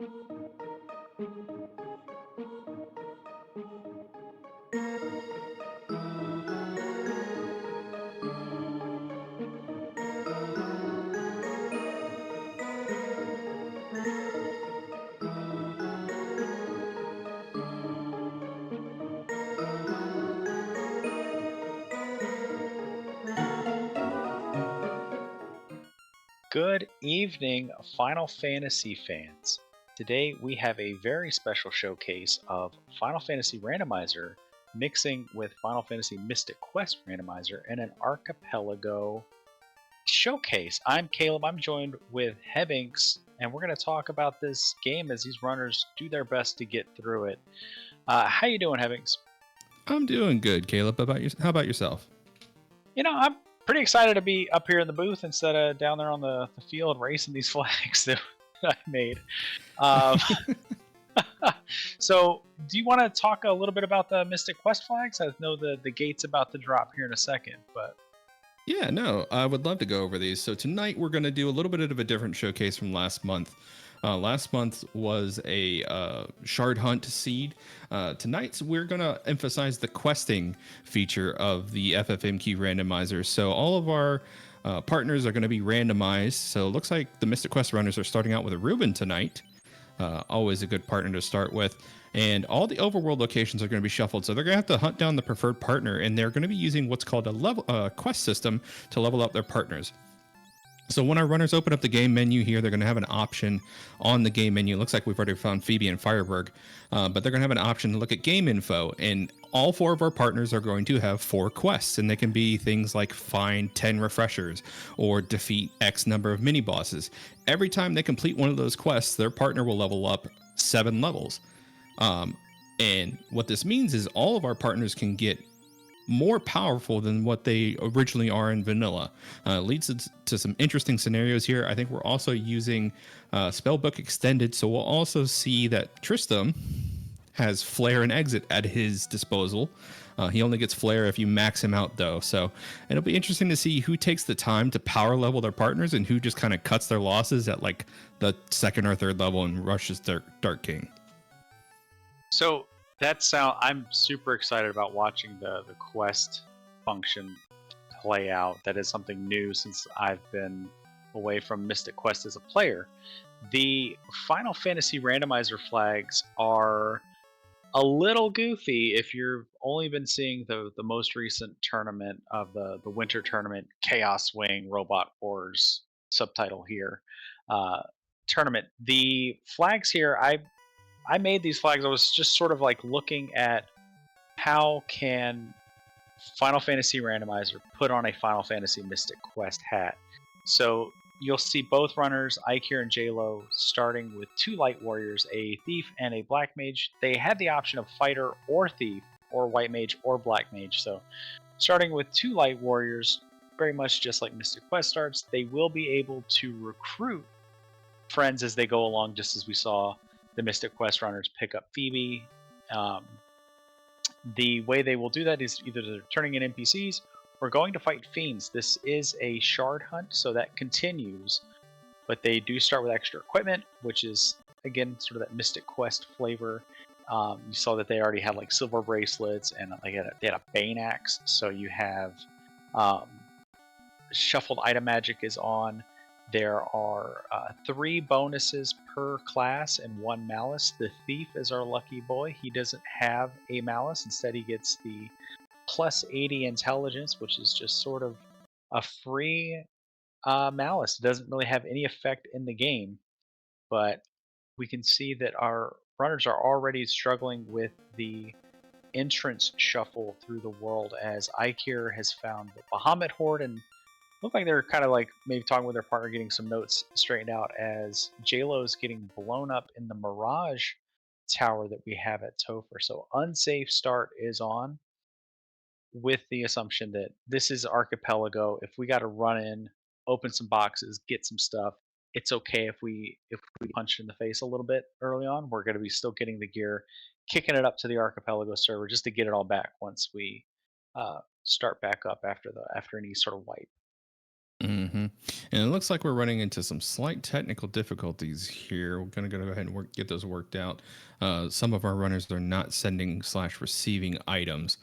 Good evening, Final Fantasy fans. Today we have a very special showcase of Final Fantasy Randomizer mixing with Final Fantasy Mystic Quest Randomizer in an archipelago showcase. I'm Caleb. I'm joined with Hebbinks, and we're going to talk about this game as these runners do their best to get through it. How you doing, Hebbinks? I'm doing good, Caleb. How about yourself? I'm pretty excited to be up here in the booth instead of down there on the field racing these flags that I made. Um, so, do you want to talk a little bit about the Mystic Quest flags? I know the gate's about to drop here in a second, but Yeah, no, I would love to go over these. So tonight we're going to do a little bit of a different showcase from last month. Last month was a shard hunt seed. Tonight we're going to emphasize the questing feature of the FFMQ randomizer. So all of our partners are going to be randomized. So it looks like the Mystic Quest runners are starting out with a Ruben tonight. Always a good partner to start with. And all the overworld locations are going to be shuffled. So they're going to have to hunt down the preferred partner, and they're going to be using what's called a level quest system to level up their partners. So when our runners open up the game menu here, they're going to have an option on the game menu. It looks like we've already found Phoebe and Fireberg, but they're going to have an option to look at game info. And all four of our partners are going to have 4 quests, and they can be things like find 10 refreshers or defeat X number of mini bosses. Every time they complete one of those quests, their partner will level up 7 levels. And what this means is all of our partners can get more powerful than what they originally are in vanilla. Leads to some interesting scenarios here. I think we're also using Spellbook Extended, so we'll also see that Tristram has Flare and Exit at his disposal. He only gets Flare if you max him out, though. So it'll be interesting to see who takes the time to power level their partners and who just kind of cuts their losses at like the 2nd or 3rd level and rushes Dark King. so I'm super excited about watching the quest function play out. That is something new since I've been away from Mystic Quest as a player. The Final Fantasy randomizer flags are a little goofy if you've only been seeing the most recent tournament of the winter tournament, Chaos Wing Robot Wars subtitle here tournament. The flags here, I made these flags. I was just sort of like looking at how can Final Fantasy Randomizer put on a Final Fantasy Mystic Quest hat. So you'll see both runners, Ikir and JLo, starting with 2 light warriors, a thief and a black mage. They had the option of fighter or thief, or white mage or black mage. So starting with 2 light warriors, very much just like Mystic Quest starts, they will be able to recruit friends as they go along, just as we saw the Mystic Quest runners pick up Phoebe. The way they will do that is either they're turning in NPCs or going to fight fiends. This is a shard hunt, so that continues, but they do start with extra equipment, which is again sort of that Mystic Quest flavor. You saw that they already had like silver bracelets and they had a Bane axe. So you have shuffled item magic is on. There are 3 bonuses per class and 1 malice. The thief is our lucky boy. He doesn't have a malice. Instead, he gets the plus 80 intelligence, which is just sort of a free malice. It doesn't really have any effect in the game, but we can see that our runners are already struggling with the entrance shuffle through the world as Ikir has found the Bahamut Horde and look like they're kind of like maybe talking with their partner, getting some notes straightened out as JLo is getting blown up in the Mirage tower that we have at Topher. So unsafe start is on with the assumption that this is Archipelago. If we got to run in, open some boxes, get some stuff, it's okay if we punch in the face a little bit early on. We're going to be still getting the gear, kicking it up to the Archipelago server just to get it all back once we start back up after any sort of wipe. Mm-hmm. And it looks like we're running into some slight technical difficulties here. We're going to go ahead and get those worked out. Some of our runners are not sending / receiving items.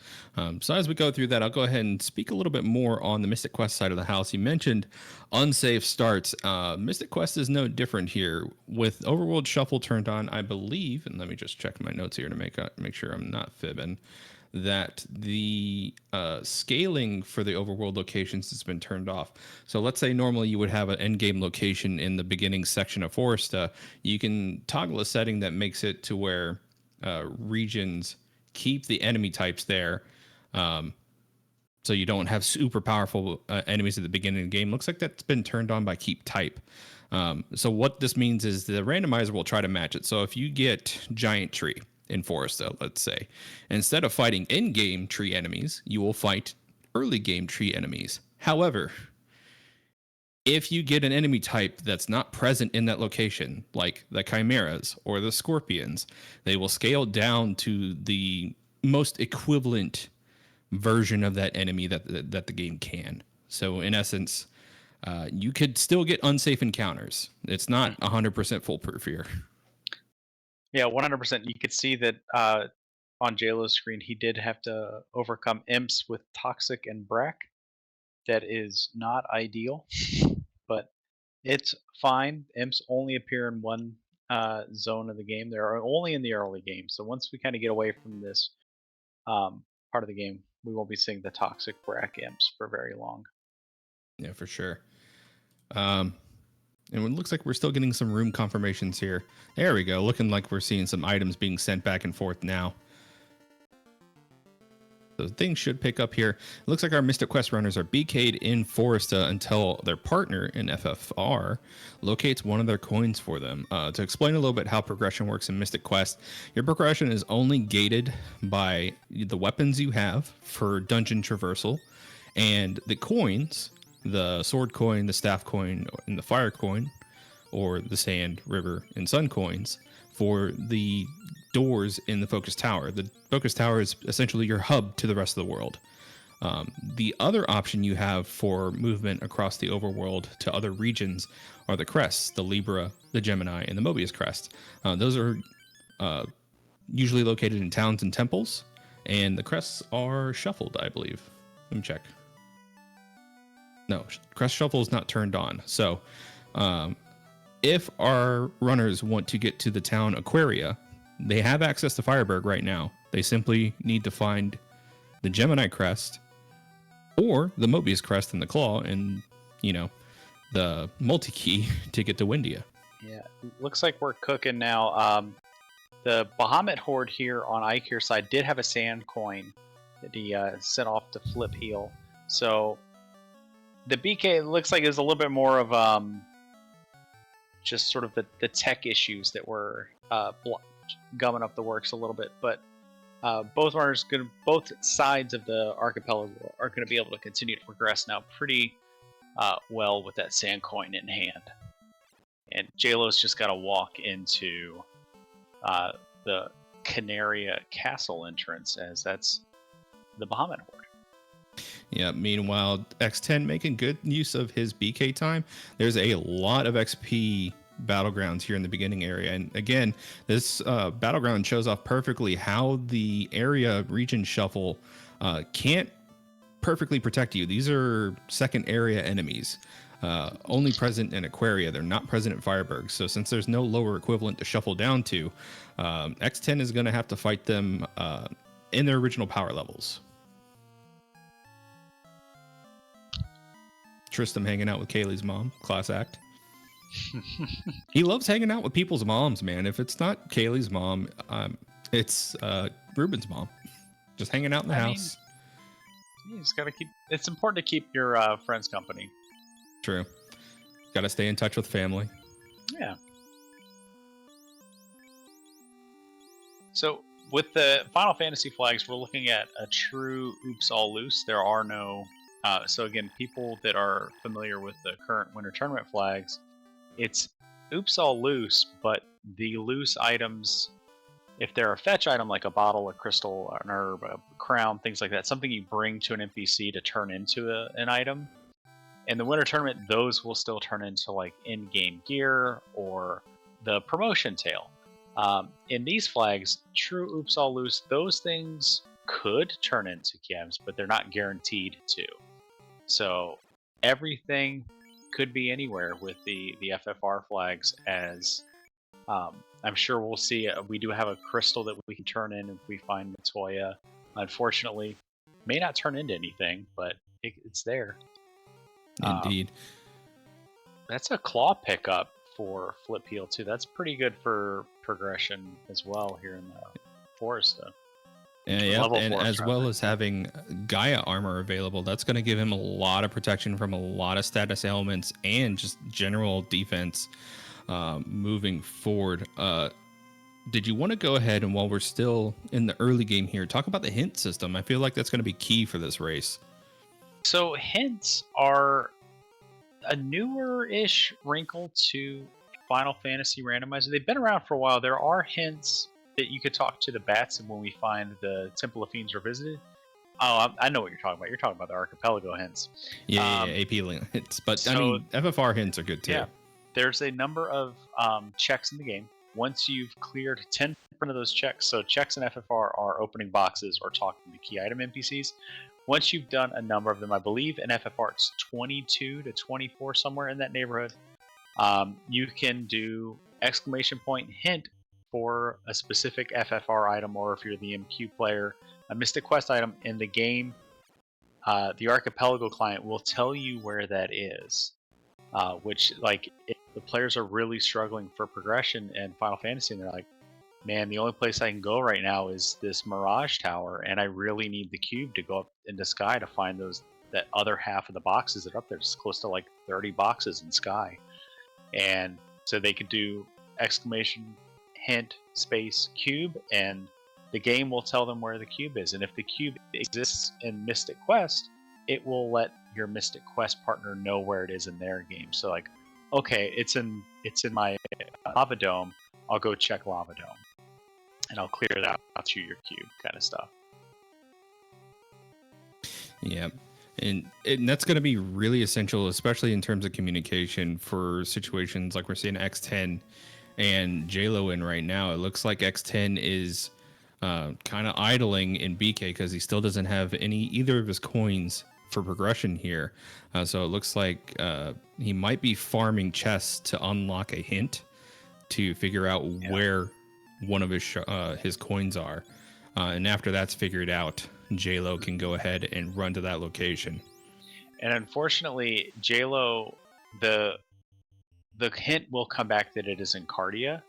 So as we go through that, I'll go ahead and speak a little bit more on the Mystic Quest side of the house. You mentioned unsafe starts. Mystic Quest is no different here. With Overworld Shuffle turned on, I believe, and let me just check my notes here to make sure I'm not fibbing, that the scaling for the overworld locations has been turned off. So let's say normally you would have an end game location in the beginning section of Foresta. You can toggle a setting that makes it to where regions keep the enemy types there. So you don't have super powerful enemies at the beginning of the game. Looks like that's been turned on by keep type. So what this means is the randomizer will try to match it. So if you get giant tree in Foresta, let's say, instead of fighting in-game tree enemies, you will fight early game tree enemies. However, if you get an enemy type that's not present in that location, like the chimeras or the scorpions, they will scale down to the most equivalent version of that enemy that the game can. So in essence, you could still get unsafe encounters. It's not 100% foolproof here. Yeah, 100%. You could see that on JLo's screen, he did have to overcome imps with Toxic and Brack. That is not ideal, but it's fine. Imps only appear in one zone of the game. They're only in the early game. So once we kind of get away from this part of the game, we won't be seeing the Toxic Brack imps for very long. Yeah, for sure. And it looks like we're still getting some room confirmations here. There we go. Looking like we're seeing some items being sent back and forth now. So things should pick up here. It looks like our Mystic Quest runners are BK'd in Foresta until their partner in FFR locates one of their coins for them. To explain a little bit how progression works in Mystic Quest, your progression is only gated by the weapons you have for dungeon traversal, and the coins, the sword coin, the staff coin, and the fire coin, or the sand, river, and sun coins for the doors in the Focus Tower. The Focus Tower is essentially your hub to the rest of the world. The other option you have for movement across the overworld to other regions are the crests, the Libra, the Gemini, and the Mobius crest. Those are usually located in towns and temples, and the crests are shuffled, I believe. Let me check. No, crest shuffle is not turned on. So if our runners want to get to the town Aquaria, they have access to Fireberg right now. They simply need to find the Gemini crest or the Mobius crest in the claw and, the multi-key to get to Windia. Yeah, looks like we're cooking now. The Bahamut Horde here on Ikir's side did have a sand coin that he sent off to Flip Heal. So the BK looks like is a little bit more of just sort of the tech issues that were gumming up the works a little bit. But both sides of the archipelago are going to be able to continue to progress now pretty well with that sand coin in hand. And JLo's just got to walk into the Canaria Castle entrance, as that's the Bahamut Horde. Yeah, meanwhile, X10 making good use of his BK time. There's a lot of XP battlegrounds here in the beginning area. And again, this battleground shows off perfectly how the area region shuffle can't perfectly protect you. These are second area enemies. Only present in Aquaria. They're not present at Fireberg. So since there's no lower equivalent to shuffle down to, X10 is going to have to fight them in their original power levels. Tristram hanging out with Kaylee's mom. Class act. He loves hanging out with people's moms, man. If it's not Kaylee's mom, it's Ruben's mom. Just hanging out in the house. You just gotta keep. It's important to keep your friends company. True. Got to stay in touch with family. Yeah. So with the Final Fantasy flags, we're looking at a true oops all loose. There are no. So again, people that are familiar with the current Winter Tournament flags, it's oops all loose, but the loose items, if they're a fetch item like a bottle, a crystal, an herb, a crown, things like that, something you bring to an NPC to turn into an item, In the winter tournament, those will still turn into like in-game gear or the promotion tail. In these flags, true oops all loose, those things could turn into gems, but they're not guaranteed to. So everything could be anywhere with the FFR flags. As I'm sure we'll see. We do have a crystal that we can turn in if we find Matoya. Unfortunately, may not turn into anything, but it's there. Indeed. That's a claw pickup for Flip Heal too. That's pretty good for progression as well here in the forest. Yeah, and as well as having Gaia armor available, that's going to give him a lot of protection from a lot of status ailments and just general defense moving forward. Did you want to go ahead and, while we're still in the early game here, talk about the hint system? I feel like that's going to be key for this race. So hints are a newer-ish wrinkle to Final Fantasy Randomizer. They've been around for a while. There are hints that you could talk to the bats when we find the Temple of Fiends Revisited. Oh, I know what you're talking about. You're talking about the Archipelago hints. Yeah, AP hints. But so, I mean, FFR hints are good too. Yeah, there's a number of checks in the game. Once you've cleared 10 of those checks, so checks in FFR are opening boxes or talking to key item NPCs. Once you've done a number of them, I believe in FFR it's 22 to 24, somewhere in that neighborhood, you can do exclamation point hint for a specific FFR item, or if you're the MQ player, a Mystic Quest item in the game. The Archipelago client will tell you where that is, which, like, if the players are really struggling for progression in Final Fantasy and they're like, man, the only place I can go right now is this Mirage Tower, and I really need the cube to go up into Sky to find that other half of the boxes that are up there. It's close to like 30 boxes in Sky. And so they could do exclamation hint space cube, and the game will tell them where the cube is. And if the cube exists in Mystic Quest, it will let your Mystic Quest partner know where it is in their game. So like, okay, it's in my Lava Dome, I'll go check Lava Dome, and I'll clear that out to your cube, kind of stuff. Yeah. And that's going to be really essential, especially in terms of communication for situations like we're seeing X10 and JLo in right now. It looks like X10 is kind of idling in BK because he still doesn't have either of his coins for progression here. So it looks like he might be farming chests to unlock a hint to figure out where one of his coins are. And after that's figured out, JLo can go ahead and run to that location. And unfortunately, JLo, the hint will come back that it is in Cardia,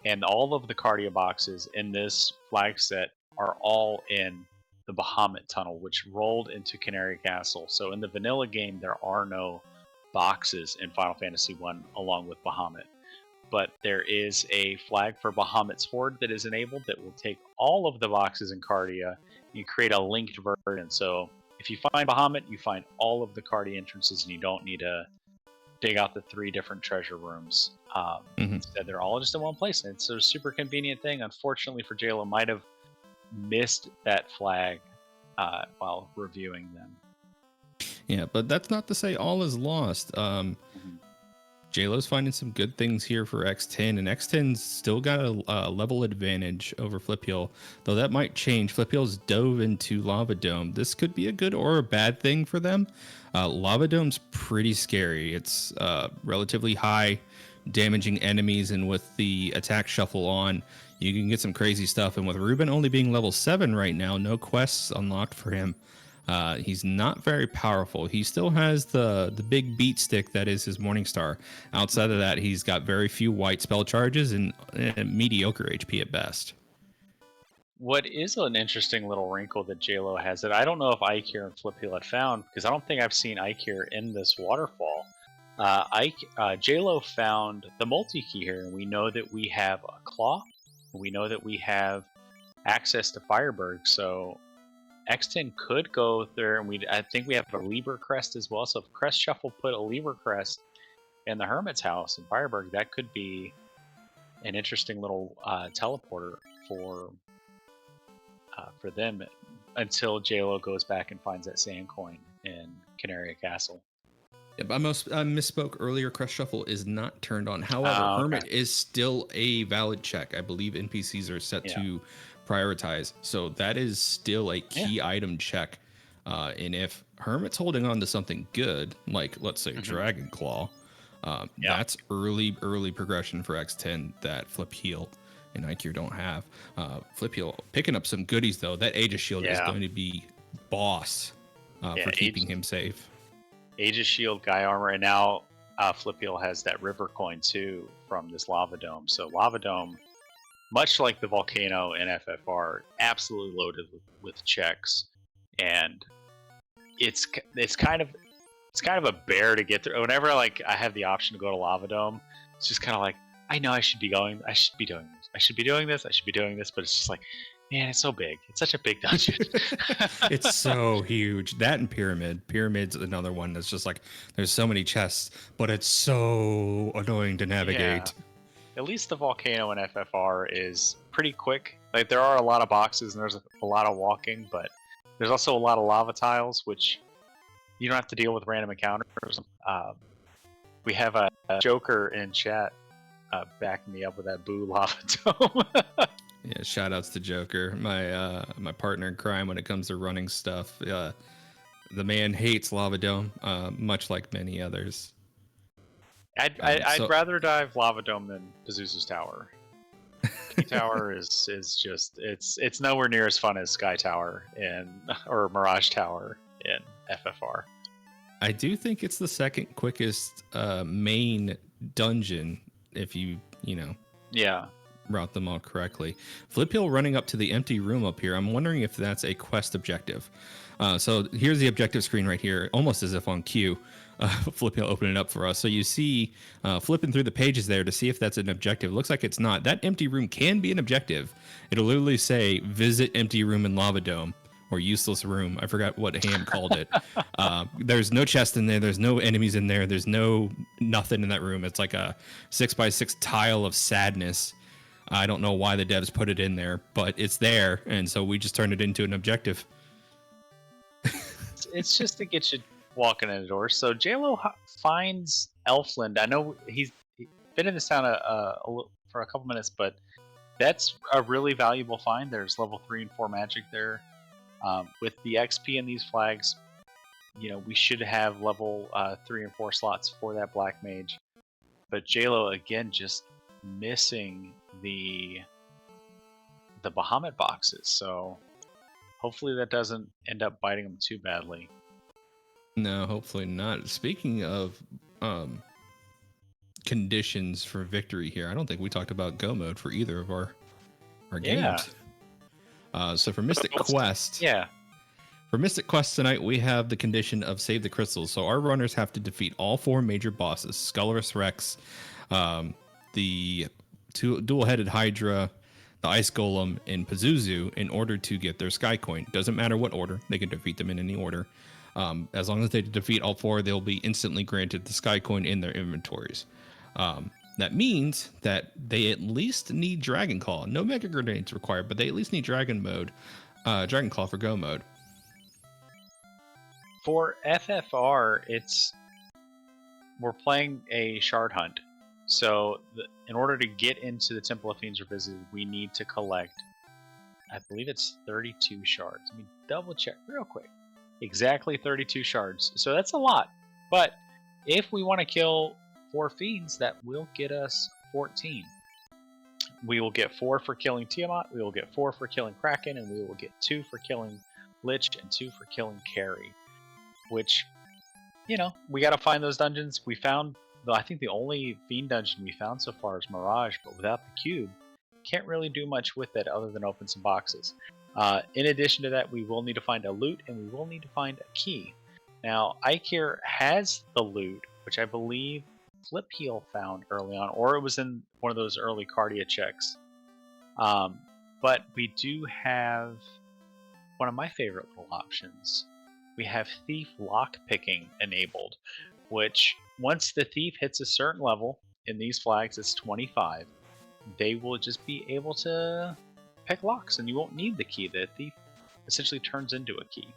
and all of the Cardia boxes in this flag set are all in the Bahamut Tunnel, which rolled into Canary Castle. So in the vanilla game, there are no boxes in Final Fantasy 1 along with Bahamut. But there is a flag for Bahamut's Horde that is enabled that will take all of the boxes in Cardia and create a linked version. So if you find Bahamut, you find all of the Cardia entrances, and you don't need to dig out the 3 different treasure rooms. Instead, they're all just in one place, and it's a super convenient thing. Unfortunately for JLo, might have missed that flag while reviewing them. Yeah, but that's not to say all is lost. JLo's finding some good things here for X10, and X10's still got a level advantage over Flip Heal, though that might change. Flip Heal's dove into Lava Dome. This could be a good or a bad thing for them. Lava Dome's pretty scary. It's relatively high, damaging enemies, and with the attack shuffle on, you can get some crazy stuff. And with Ruben only being level 7 right now, no quests unlocked for him. He's not very powerful. He still has the big beat stick that is his Morningstar. Outside of that, he's got very few white spell charges and mediocre HP at best. What is an interesting little wrinkle that JLo has that I don't know if Ike here and Flip Heal had found, because I don't think I've seen Ike here in this waterfall. JLo found the multi-key here, and we know that we have a claw, and we know that we have access to Fireberg, so X10 could go there, and I think we have a Lieber Crest as well. So if Crest Shuffle put a Lieber Crest in the Hermit's house in Fireberg, that could be an interesting little teleporter for them until JLo goes back and finds that sand coin in Canaria Castle. Yep, I misspoke earlier. Crest Shuffle is not turned on. However, Oh, okay. Hermit is still a valid check. I believe NPCs are set Yeah. to prioritize. So that is still a Yeah. key item check. And if Hermit's holding on to something good, like let's say Hmm. Dragon Claw, Yeah. that's early progression for X10 that Flip Heal and IQ don't have. Flip Heal picking up some goodies though. That Aegis Shield is Yeah. going to be boss Yeah. for keeping him safe. Aegis Shield, Guy Armor, and now Flip Heel has that River Coin too from this Lava Dome. So Lava Dome, much like the Volcano in FFR, absolutely loaded with checks, and it's kind of a bear to get through. Whenever like I have the option to go to Lava Dome, it's just kind of like I know I should be doing this. I should be doing this. But it's just like, man, it's so big. It's such a big dungeon. It's so huge. That and Pyramid's another one that's just like there's so many chests, but it's so annoying to navigate. At least the Volcano in FFR is pretty quick. Like there are a lot of boxes and there's a lot of walking, but there's also a lot of lava tiles, which you don't have to deal with random encounters. We have a Joker in chat backing me up with that boo lava dome. Yeah, shout outs to Joker, my partner in crime when it comes to running stuff. The man hates Lava Dome, much like many others. I'd rather dive Lava Dome than Pazuzu's Tower. P Tower is just it's nowhere near as fun as Sky Tower or Mirage Tower in FFR. I do think it's the second quickest main dungeon if you route them all correctly. Flip Hill running up to the empty room up here. I'm wondering if that's a quest objective. So here's the objective screen right here, almost as if on cue. Flip Hill open it up for us. So you see flipping through the pages there to see if that's an objective. It looks like it's not. That empty room can be an objective. It'll literally say visit empty room in Lava Dome or useless room. I forgot what Ham called it. There's no chest in there. There's no enemies in there. There's nothing in that room. It's like a 6x6 tile of sadness. I don't know why the devs put it in there, but it's there, and so we just turned it into an objective. It's just to get you walking in the door. So JLo finds Elfland. I know he's been in this town for a couple minutes, but that's a really valuable find. There's level 3 and 4 magic there. With the XP in these flags, we should have level 3 and 4 slots for that Black Mage. But JLo again just missing the Bahamut boxes, so hopefully that doesn't end up biting him too badly. No, hopefully not. Speaking of conditions for victory here, I don't think we talked about go mode for either of our games. So for Mystic Quest, for Mystic Quest tonight, we have the condition of save the crystals. So our runners have to defeat all 4 major bosses: Skullrus Rex, the dual-headed Hydra, the Ice Golem, and Pazuzu in order to get their Sky Coin. Doesn't matter what order; they can defeat them in any order. As long as they defeat all 4, they'll be instantly granted the Sky Coin in their inventories. That means that they at least need Dragon Claw. No Mega Grenades required, but they at least need Dragon Claw for Go mode. For FFR, we're playing a shard hunt. So in order to get into the Temple of Fiends Revisited, we need to collect, I believe it's 32 shards. Let me double check real quick. Exactly 32 shards. So that's a lot. But if we want to kill 4 fiends, that will get us 14. We will get 4 for killing Tiamat, we will get 4 for killing Kraken, and we will get 2 for killing Lich and 2 for killing Carry. Which, we gotta find those dungeons. We found, I think the only fiend dungeon we found so far is Mirage, but without the cube, can't really do much with it other than open some boxes. In addition to that, we will need to find a loot, and we will need to find a key. Now, Ikir has the loot, which I believe Flip Heel found early on, or it was in one of those early Cardia checks. But we do have one of my favorite little options. We have Thief Lockpicking enabled, which once the thief hits a certain level, in these flags it's 25, they will just be able to pick locks, and you won't need the key. The thief essentially turns into a key.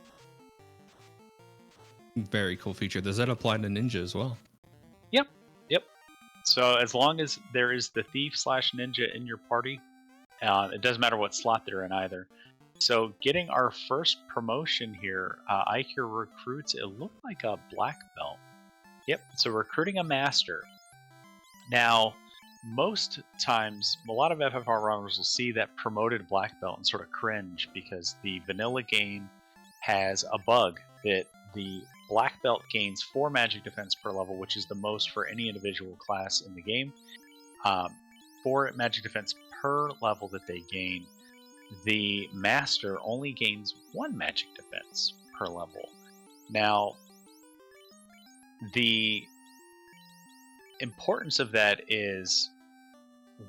Very cool feature. Does that apply to ninja as well? Yep, yep. So as long as there is the thief slash ninja in your party, it doesn't matter what slot they're in either. So getting our first promotion here, ICure recruits, it looked like a black belt. Yep, so recruiting a master. Now, most times, a lot of FFR runners will see that promoted black belt and sort of cringe because the vanilla game has a bug that the black belt gains 4 magic defense per level, which is the most for any individual class in the game. 4 magic defense per level that they gain. The master only gains 1 magic defense per level. Now, the importance of that is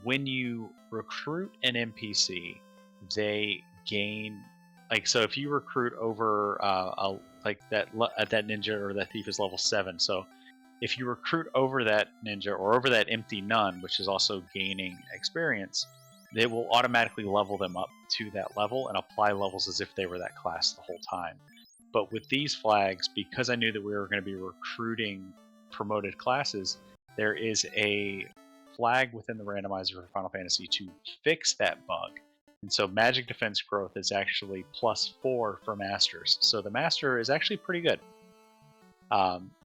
when you recruit an NPC, they gain so if you recruit over that ninja or that thief is level 7. So if you recruit over that ninja or over that empty nun, which is also gaining experience, they will automatically level them up to that level and apply levels as if they were that class the whole time. But with these flags, because I knew that we were going to be recruiting promoted classes, there is a flag within the randomizer for Final Fantasy to fix that bug. And so magic defense growth is actually +4 for masters. So the master is actually pretty good.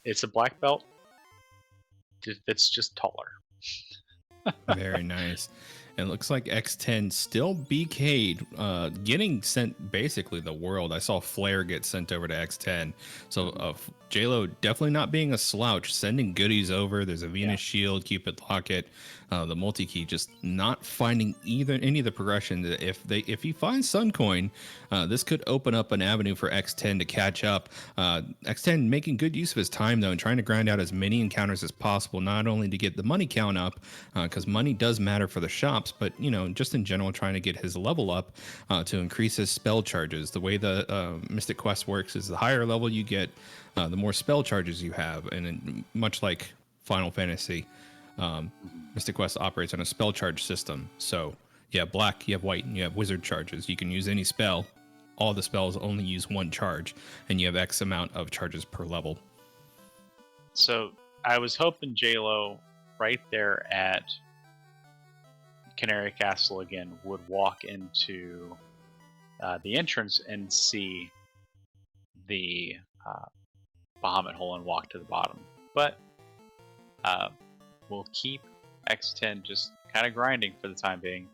It's a black belt that's just taller. Very nice. And it looks like X10 still BK'd, getting sent basically the world. I saw Flare get sent over to X10. So JLo definitely not being a slouch, sending goodies over. There's a Venus Shield, Cupid Locket, the multi-key, just not finding any of the progression. If he finds Suncoin, this could open up an avenue for X10 to catch up. X10 making good use of his time, though, and trying to grind out as many encounters as possible, not only to get the money count up, because money does matter for the shops, but, just in general, trying to get his level up to increase his spell charges. The way the Mystic Quest works is the higher level you get, the more spell charges you have. And much like Final Fantasy, Mystic Quest operates on a spell charge system. So you have black, you have white, and you have wizard charges. You can use any spell. All the spells only use 1 charge, and you have X amount of charges per level. So I was hoping JLo right there at Canary Castle again would walk into the entrance and see the Bahamut hole and walk to the bottom. But we'll keep X10 just kind of grinding for the time being.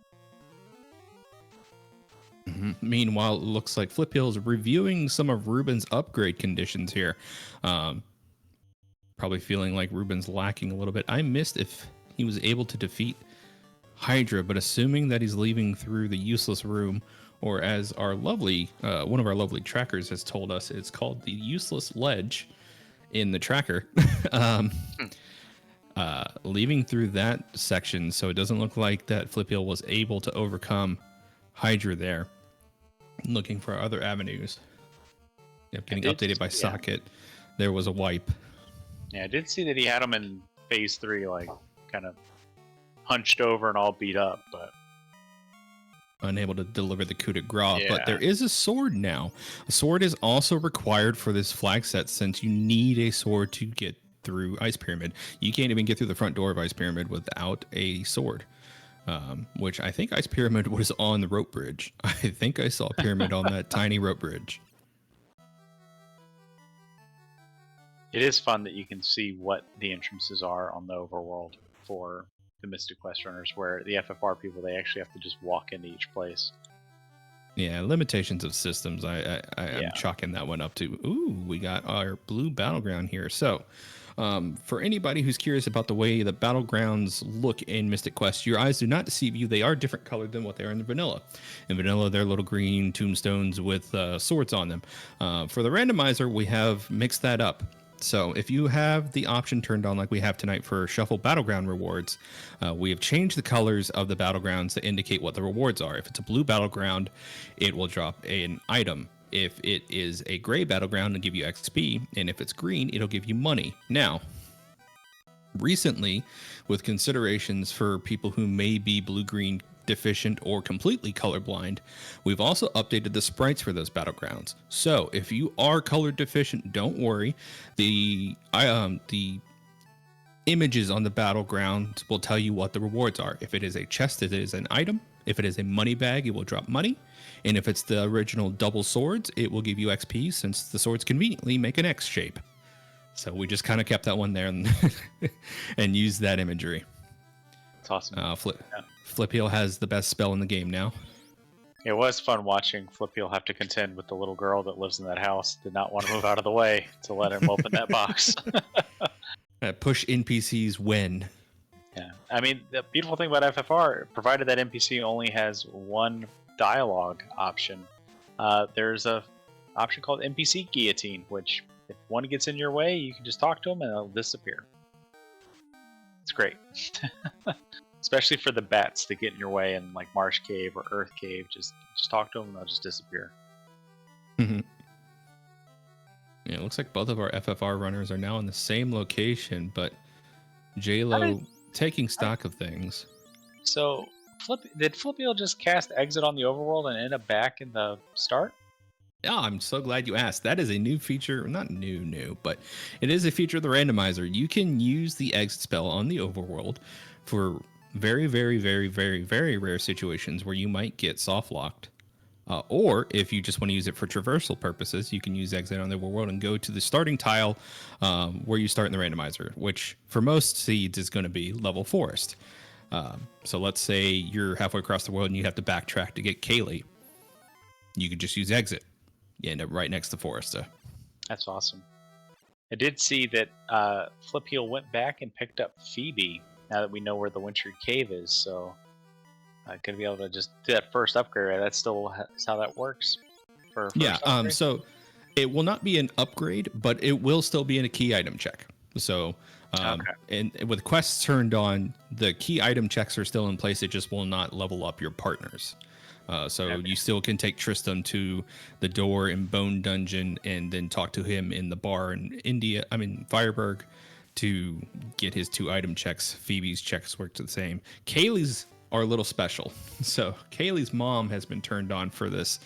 Meanwhile, it looks like Flip Hill is reviewing some of Ruben's upgrade conditions here. Probably feeling like Ruben's lacking a little bit. I missed if he was able to defeat Hydra, but assuming that he's leaving through the useless room, or as our lovely one of our lovely trackers has told us, it's called the useless ledge in the tracker. Leaving through that section, so it doesn't look like that Flip Hill was able to overcome Hydra there. Looking for other avenues. Yep, getting updated by Socket. There was a wipe. Yeah, I did see that he had him in phase 3, kind of hunched over and all beat up, but unable to deliver the coup de grace. But there is a sword now. A sword is also required for this flag set, since you need a sword to get through Ice Pyramid. You can't even get through the front door of Ice Pyramid without a sword. Which I think Ice Pyramid was on the rope bridge. I think I saw a pyramid on that tiny rope bridge. It is fun that you can see what the entrances are on the overworld for the Mystic Quest runners, where the FFR people, they actually have to just walk into each place. Yeah, limitations of systems. I'm chalking that one up to. Ooh, we got our blue battleground here. So, for anybody who's curious about the way the battlegrounds look in Mystic Quest, your eyes do not deceive you. They are different colored than what they are in the vanilla. In vanilla, they're little green tombstones with swords on them. For the randomizer, we have mixed that up. So if you have the option turned on like we have tonight for Shuffle Battleground rewards, we have changed the colors of the battlegrounds to indicate what the rewards are. If it's a blue battleground, it will drop an item. If it is a gray battleground, it'll give you XP. And if it's green, it'll give you money. Now, recently, with considerations for people who may be blue-green deficient, or completely colorblind, we've also updated the sprites for those battlegrounds. So if you are color deficient, don't worry. The images on the battleground will tell you what the rewards are. If it is a chest, it is an item. If it is a money bag, it will drop money. And if it's the original double swords, it will give you XP, since the swords conveniently make an X shape. So we just kind of kept that one there and, and used that imagery. It's awesome. Flip Heel has the best spell in the game now. It was fun watching Flip Heel have to contend with the little girl that lives in that house. Did not want to move out of the way to let him open that box. Push NPCs when. Yeah, I mean, the beautiful thing about FFR, provided that NPC only has one dialogue option, there's a option called NPC Guillotine, which if one gets in your way, you can just talk to them and they'll disappear. It's great. Especially for the bats that get in your way in like Marsh Cave or Earth Cave, just talk to them and they'll just disappear. Mm-hmm. Yeah, it looks like both of our FFR runners are now in the same location, but J-Lo taking stock of things. So, did Flipio just cast exit on the overworld and end up back in the start? Yeah, I'm so glad you asked. That is a new feature. Not new, but it is a feature of the randomizer. You can use the exit spell on the overworld for very, very, very, very, very rare situations where you might get soft locked. Or if you just want to use it for traversal purposes, you can use exit on the overworld and go to the starting tile where you start in the randomizer, which for most seeds is going to be level forest. So let's say you're halfway across the world and you have to backtrack to get Kaylee. You could just use exit. You end up right next to Foresta. That's awesome. I did see that Flip Heel went back and picked up Phoebe now that we know where the Wintry Cave is, so I could be able to just do that first upgrade, right? That's still how that works for first upgrade? So it will not be an upgrade, but it will still be in a key item check. So and with quests turned on, the key item checks are still in place. It just will not level up your partners. You still can take Tristan to the door in Bone Dungeon and then talk to him in the bar in Fireburg to get his 2 item checks. Phoebe's checks work the same. Kaylee's are a little special. So Kaylee's mom has been turned on for this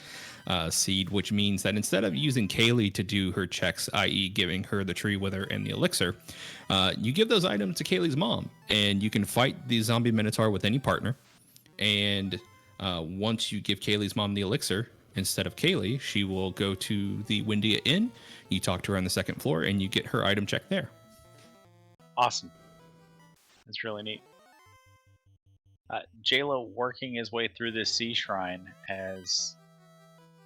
seed, which means that instead of using Kaylee to do her checks, i.e. giving her the tree wither and the elixir, you give those items to Kaylee's mom, and you can fight the zombie minotaur with any partner. And once you give Kaylee's mom the elixir, instead of Kaylee, she will go to the Windia Inn. You talk to her on the 2nd floor, and you get her item check there. Awesome. That's really neat. J-Lo working his way through this sea shrine as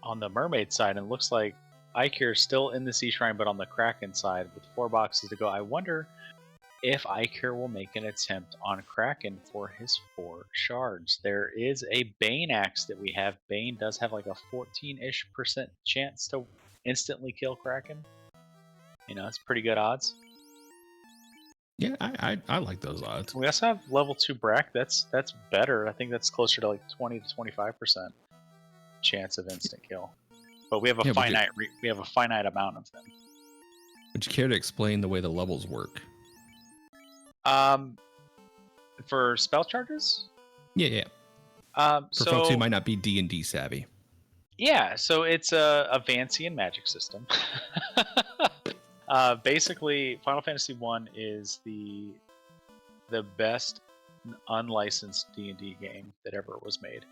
on the mermaid side, and it looks like Ikir's still in the sea shrine, but on the Kraken side with 4 boxes to go. I wonder if Ikir will make an attempt on Kraken for his 4 shards. There is a Bane axe that we have. Bane does have like a 14-ish% chance to instantly kill Kraken. You know, it's pretty good odds. Yeah, I like those odds. We also have level 2 Brack. That's better. I think that's closer to like 20 to 25% chance of instant kill. But we have a finite amount of them. Would you care to explain the way the levels work? For spell charges? Yeah. For folks who might not be D&D savvy. Yeah, so it's a Vancian magic system. Basically, Final Fantasy 1 is the best unlicensed D&D game that ever was made.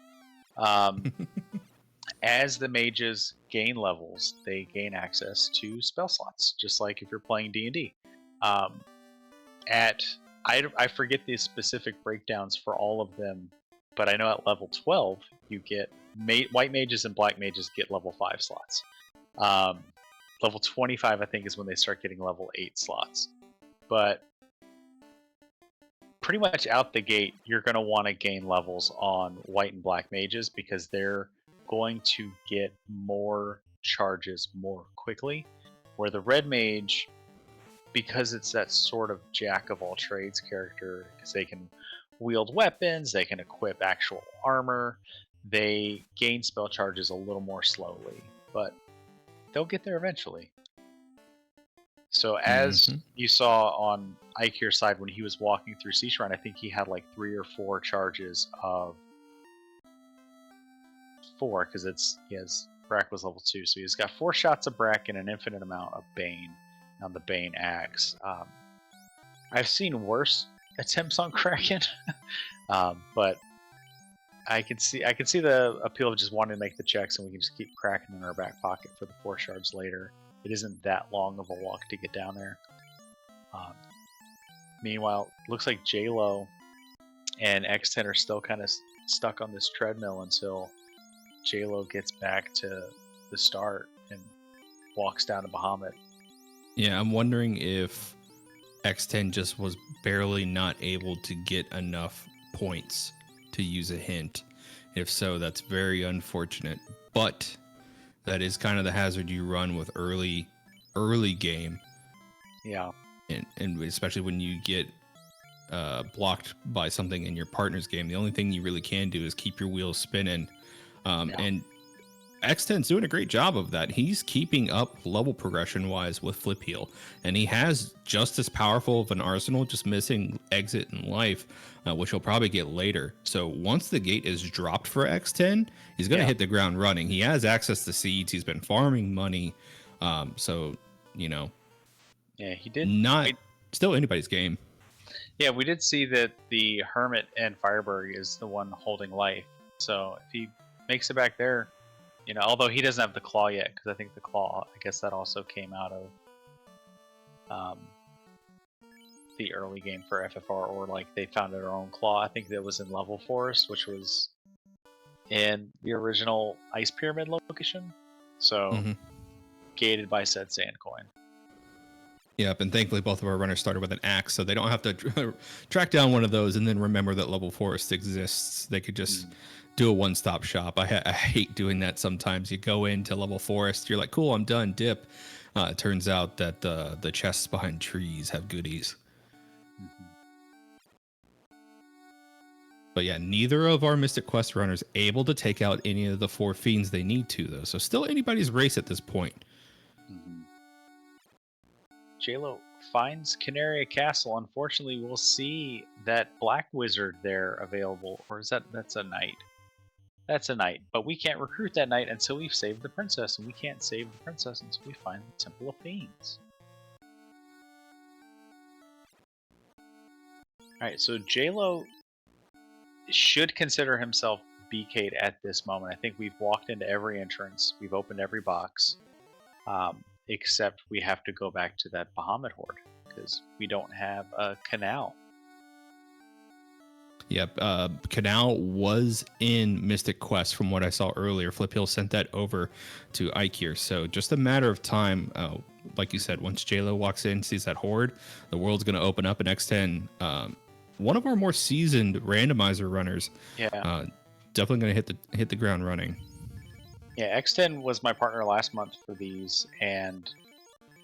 As the mages gain levels, they gain access to spell slots, just like if you're playing D&D. I forget the specific breakdowns for all of them, but I know at level 12 you get white mages and black mages get level 5 slots. Level 25 I think is when they start getting level 8 slots. But pretty much out the gate you're going to want to gain levels on white and black mages because they're going to get more charges more quickly, where the red mage, because it's that sort of jack of all trades character, because they can wield weapons, they can equip actual armor, they gain spell charges a little more slowly, but they'll get there eventually. So as you saw on Ikir's side when he was walking through Sea Shrine, I think he had like 3 or 4 charges of 4 because Brack was level 2, so he's got 4 shots of Brack and an infinite amount of Bane on the Bane axe. I've seen worse attempts on Kraken, but I can see the appeal of just wanting to make the checks, and we can just keep Kraken in our back pocket for the 4 shards later. It isn't that long of a walk to get down there. Meanwhile, looks like J-Lo and X10 are still kind of stuck on this treadmill until J-Lo gets back to the start and walks down to Bahamut. Yeah, I'm wondering if X10 just was barely not able to get enough points to use a hint. If so, that's very unfortunate. But that is kind of the hazard you run with early game. Yeah. And especially when you get blocked by something in your partner's game, the only thing you really can do is keep your wheels spinning. And X10's doing a great job of that. He's keeping up level progression wise with Flip Heal, and he has just as powerful of an arsenal, just missing exit and life, which he'll probably get later. So once the gate is dropped for X10, he's going to hit the ground running. He has access to seeds. He's been farming money. So, you know, yeah, he did still anybody's game. Yeah, we did see that the Hermit and Fireberg is the one holding life. So if he makes it back there, you know, although he doesn't have the claw yet, because I think the claw, I guess that also came out of the early game for FFR, or like they found their own claw. I think that was in Level Forest, which was in the original Ice Pyramid location. So gated by said sand coin. Yep, and thankfully both of our runners started with an axe, so they don't have to track down one of those and then remember that Level Forest exists. They could just do a one-stop shop. I hate doing that sometimes. You go into Level Forest, you're like, cool, I'm done, dip. It turns out that the chests behind trees have goodies. But yeah, neither of our Mystic Quest runners able to take out any of the 4 fiends they need to, though. So still anybody's race at this point. J-Lo finds Canaria Castle. Unfortunately, we'll see that Black Wizard there available. Or is that's a knight? That's a knight. But we can't recruit that knight until we've saved the princess. And we can't save the princess until we find the Temple of Fiends. Alright, so J-Lo should consider himself BK'd at this moment. I think we've walked into every entrance. We've opened every box. Except we have to go back to that Bahamut Horde because we don't have a canal. Yep, canal was in Mystic Quest from what I saw earlier. Flip Hill sent that over to Ike here, so just a matter of time. Like you said, once J-Lo walks in, sees that horde, the world's going to open up. And X10, one of our more seasoned randomizer runners, definitely going to hit the ground running. Yeah, X10 was my partner last month for these, and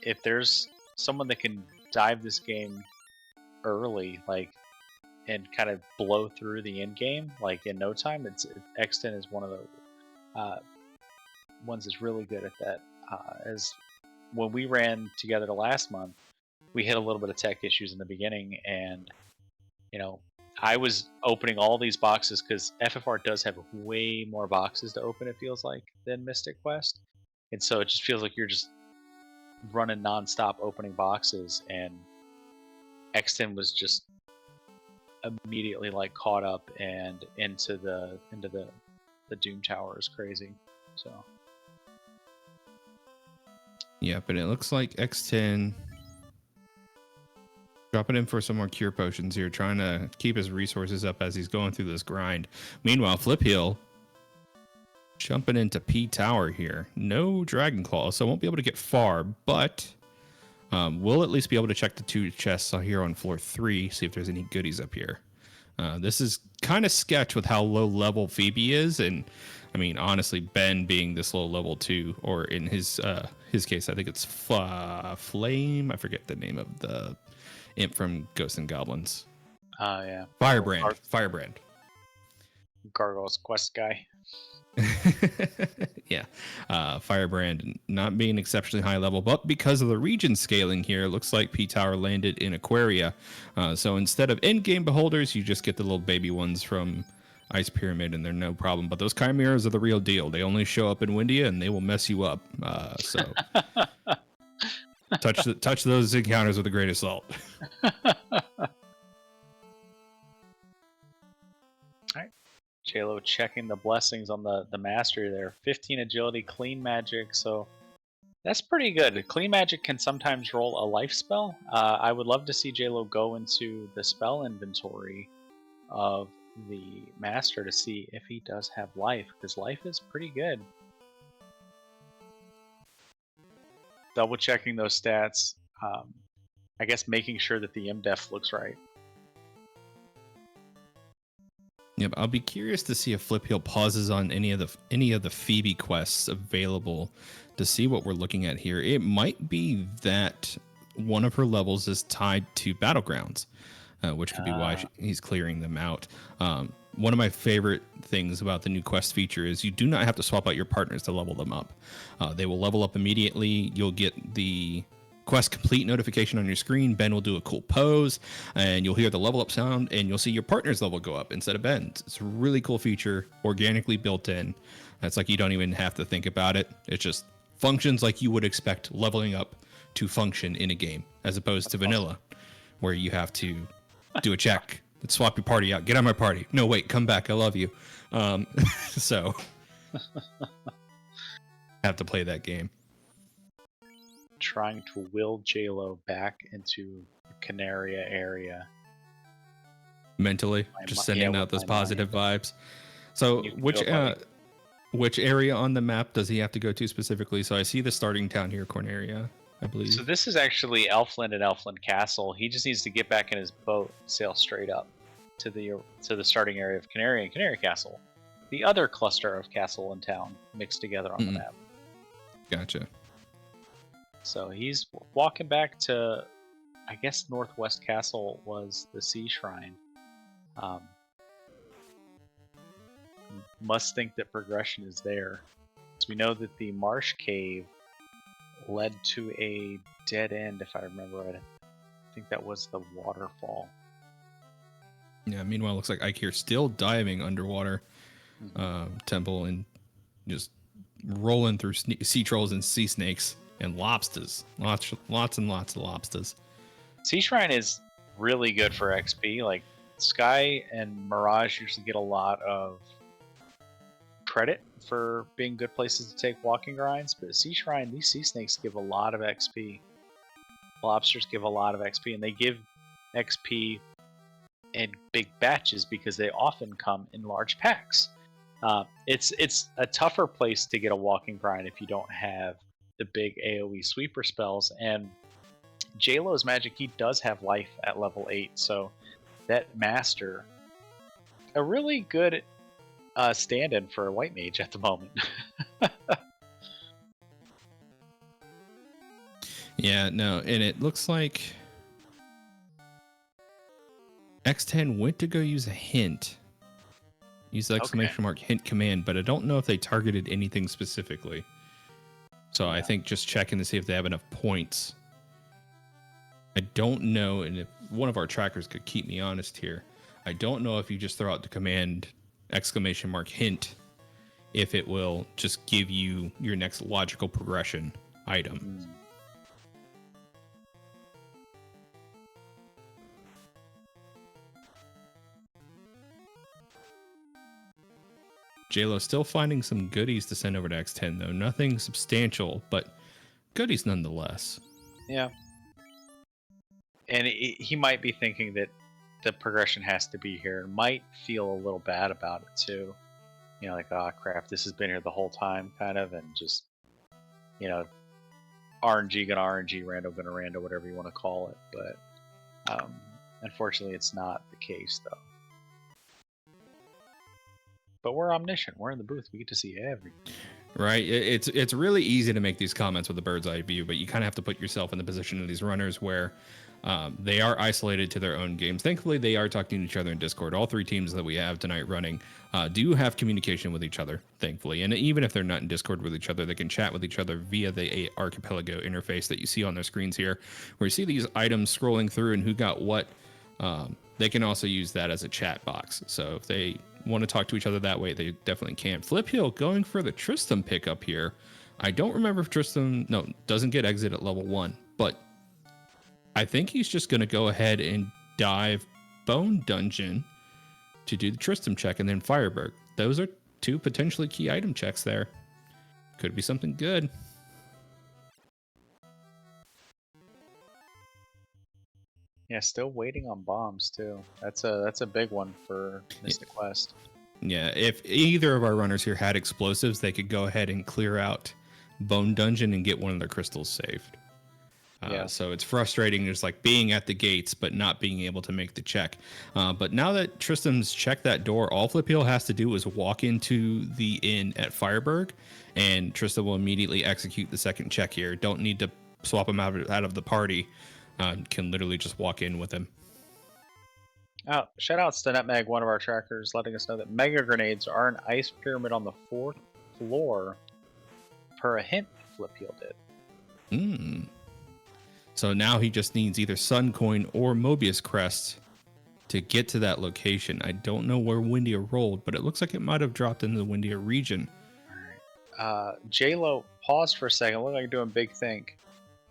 if there's someone that can dive this game early, like, and kind of blow through the end game, like in no time, X10 is one of the ones that's really good at that. As when we ran together the last month, we hit a little bit of tech issues in the beginning, and you know, I was opening all these boxes because FFR does have way more boxes to open, it feels like, than Mystic Quest. And so it just feels like you're just running nonstop opening boxes, and X10 was just immediately like caught up and into the Doom Tower is crazy. So yeah, but it looks like X10 dropping in for some more cure potions here, trying to keep his resources up as he's going through this grind. Meanwhile, Flip Hill jumping into P Tower here. No Dragon Claw, so won't be able to get far, but we'll at least be able to check the 2 chests here on floor 3, see if there's any goodies up here. This is kind of sketch with how low level Phoebe is, and I mean, honestly, Ben being this low level too, or in his case, I think it's Flame. I forget the name of the imp from Ghosts and Goblins. Yeah. Firebrand. Gargoyle's quest guy. Yeah. Firebrand not being exceptionally high level, but because of the region scaling here, it looks like P Tower landed in Aquaria. So instead of end game beholders, you just get the little baby ones from ice pyramid and they're no problem. But those chimeras are the real deal. They only show up in Windia and they will mess you up. So touch those encounters with a grain of salt. JLo checking the blessings on the mastery there. 15 agility, clean magic, so that's pretty good. Clean magic can sometimes roll a life spell. I would love to see JLo go into the spell inventory of the master to see if he does have life, because life is pretty good. Double checking those stats. I guess making sure that the MDef looks right. Yep, I'll be curious to see if Flip Heel pauses on any of the Phoebe quests available to see what we're looking at here. It might be that one of her levels is tied to Battlegrounds, which could be why he's clearing them out. One of my favorite things about the new quest feature is you do not have to swap out your partners to level them up. They will level up immediately. You'll get the quest complete notification on your screen. Ben will do a cool pose and you'll hear the level up sound and you'll see your partner's level go up instead of Ben's. It's a really cool feature, organically built in. It's like you don't even have to think about it. It just functions like you would expect leveling up to function in a game, as opposed to vanilla, where you have to do a check, swap your party out, get on my party. No, wait, come back. I love you. So have to play that game. Trying to will JLo back into the Canaria area. Mentally, just sending out those positive vibes. So which area on the map does he have to go to specifically? So I see the starting town here, Corneria, I believe. So this is actually Elfland and Elfland Castle. He just needs to get back in his boat, sail straight up to the starting area of Canaria and Canary Castle, the other cluster of castle and town mixed together on the map. Gotcha. So he's walking back to, I guess Northwest Castle was the Sea Shrine. Must think that progression is there. So we know that the Marsh Cave led to a dead end, if I remember right. I think that was the waterfall. Yeah, meanwhile, it looks like Ike here still diving underwater temple and just rolling through sea trolls and sea snakes. And lobsters. Lots and lots of lobsters. Sea Shrine is really good for XP. Like, Sky and Mirage usually get a lot of credit for being good places to take walking grinds, but Sea Shrine, these sea snakes give a lot of XP. Lobsters give a lot of XP, and they give XP in big batches because they often come in large packs. It's a tougher place to get a walking grind if you don't have the big AoE sweeper spells, and JLo's magic, he does have life at level 8, so that master, a really good stand-in for a white mage at the moment. Yeah, no, and it looks like X10 went to go use a hint. Use the exclamation mark hint command, but I don't know if they targeted anything specifically. So I think just checking to see if they have enough points. I don't know, and if one of our trackers could keep me honest here, I don't know if you just throw out the command exclamation mark hint, if it will just give you your next logical progression item. JLo still finding some goodies to send over to X10, though. Nothing substantial, but goodies nonetheless. Yeah. And he might be thinking that the progression has to be here, and might feel a little bad about it, too. You know, like, oh, crap, this has been here the whole time, kind of, and just, you know, RNG gonna RNG, rando gonna rando, whatever you want to call it. But unfortunately, it's not the case, though. But we're omniscient. We're in the booth. We get to see everything. Right. It's really easy to make these comments with a bird's eye view, but you kind of have to put yourself in the position of these runners where they are isolated to their own games. Thankfully, they are talking to each other in Discord. All three teams that we have tonight running do have communication with each other, thankfully. And even if they're not in Discord with each other, they can chat with each other via the Archipelago interface that you see on their screens here, where you see these items scrolling through and who got what. They can also use that as a chat box. So if they want to talk to each other that way, they definitely can. Flip Hill going for the Tristram pickup here. I don't remember if Tristram doesn't get exit at level 1, but I think he's just going to go ahead and dive Bone Dungeon to do the Tristram check and then Fireberg. Those are 2 potentially key item checks there. Could be something good. Yeah, still waiting on bombs too. That's a big one for Mystic Quest. Yeah, if either of our runners here had explosives, they could go ahead and clear out Bone Dungeon and get one of their crystals saved. So it's frustrating just like being at the gates but not being able to make the check. But now that Tristram's checked that door, all Flip Hill has to do is walk into the inn at Fireberg, and Tristram will immediately execute the second check here. Don't need to swap him out of the party. Can literally just walk in with him. Oh, shout outs to Nutmeg, one of our trackers, letting us know that mega grenades are an ice pyramid on the 4th floor, per a hint Flip Hill did. So now he just needs either Sun Coin or Mobius Crest to get to that location. I don't know where Windia rolled, but it looks like it might have dropped into the Windia region. Alright. J-Lo, pause for a second. Look like you're doing big think.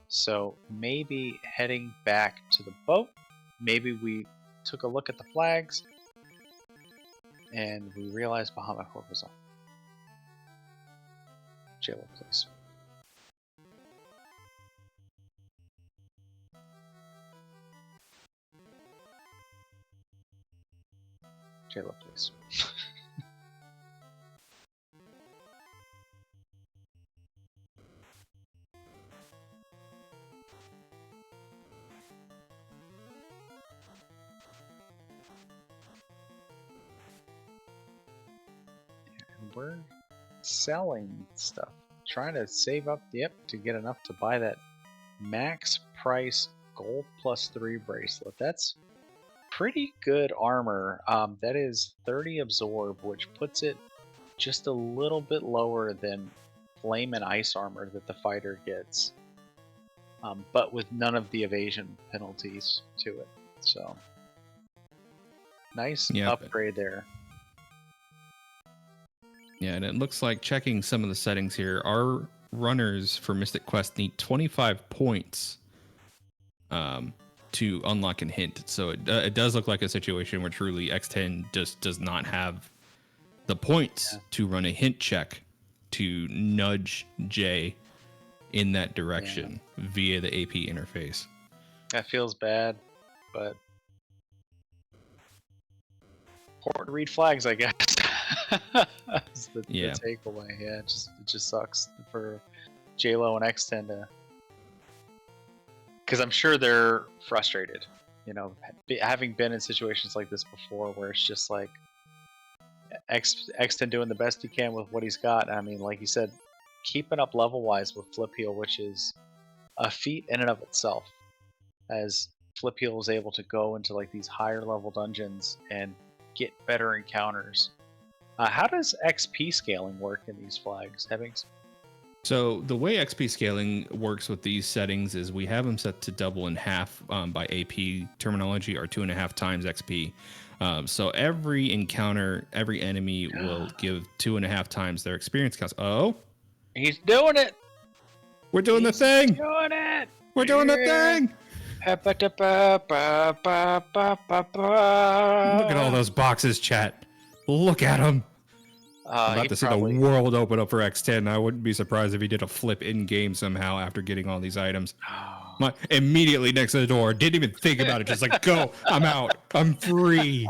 So maybe heading back to the boat. Maybe we took a look at the flags and we realized Bahamut Horde was on. J-Lo, please. J-Lo, please. And we're selling stuff. Trying to save up to get enough to buy that max price gold +3 bracelet. That's pretty good armor. That is 30 absorb, which puts it just a little bit lower than flame and ice armor that the fighter gets, but with none of the evasion penalties to it. So nice upgrade there. Yeah, and it looks like, checking some of the settings here, our runners for Mystic Quest need 25 points to unlock and hint. So it does look like a situation where truly X10 just does not have the points to run a hint check to nudge J in that direction via the AP interface. That feels bad, but important to read flags, I guess. That's the takeaway. Yeah, it just sucks for J-Lo and X10 to, because I'm sure they're frustrated, you know, having been in situations like this before, where it's just like X10 doing the best he can with what he's got. I mean, like you said, keeping up level wise with Flip Heel, which is a feat in and of itself, as Flip Heel is able to go into like these higher level dungeons and get better encounters. How does XP scaling work in these flags, Hebbings? So the way XP scaling works with these settings is we have them set to double in half by AP terminology, or 2.5 times XP. So every encounter, every enemy will give 2.5 times their experience counts. Oh, he's doing it! We're doing the thing! Doing it! We're doing the thing! Look at all those boxes, chat. Look at them. I'm about to see the world open up for X10. I wouldn't be surprised if he did a flip in game somehow after getting all these items. Immediately next to the door, didn't even think about it. Just like, go, I'm out, I'm free.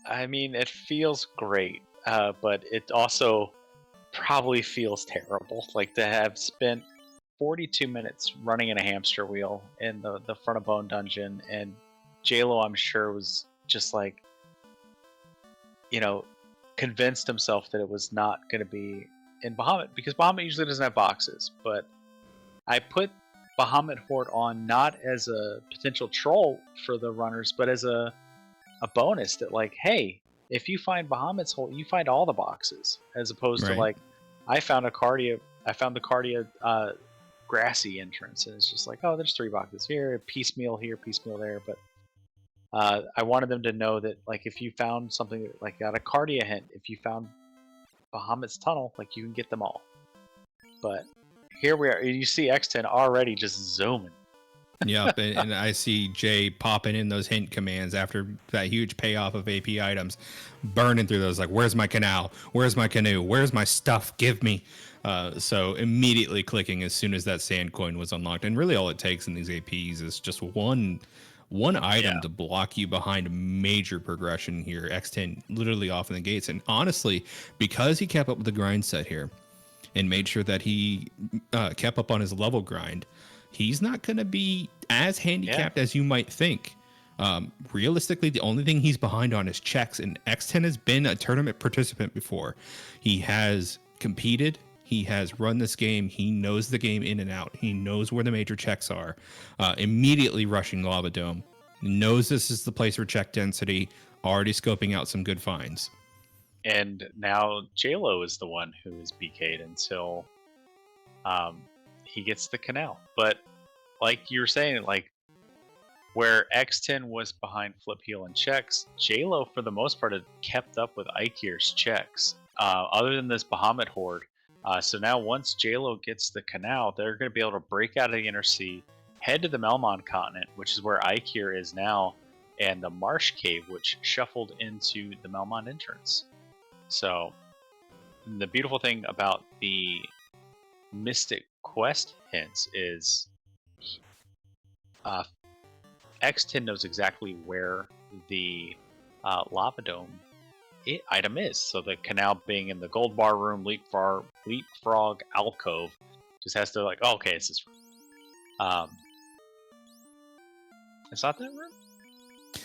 I mean, it feels great, but it also probably feels terrible. Like to have spent 42 minutes running in a hamster wheel in the front of Bone Dungeon, and J-Lo, I'm sure, was just like, you know, convinced himself that it was not going to be in Bahamut, because Bahamut usually doesn't have boxes. But I put Bahamut Horde on not as a potential troll for the runners, but as a bonus that, like, hey, if you find Bahamut's Horde, you find all the boxes, as opposed to like, I found the Cardia grassy entrance, and it's just like, oh, there's 3 boxes here, piecemeal there, but I wanted them to know that, like, if you found something like got a Cardia hint, if you found Bahamut's tunnel, like you can get them all. But here we are. You see X10 already just zooming. Yep, and I see Jay popping in those hint commands after that huge payoff of AP items, burning through those like, "Where's my canal? Where's my canoe? Where's my stuff? Give me!" So immediately clicking as soon as that sand coin was unlocked, and really all it takes in these APs is just one item Yeah. to block you behind major progression here. X10 literally off in the gates, and honestly, because he kept up with the grind set here and made sure that he kept up on his level grind, he's not going to be as handicapped as you might think. Realistically, the only thing he's behind on is checks, and X10 has been a tournament participant before. He has competed. He has run this game. He knows the game in and out. He knows where the major checks are. Immediately rushing Lava Dome. Knows this is the place for check density. Already scoping out some good finds. And now JLo is the one who is BK'd until he gets the canal. But like you were saying, like where X10 was behind Flip Heel and checks, JLo for the most part had kept up with Ikir's checks. Other than this Bahamut horde. So now once JLo gets the canal, they're going to be able to break out of the Inner Sea, head to the Melmon continent, which is where Ikir is now, and the Marsh Cave, which shuffled into the Melmon entrance. So the beautiful thing about the Mystic Quest hints is X10 knows exactly where the Lava Dome item is. So the canal being in the gold bar room, leapfrog alcove, just has to like, oh, okay, it's this room. It's not that room?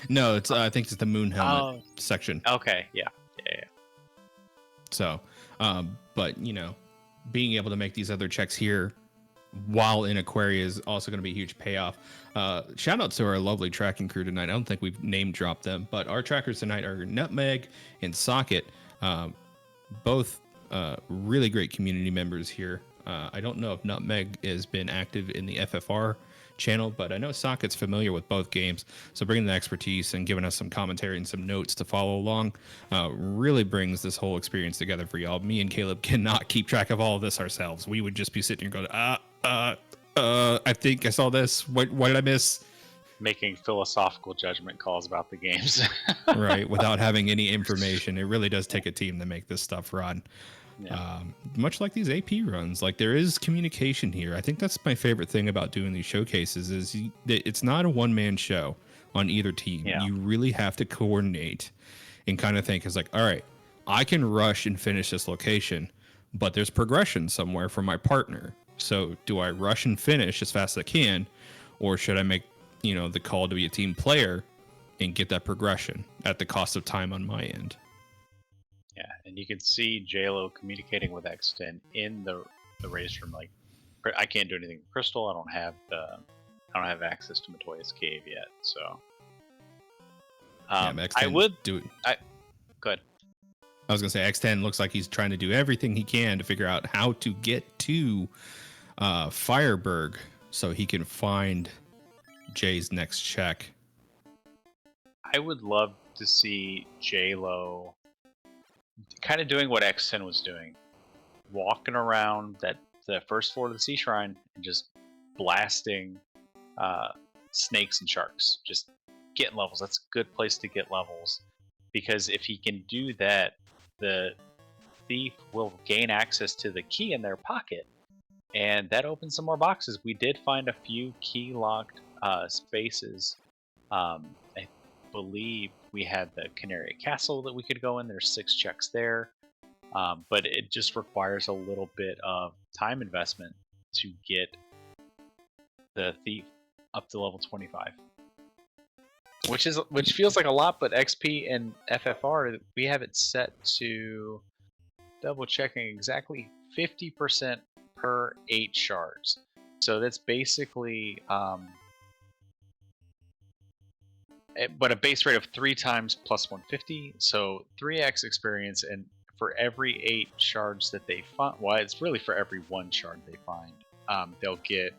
No, it's I think it's the moon helmet section. Okay, yeah. So, but you know, being able to make these other checks here while in Aquaria is also going to be a huge payoff. Shout out to our lovely tracking crew tonight. I don't think we've name dropped them, but our trackers tonight are Nutmeg and Socket, both really great community members here. I don't know if Nutmeg has been active in the FFR channel, but I know Socket's familiar with both games, so bringing the expertise and giving us some commentary and some notes to follow along really brings this whole experience together for y'all. Me and Caleb cannot keep track of all of this ourselves. We would just be sitting here going, I think I saw this. What did I miss? Making philosophical judgment calls about the games. Right, without having any information. It really does take a team to make this stuff run. Yeah. Much like these AP runs, like there is communication here. I think that's my favorite thing about doing these showcases is it's not a one-man show on either team. Yeah. You really have to coordinate and kind of think, it's like, all right, I can rush and finish this location, but there's progression somewhere for my partner. So do I rush and finish as fast as I can, or should I make, the call to be a team player and get that progression at the cost of time on my end? Yeah, and you can see JLo communicating with X10 in the race room. Like, I can't do anything with Crystal. I don't have access to Matoya's cave yet. So, X10 I would do it. Good. I was gonna say X10 looks like he's trying to do everything he can to figure out how to get to Fireberg so he can find Jay's next check. I would love to see JLo kind of doing what X10 was doing, walking around the first floor of the Sea Shrine and just blasting snakes and sharks, just getting levels. That's a good place to get levels, because if he can do that, the thief will gain access to the key in their pocket, and that opens some more boxes. We did find a few key locked spaces. I believe we had the Canary Castle that we could go in. There's 6 checks there, but it just requires a little bit of time investment to get the thief up to level 25, which feels like a lot. But XP and FFR, we have it set to, double checking exactly, 50% per 8 shards. So that's basically but a base rate of 3 times plus 150, so 3x experience. And for every 8 shards that they find, well, it's really for every 1 shard they find, they'll get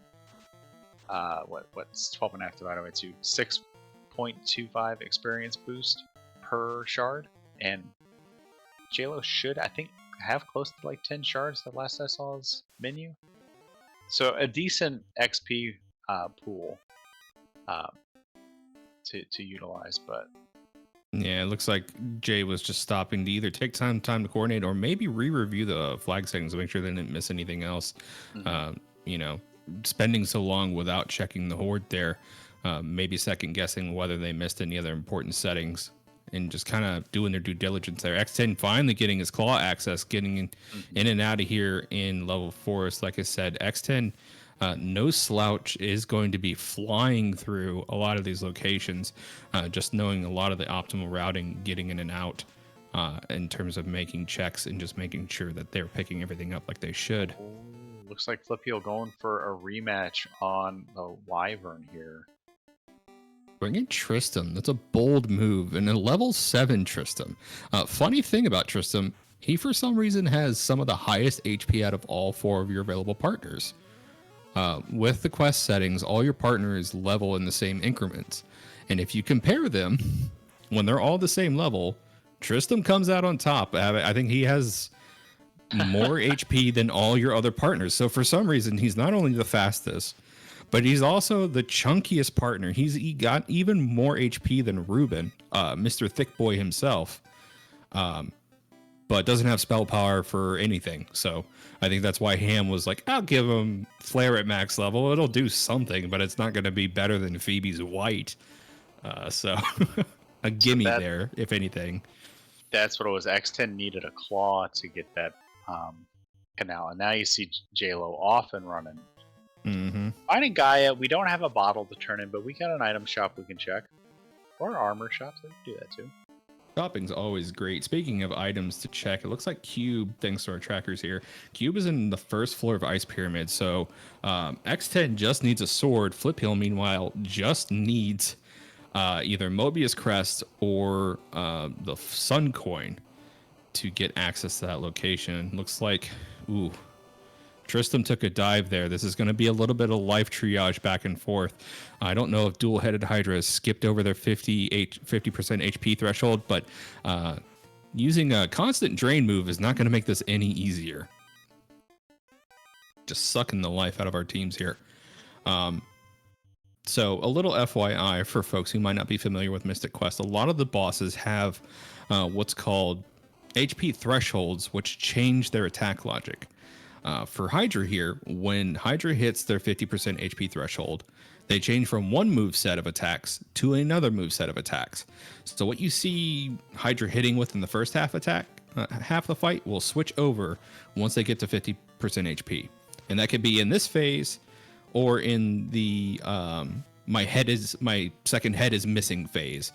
what's 12.5 divided by 2, 0.25 experience boost per shard, and JLo should, I think, have close to like 10 shards the last I saw his menu. So a decent XP pool uh, to utilize, but Yeah, it looks like Jay was just stopping to either take time to coordinate or maybe re-review the flag settings to make sure they didn't miss anything else. You know, spending so long without checking the horde there, maybe second guessing whether they missed any other important settings and just kind of doing their due diligence there. X10 finally getting his claw access, getting in and out of here in level forest. Like I said, X10, no slouch, is going to be flying through a lot of these locations, just knowing a lot of the optimal routing, getting in and out in terms of making checks and just making sure that they're picking everything up like they should. oh, looks like Flipio going for a rematch on the Wyvern here. Bring in Tristram. That's a bold move. And a level 7 Tristram. Funny thing about Tristram, he for some reason has some of the highest HP out of all 4 of your available partners. With the quest settings, all your partners level in the same increments. And if you compare them, when they're all the same level, Tristram comes out on top. I think he has more HP than all your other partners. So for some reason, he's not only the fastest, but he's also the chunkiest partner. He got even more HP than Ruben, Mr. Thick Boy himself, but doesn't have spell power for anything. So I think that's why Ham was like, I'll give him Flare at max level. It'll do something, but it's not going to be better than Phoebe's White. So a gimme there, if anything. That's what it was. X10 needed a claw to get that canal, and now you see JLo off and running. Finding Gaia, we don't have a bottle to turn in, but we got an item shop we can check. Or armor shops, we can do that too. Shopping's always great. Speaking of items to check, it looks like Cube, thanks to our trackers here, Cube is in the first floor of Ice Pyramid, so X10 just needs a sword. Flip Hill, meanwhile, just needs either Mobius Crest or the Sun Coin to get access to that location. Looks like, ooh, Tristram took a dive there. This is going to be a little bit of life triage back and forth. I don't know if dual-headed Hydra has skipped over their 50% HP threshold, but using a constant drain move is not going to make this any easier. Just sucking the life out of our teams here. So a little FYI for folks who might not be familiar with Mystic Quest, a lot of the bosses have what's called HP thresholds, which change their attack logic. For Hydra here, when Hydra hits their 50% HP threshold, they change from one move set of attacks to another move set of attacks. So what you see Hydra hitting with in the first half the fight will switch over once they get to 50% HP. And that could be in this phase or in the my second head is missing phase.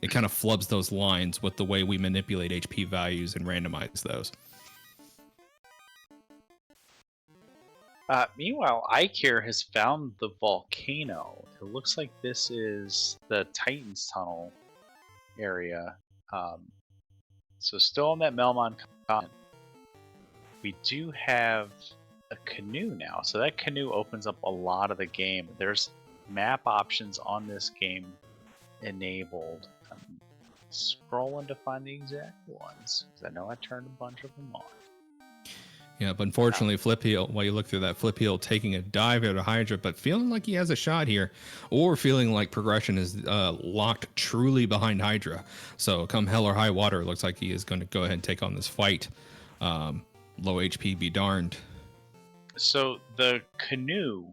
It kind of flubs those lines with the way we manipulate HP values and randomize those. Meanwhile, Ikir has found the volcano. It looks like this is the Titan's Tunnel area. So still on that Melmon continent. We do have a canoe now. So that canoe opens up a lot of the game. There's map options on this game enabled. I'm scrolling to find the exact ones, because I know I turned a bunch of them on. Yeah, but unfortunately, Flip Heel, while you look through that, Flip Heel taking a dive out of Hydra, but feeling like he has a shot here, or feeling like progression is locked truly behind Hydra. So come hell or high water, it looks like he is going to go ahead and take on this fight. Low HP be darned. So the canoe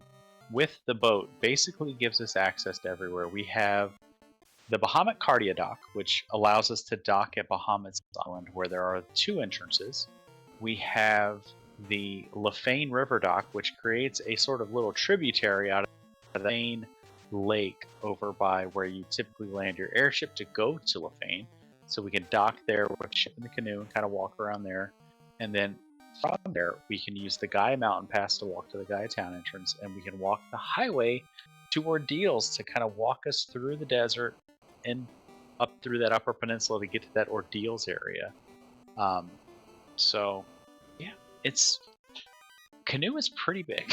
with the boat basically gives us access to everywhere. We have the Bahamut Cardia Dock, which allows us to dock at Bahamut's Island, where there are 2 entrances. We have the Lefane River Dock, which creates a sort of little tributary out of the main lake over by where you typically land your airship to go to Lefane. So we can dock there with ship in the canoe and kind of walk around there. And then from there, we can use the Gaia Mountain Pass to walk to the Gaia Town entrance, and we can walk the highway to Ordeals to kind of walk us through the desert and up through that upper peninsula to get to that Ordeals area. So, yeah, canoe is pretty big.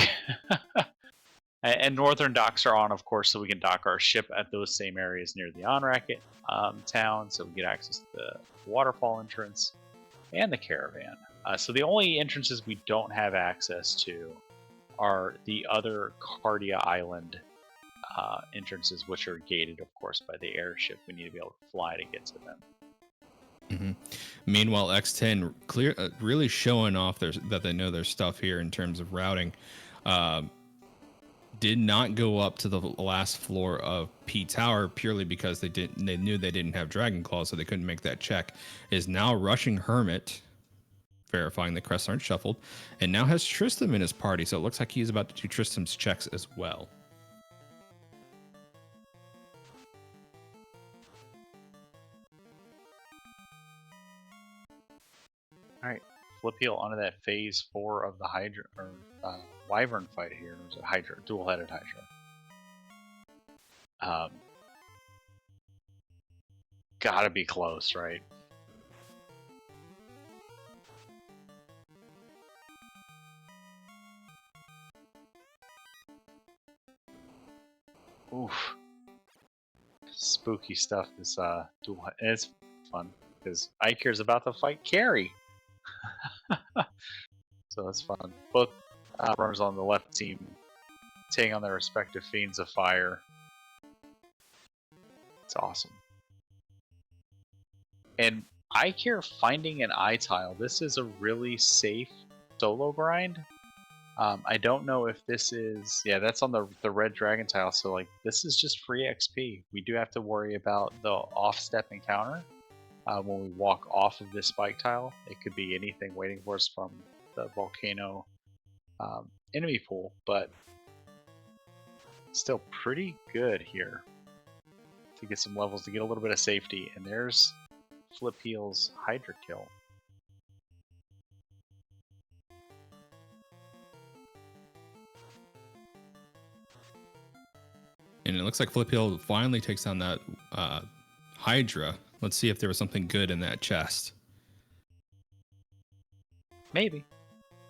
And northern docks are on, of course, so we can dock our ship at those same areas near the on-racket town, so we get access to the waterfall entrance and the caravan. So the only entrances we don't have access to are the other Cardia Island entrances, which are gated, of course, by the airship. We need to be able to fly to get to them. Mm-hmm. Meanwhile, X10 really showing off that they know their stuff here in terms of routing. Did not go up to the last floor of P Tower purely because they knew they didn't have Dragon Claw, so they couldn't make that check. Is now rushing Hermit, verifying the crests aren't shuffled, and now has Tristram in his party, so it looks like he's about to do Tristram's checks as well. All right, flip heel onto that phase 4 of the Hydra or Wyvern fight here. It was a Hydra, dual-headed Hydra. Gotta be close, right? Oof. Spooky stuff. This dual, and it's fun because Ikir's about to fight Carrie. So that's fun. Both runners on the left team taking on their respective fiends of fire. It's awesome. And Ikir finding an eye tile. This is a really safe solo grind. I don't know if this is... Yeah, that's on the red dragon tile, so like this is just free XP. We do have to worry about the off-step encounter. When we walk off of this spike tile, it could be anything waiting for us from the volcano enemy pool, but still pretty good here to get some levels, to get a little bit of safety. And there's Flip Heel's Hydra kill. And it looks like Flip Heel finally takes down that Hydra. Let's see if there was something good in that chest. Maybe.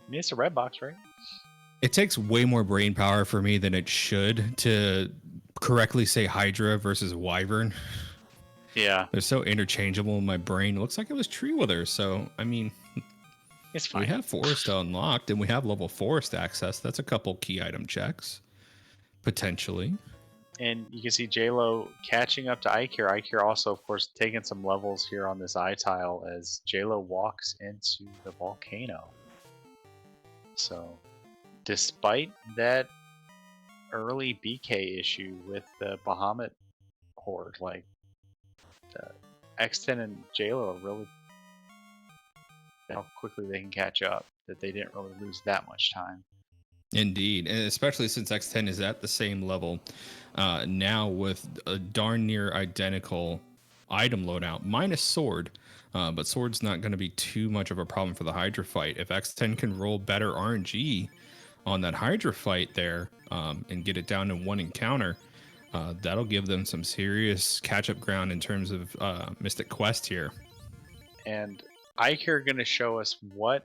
I mean, it's a red box, right? It takes way more brain power for me than it should to correctly say Hydra versus Wyvern. Yeah. They're so interchangeable in my brain. It looks like it was Tree Wither, so, I mean... It's fine. We have Forest unlocked, and we have level Forest access. That's a couple key item checks. Potentially. And you can see JLo catching up to Ikir. Ikir also, of course, taking some levels here on this eye tile as JLo walks into the volcano. So, despite that early BK issue with the Bahamut horde, like, X10 and JLo are really... how quickly they can catch up, that they didn't really lose that much time. Indeed, and especially since X10 is at the same level now with a darn near identical item loadout, minus sword, but sword's not going to be too much of a problem for the Hydra fight. If X10 can roll better RNG on that Hydra fight there and get it down in one encounter, that'll give them some serious catch-up ground in terms of Mystic Quest here. And Ikir are going to show us what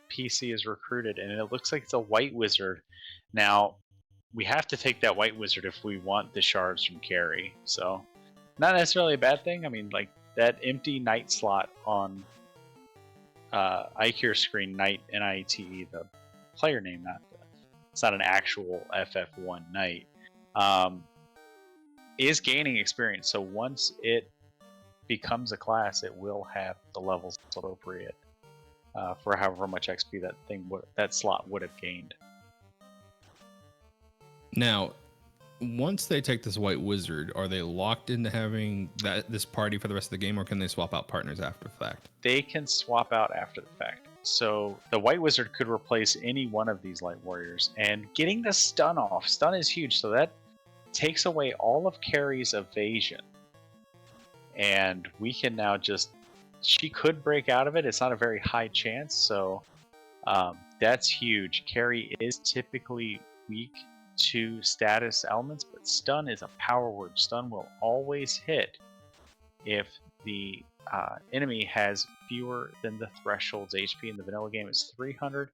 PC is recruited, and it looks like it's a white wizard. Now, we have to take that white wizard if we want the shards from Carrie, so not necessarily a bad thing. I mean, like, that empty knight slot on Ikir's screen, Knight, N-I-T-E, the player name, it's not an actual FF1 knight, is gaining experience. So once it becomes a class, it will have the levels appropriate for however much XP that slot would have gained. Now, once they take this white wizard, are they locked into having this party for the rest of the game, or can they swap out partners after the fact? They can swap out after the fact. So the white wizard could replace any one of these light warriors, and getting the stun off. Stun is huge, so that takes away all of Carrie's evasion. And we can now just... She could break out of it. It's not a very high chance, so that's huge. Carrie is typically weak to status elements, but stun is a power word. Stun will always hit if the enemy has fewer than the threshold's HP. In the vanilla game, it's 300,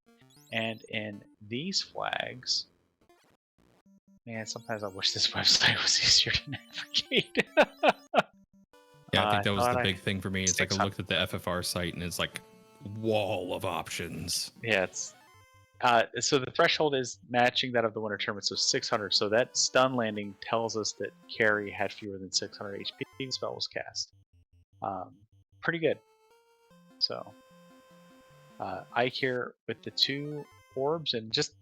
and in these flags, Man, sometimes I wish this website was easier to navigate. Yeah, I think I that was thought the I big thing for me. It's like I 600. looked at the FFR site and it's like wall of options. Yeah, it's so the threshold is matching that of the winter tournament, so 600. So that stun landing tells us that Carrie had fewer than 600 HP. The spell was cast. Pretty good. So Ike here with the 2 orbs and just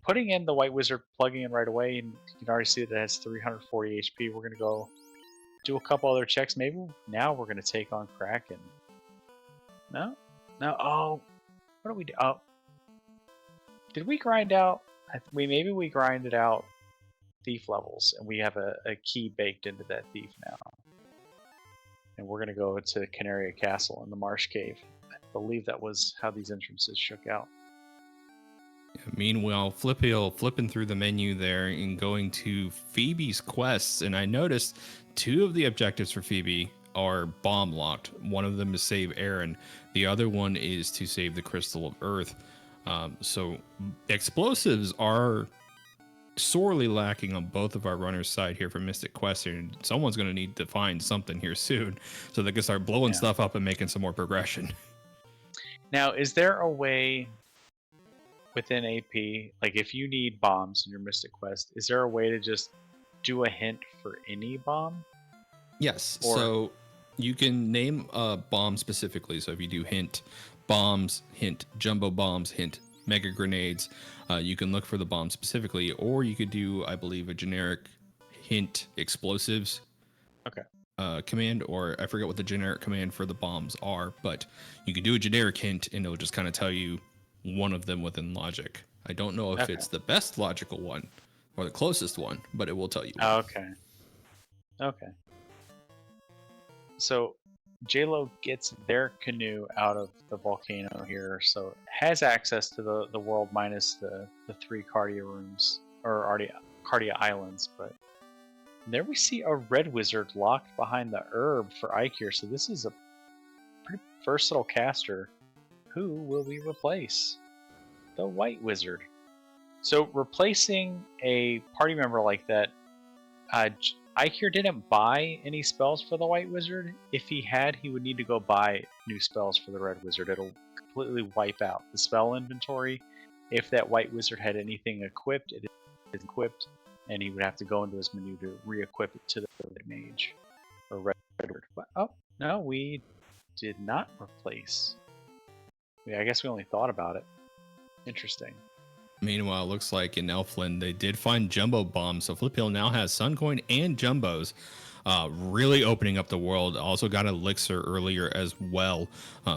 putting in the White Wizard, plugging in right away, and you can already see that it has 340 HP. We're gonna go do a couple other checks. Maybe now we're gonna take on Kraken. No, no. Oh, what do we do? Oh, did we grind out? Maybe we grinded out thief levels, and we have a key baked into that thief now. And we're gonna go to Canaria Castle in the Marsh Cave. I believe that was how these entrances shook out. Meanwhile, flipping through the menu there and going to Phoebe's quests, and I noticed 2 of the objectives for Phoebe are bomb locked. One of them is save Aaron. The other one is to save the Crystal of Earth. So explosives are sorely lacking on both of our runners' side here for Mystic Quest, and someone's going to need to find something here soon so they can start blowing stuff up and making some more progression. Now, is there a way within AP, like if you need bombs in your Mystic Quest, is there a way to just do a hint for any bomb? Yes. So you can name a bomb specifically. So if you do hint bombs, hint jumbo bombs, hint mega grenades, you can look for the bomb specifically, or you could do, I believe, a generic hint explosives. Okay. Command, or I forget what the generic command for the bombs are, but you can do a generic hint and it'll just kind of tell you one of them within logic. I don't know if it's the best logical one or the closest one, but it will tell you. Okay. Okay. So JLo gets their canoe out of the volcano here, so has access to the world minus the 3 Cardia rooms, or Cardia Islands, but there we see a red wizard locked behind the herb for Ike here, so this is a pretty versatile caster. Who will we replace? The white wizard. So replacing a party member like that, Ike here didn't buy any spells for the white wizard. If he had, he would need to go buy new spells for the red wizard. It'll completely wipe out the spell inventory. If that white wizard had anything equipped, it is equipped, and he would have to go into his menu to re-equip it to the red mage or red wizard. But, oh no, we did not replace. Yeah, I guess we only thought about it. Interesting. Meanwhile, it looks like in Elfland, they did find jumbo bombs. So Flip Hill now has Suncoin and jumbos, really opening up the world. Also got an elixir earlier as well.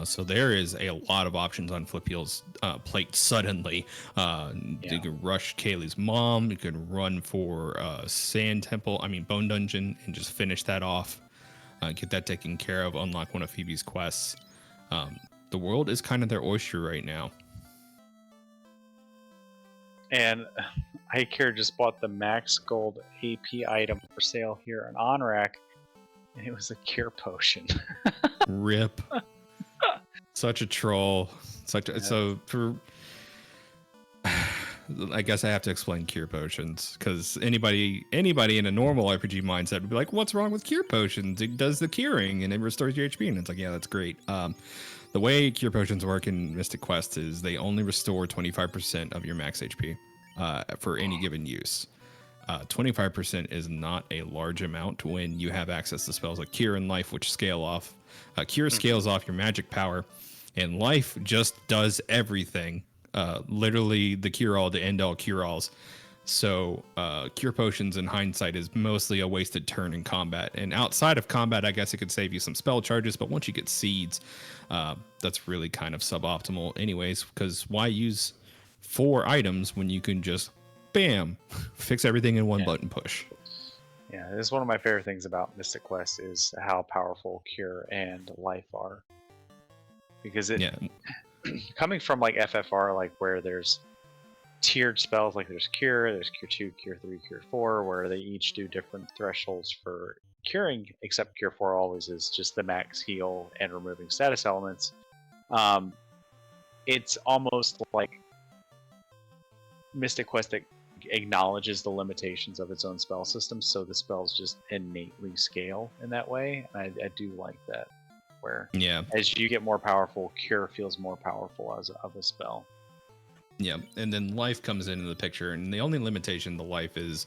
So there is a lot of options on Flip Hill's plate suddenly. You can rush Kaylee's mom. You can run for Bone Dungeon, and just finish that off. Get that taken care of. Unlock one of Phoebe's quests. The world is kind of their oyster right now. And Ike here just bought the max gold AP item for sale here on OnRack, and it was a cure potion. Rip. Such a troll. So for I guess I have to explain cure potions, because anybody in a normal RPG mindset would be like, what's wrong with cure potions? It does the curing and it restores your HP, and it's like, yeah, that's great. The way cure potions work in Mystic Quest is they only restore 25% of your max HP for any given use. 25% is not a large amount when you have access to spells like Cure and Life, which scale off. Cure scales off your magic power, and Life just does everything. Literally the cure-all to end all cure-alls. So cure potions in hindsight is mostly a wasted turn in combat. And outside of combat, I guess it could save you some spell charges, but once you get seeds, that's really kind of suboptimal anyways, because why use 4 items when you can just, bam, fix everything in one button push? Yeah, this is one of my favorite things about Mystic Quest is how powerful Cure and Life are. Because coming from like FFR, like where there's tiered spells, like there's Cure 2, Cure 3, Cure 4, where they each do different thresholds for curing, except Cure 4 always is just the max heal and removing status elements. It's almost like Mystic Quest that acknowledges the limitations of its own spell system, so the spells just innately scale in that way. And I do like that, where as you get more powerful, Cure feels more powerful as of a spell. Yeah, and then life comes into the picture, and the only limitation to life is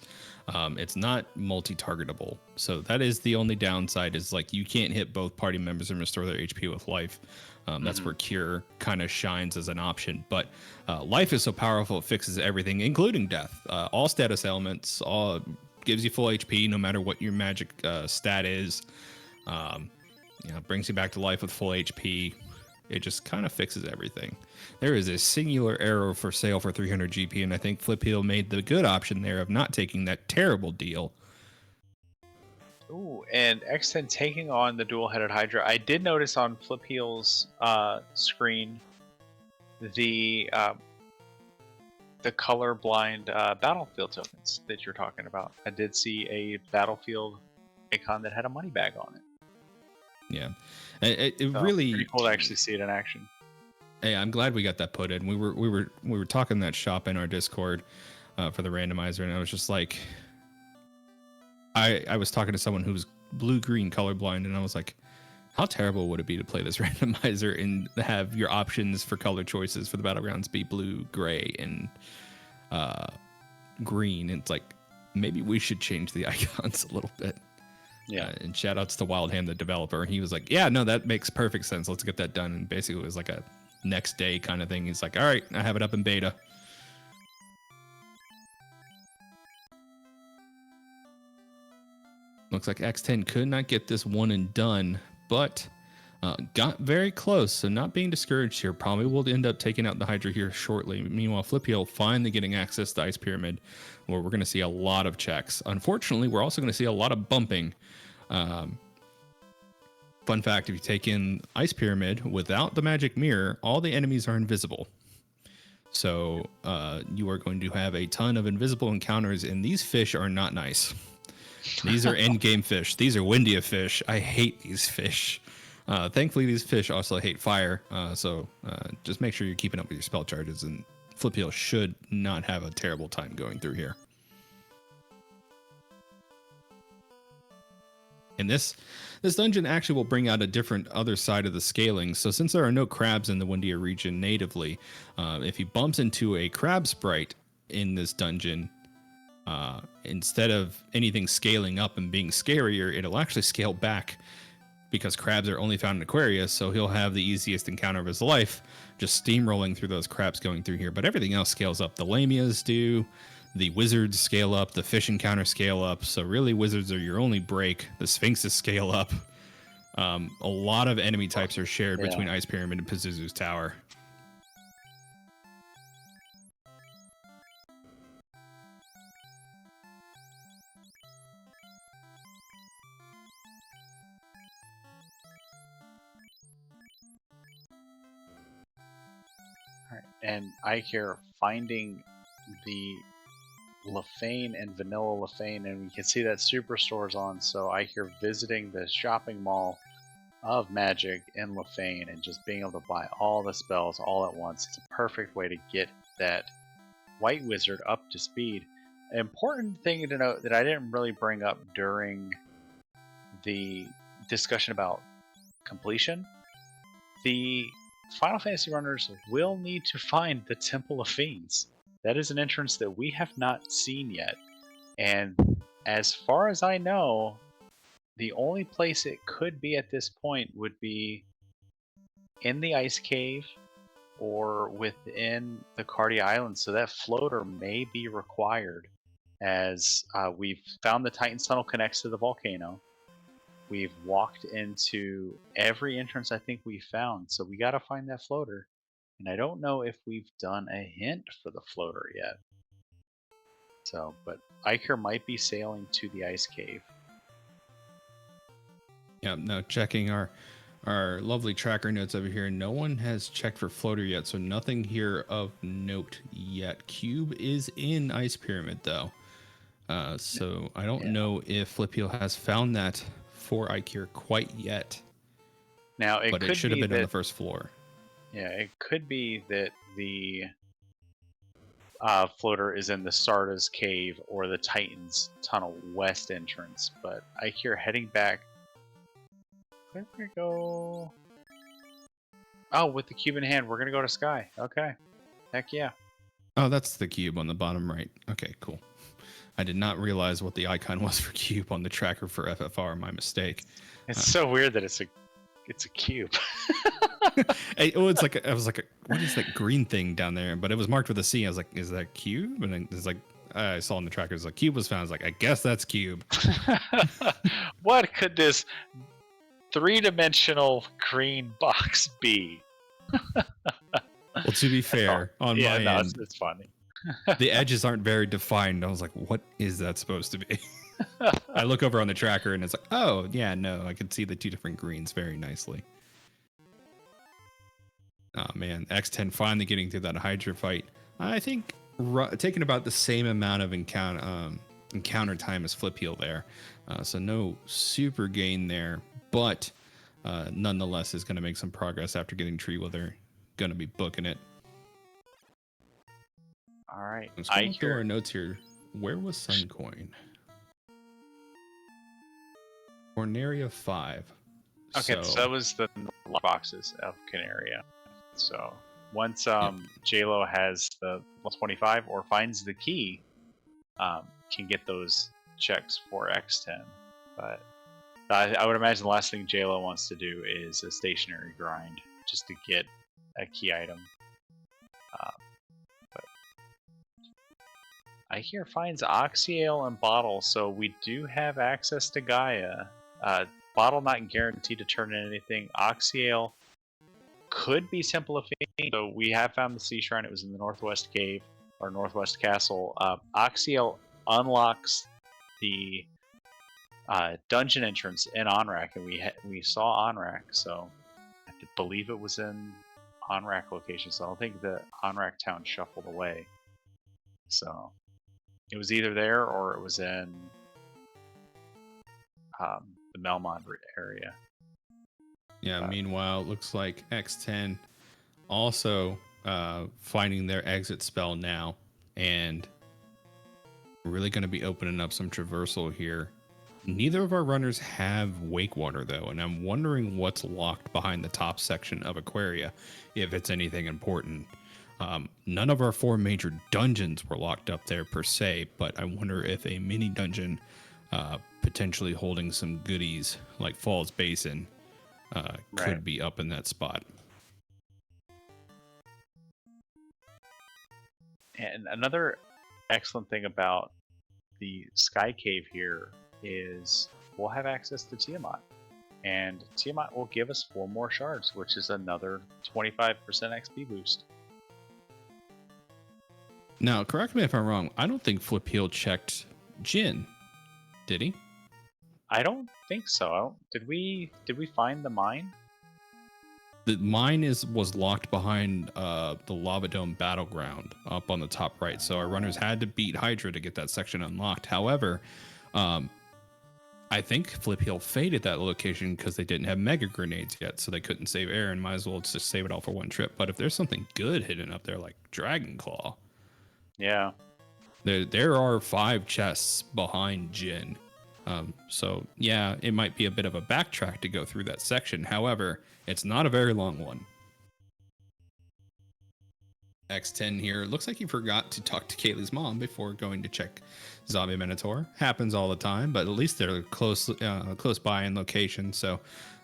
it's not multi-targetable. So that is the only downside, is like you can't hit both party members and restore their HP with life. That's where Cure kind of shines as an option. But life is so powerful, it fixes everything, including death. All status elements, all gives you full HP no matter what your magic stat is. Brings you back to life with full HP. It just kind of fixes everything. There is a singular arrow for sale for 300 GP, and I think Flip Heel made the good option there of not taking that terrible deal. Ooh, and X10 taking on the dual-headed Hydra. I did notice on Flip Heel's screen the colorblind battlefield tokens that you're talking about. I did see a battlefield icon that had a money bag on it. Yeah, it really pretty cool to actually see it in action. Hey, I'm glad we got that put in. We were talking that shop in our Discord for the randomizer, and I was just like, I was talking to someone who was blue-green colorblind, and I was like, how terrible would it be to play this randomizer and have your options for color choices for the battlegrounds be blue, gray, and green? And it's like, maybe we should change the icons a little bit. Yeah. And shout outs to Wild Hand, the developer. And he was like, yeah, no, that makes perfect sense. Let's get that done. And basically it was like a next day kind of thing. He's like, all right, I have it up in beta. Looks like X10 could not get this one and done, but got very close. So not being discouraged here. Probably will end up taking out the Hydra here shortly. Meanwhile, Flip Heel finally getting access to Ice Pyramid, where we're going to see a lot of checks. Unfortunately, we're also going to see a lot of bumping. Fun fact, if you take in Ice Pyramid without the magic mirror, all the enemies are invisible. So you are going to have a ton of invisible encounters, and these fish are not nice. These are end-game fish. These are Windia fish. I hate these fish. Thankfully, these fish also hate fire, so just make sure you're keeping up with your spell charges, and Flip Heel should not have a terrible time going through here. And this dungeon actually will bring out a different other side of the scaling. So since there are no crabs in the Windia region natively, if he bumps into a crab sprite in this dungeon, instead of anything scaling up and being scarier, it'll actually scale back, because crabs are only found in Aquarius, so he'll have the easiest encounter of his life, just steamrolling through those crabs going through here. But everything else scales up. The Lamias do, the wizards scale up, the fish encounter scale up, so really wizards are your only break. The Sphinxes scale up. A lot of enemy types are shared between Ice Pyramid and Pazuzu's Tower. And I hear finding the Lefane and Vanilla Lefane, and we can see that Superstore's on, so I hear visiting the shopping mall of Magic in Lefane and just being able to buy all the spells all at once. It's a perfect way to get that White Wizard up to speed. An important thing to note that I didn't really bring up during the discussion about completion, the Final Fantasy runners will need to find the Temple of Fiends. That is an entrance that we have not seen yet. And as far as I know, the only place it could be at this point would be in the Ice Cave or within the Cardia Islands. So that floater may be required, as we've found the Titan's Tunnel connects to the volcano. We've walked into every entrance I think we found, so we gotta find that floater. And I don't know if we've done a hint for the floater yet. So, but Iker might be sailing to the Ice Cave. Yeah, no, checking our lovely tracker notes over here. No one has checked for floater yet, so nothing here of note yet. Cube is in Ice Pyramid, though. So I don't know if Flip Heel has found that for Ikir quite yet. Now but it should have been on the first floor. Yeah, it could be that the floater is in the Sarda's cave or the Titan's tunnel west entrance. But I hear heading back. Where do we go? Oh, with the cube in hand, we're gonna go to Sky. Okay, heck yeah. Oh, that's the cube on the bottom right. Okay, cool. I did not realize what the icon was for cube on the tracker for FFR. My mistake. It's so weird that it's a cube. It's like I was like, what is that green thing down there? But it was marked with a C. I was like, is that cube? And it's like I saw in the tracker, it was like cube was found. I was like, I guess that's cube. What could this three-dimensional green box be? Well, to be fair, on my end, it's funny. the edges aren't very defined. I was like, what is that supposed to be? I look over on the tracker and it's like, oh yeah, no, I can see the two different greens very nicely. Oh man, X10 finally getting through that Hydra fight. I think taking about the same amount of encounter time as Flip Heel there. So no super gain there, but nonetheless is going to make some progress after getting Tree Wither. Going to be booking it. All right. Let's go through our notes here. Where was Suncoin? Corneria 5. Okay, so that was the boxes of Canaria. So once JLo has the plus 25 or finds the key, can get those checks for X10. But I would imagine the last thing JLo wants to do is a stationary grind just to get a key item. But I hear finds Oxyale and Bottle, so we do have access to Gaia. Bottle not guaranteed to turn in anything. Oxyale could be simplifying. So we have found the Sea Shrine. It was in the Northwest Cave or Northwest Castle. Oxyale unlocks the dungeon entrance in Onrak, and we saw Onrak, so I believe it was in Onrak location. So I don't think the Onrak town shuffled away. So it was either there or it was in the Melmond area. Yeah, meanwhile, it looks like X10 also finding their exit spell now, and really going to be opening up some traversal here. Neither of our runners have Wakewater, though, and I'm wondering what's locked behind the top section of Aquaria, if it's anything important. None of our 4 major dungeons were locked up there per se, but I wonder if a mini dungeon potentially holding some goodies like Falls Basin could be up in that spot. And another excellent thing about the Sky Cave here is we'll have access to Tiamat. And Tiamat will give us 4 more shards, which is another 25% XP boost. Now, correct me if I'm wrong, I don't think Flip Heel checked Jin. Did he? I don't think so. Did we find the mine? The mine was locked behind the Lava Dome Battleground up on the top right. So our runners had to beat Hydra to get that section unlocked. However, I think Flip Heel faded that location because they didn't have mega grenades yet, so they couldn't save air and might as well just save it all for one trip. But if there's something good hidden up there like Dragon Claw, yeah, there are 5 chests behind Jin. So yeah, it might be a bit of a backtrack to go through that section. However, it's not a very long one. X10 here. Looks like he forgot to talk to Kaylee's mom before going to check Zombie Minotaur. Happens all the time, but at least they're close by in location. So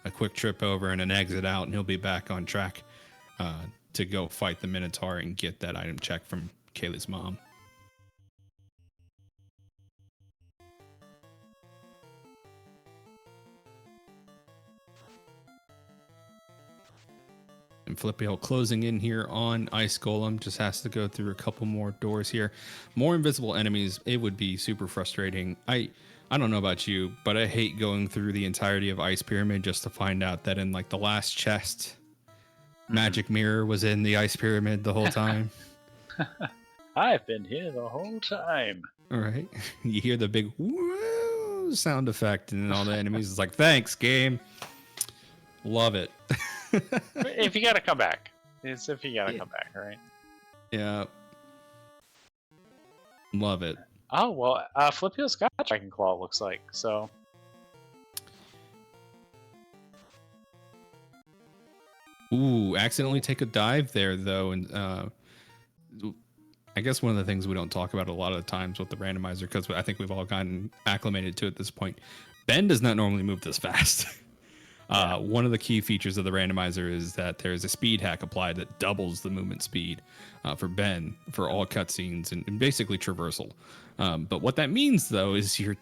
a quick trip over and an exit out, and he'll be back on track to go fight the Minotaur and get that item check from Kaylee's mom. And Flip Heel closing in here on Ice Golem. Just has to go through a couple more doors here. More invisible enemies. It would be super frustrating. I don't know about you, but I hate going through the entirety of Ice Pyramid just to find out that in like the last chest, Magic Mirror was in the Ice Pyramid the whole time. I've been here the whole time. All right. You hear the big woo sound effect, and all the enemies is like, thanks, game. Love it. If you gotta come back. It's if you gotta come back, right? Yeah. Love it. Oh well, Flip Heel's got Dragon Claw. It looks like so. Ooh, accidentally take a dive there though, and I guess one of the things we don't talk about a lot of the times with the randomizer, because I think we've all gotten acclimated to it at this point. Ben does not normally move this fast. Yeah. One of the key features of the randomizer is that there's a speed hack applied that doubles the movement speed for Ben for all cutscenes and basically traversal. But what that means though is your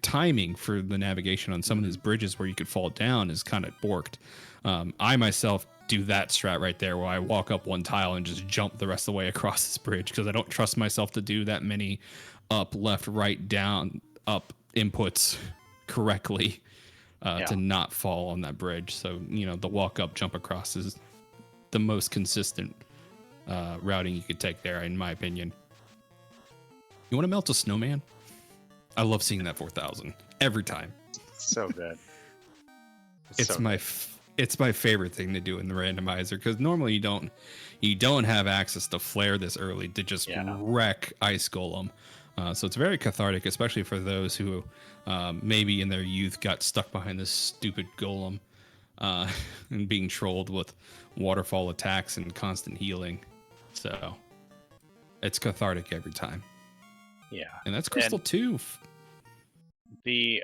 timing for the navigation on some of these bridges where you could fall down is kind of borked. I myself do that strat right there where I walk up one tile and just jump the rest of the way across this bridge because I don't trust myself to do that many up, left, right, down, up inputs correctly to not fall on that bridge. So, the walk up, jump across is the most consistent routing you could take there, in my opinion. You want to melt a snowman? I love seeing that 4,000 every time. So good. It's my favorite thing to do in the randomizer because normally you don't have access to flare this early to just wreck Ice Golem. So it's very cathartic, especially for those who maybe in their youth got stuck behind this stupid golem and being trolled with waterfall attacks and constant healing. So it's cathartic every time. Yeah. And that's Crystal 2. There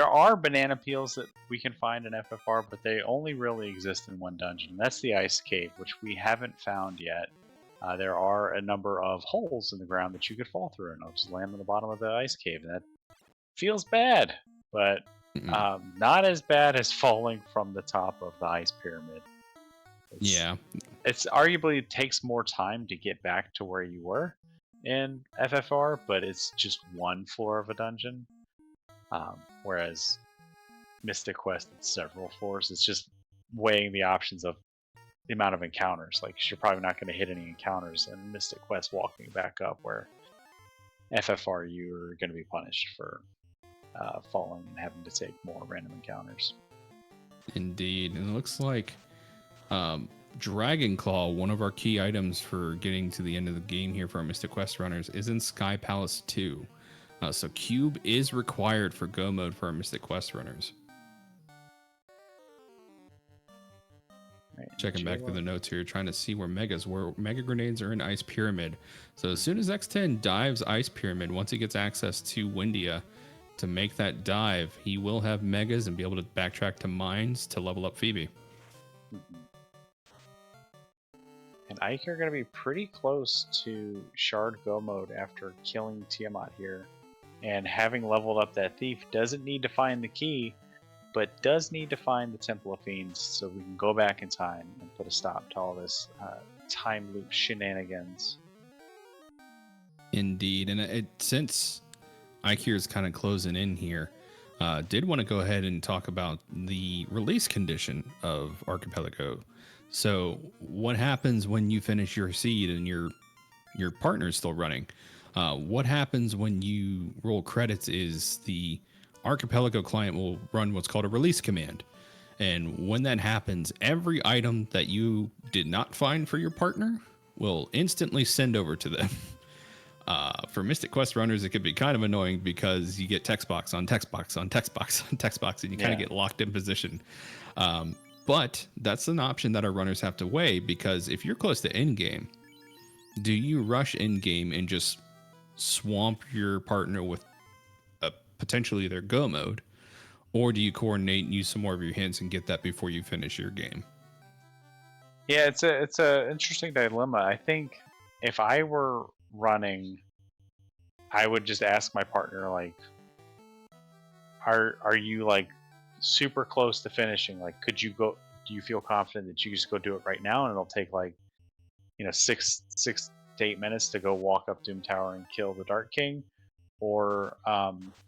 are banana peels that we can find in FFR, but they only really exist in one dungeon. That's the Ice Cave, which we haven't found yet. There are a number of holes in the ground that you could fall through, and I'll just land on the bottom of the Ice Cave, and that feels bad, but not as bad as falling from the top of the Ice Pyramid. It's arguably takes more time to get back to where you were in FFR, but it's just one floor of a dungeon. Whereas Mystic Quest, it's several floors. It's just weighing the options of the amount of encounters. Like, you're probably not going to hit any encounters in Mystic Quest walking back up, where FFR, you're going to be punished for falling and having to take more random encounters. Indeed. And it looks like Dragon Claw, one of our key items for getting to the end of the game here for our Mystic Quest runners, is in Sky Palace 2. So Cube is required for Go mode for our Mystic Quest runners. Checking back through the notes here, trying to see where Mega Grenades are in Ice Pyramid. So as soon as X10 dives Ice Pyramid, once he gets access to Windia to make that dive, he will have Megas and be able to backtrack to Mines to level up Phoebe. And Ike are going to be pretty close to Shard Go mode after killing Tiamat here. And having leveled up that thief, doesn't need to find the key, but does need to find the Temple of Fiends so we can go back in time and put a stop to all this time loop shenanigans. Indeed. And since Ike here is kind of closing in here, did want to go ahead and talk about the release condition of Archipelago. So what happens when you finish your seed and your partner's still running? What happens when you roll credits is the Archipelago client will run what's called a release command. And when that happens, every item that you did not find for your partner will instantly send over to them. For Mystic Quest runners, it could be kind of annoying because you get text box on text box on text box on text box, and you kind of get locked in position. But that's an option that our runners have to weigh, because if you're close to end game, do you rush end game and just swamp your partner with potentially their go mode, or do you coordinate and use some more of your hints and get that before you finish your game? Yeah, it's a interesting dilemma. I think if I were running, I would just ask my partner, like, are you like super close to finishing? Like, could you go? Do you feel confident that you just go do it right now, and it'll take like 6 to 8 minutes to go walk up Doom Tower and kill the Dark King? Or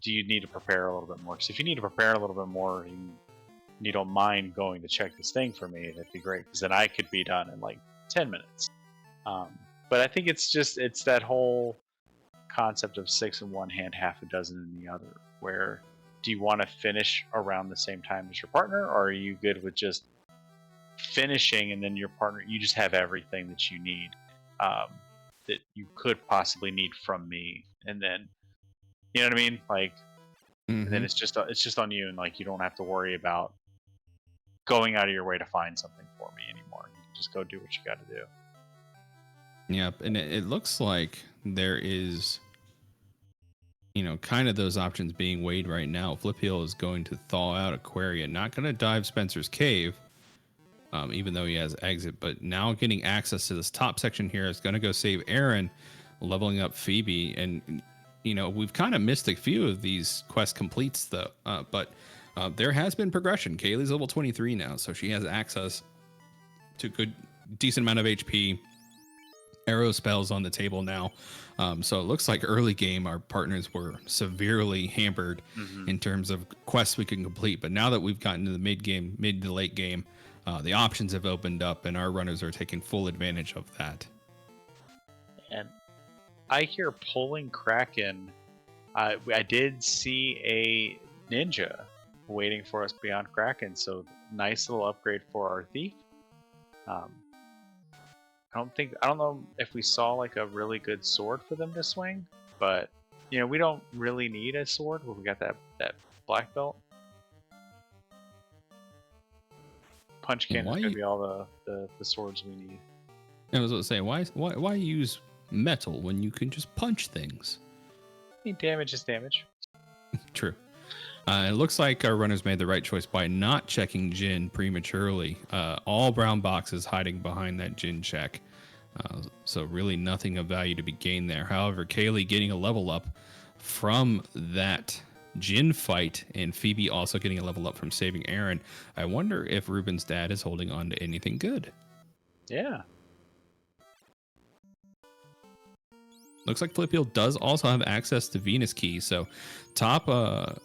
do you need to prepare a little bit more? Because if you need to prepare a little bit more, you don't mind going to check this thing for me, that'd be great, because then I could be done in like 10 minutes. But I think it's that whole concept of 6 in one hand, half a dozen in the other, where do you want to finish around the same time as your partner, or are you good with just finishing and then your partner, you just have everything that you need? that you could possibly need from me, and then you know what I mean, like, and then Mm-hmm. it's just on you, and like you don't have to worry about going out of your way to find something for me anymore. You can just go do what you got to do. Yep. And it looks like there is, kind of those options being weighed right now. Flip Heel is going to thaw out Aquaria, not going to dive Spencer's cave, even though he has exit, but now getting access to this top section here is going to go save Aaron, leveling up Phoebe. And, we've kind of missed a few of these quest completes, though, but there has been progression. Kaylee's level 23 now, so she has access to decent amount of HP. Arrow spells on the table now. So it looks like early game, our partners were severely hampered in terms of quests we can complete. But now that we've gotten to the mid to late game, the options have opened up and our runners are taking full advantage of that. And I hear pulling Kraken. I did see a ninja waiting for us beyond Kraken, so nice little upgrade for our thief. I don't know if we saw like a really good sword for them to swing, but we don't really need a sword when we got that black belt. Punch cannon is gonna be all the swords we need. I was going to say, why use metal when you can just punch things? I mean, damage is damage. True. It looks like our runners made the right choice by not checking Jin prematurely. All brown boxes hiding behind that Jin check. So really nothing of value to be gained there. However, Kaylee getting a level up from that Jin fight, and Phoebe also getting a level up from saving Aaron. I wonder if Ruben's dad is holding on to anything good. Yeah. Looks like Flip Heel does also have access to Venus Key, so top of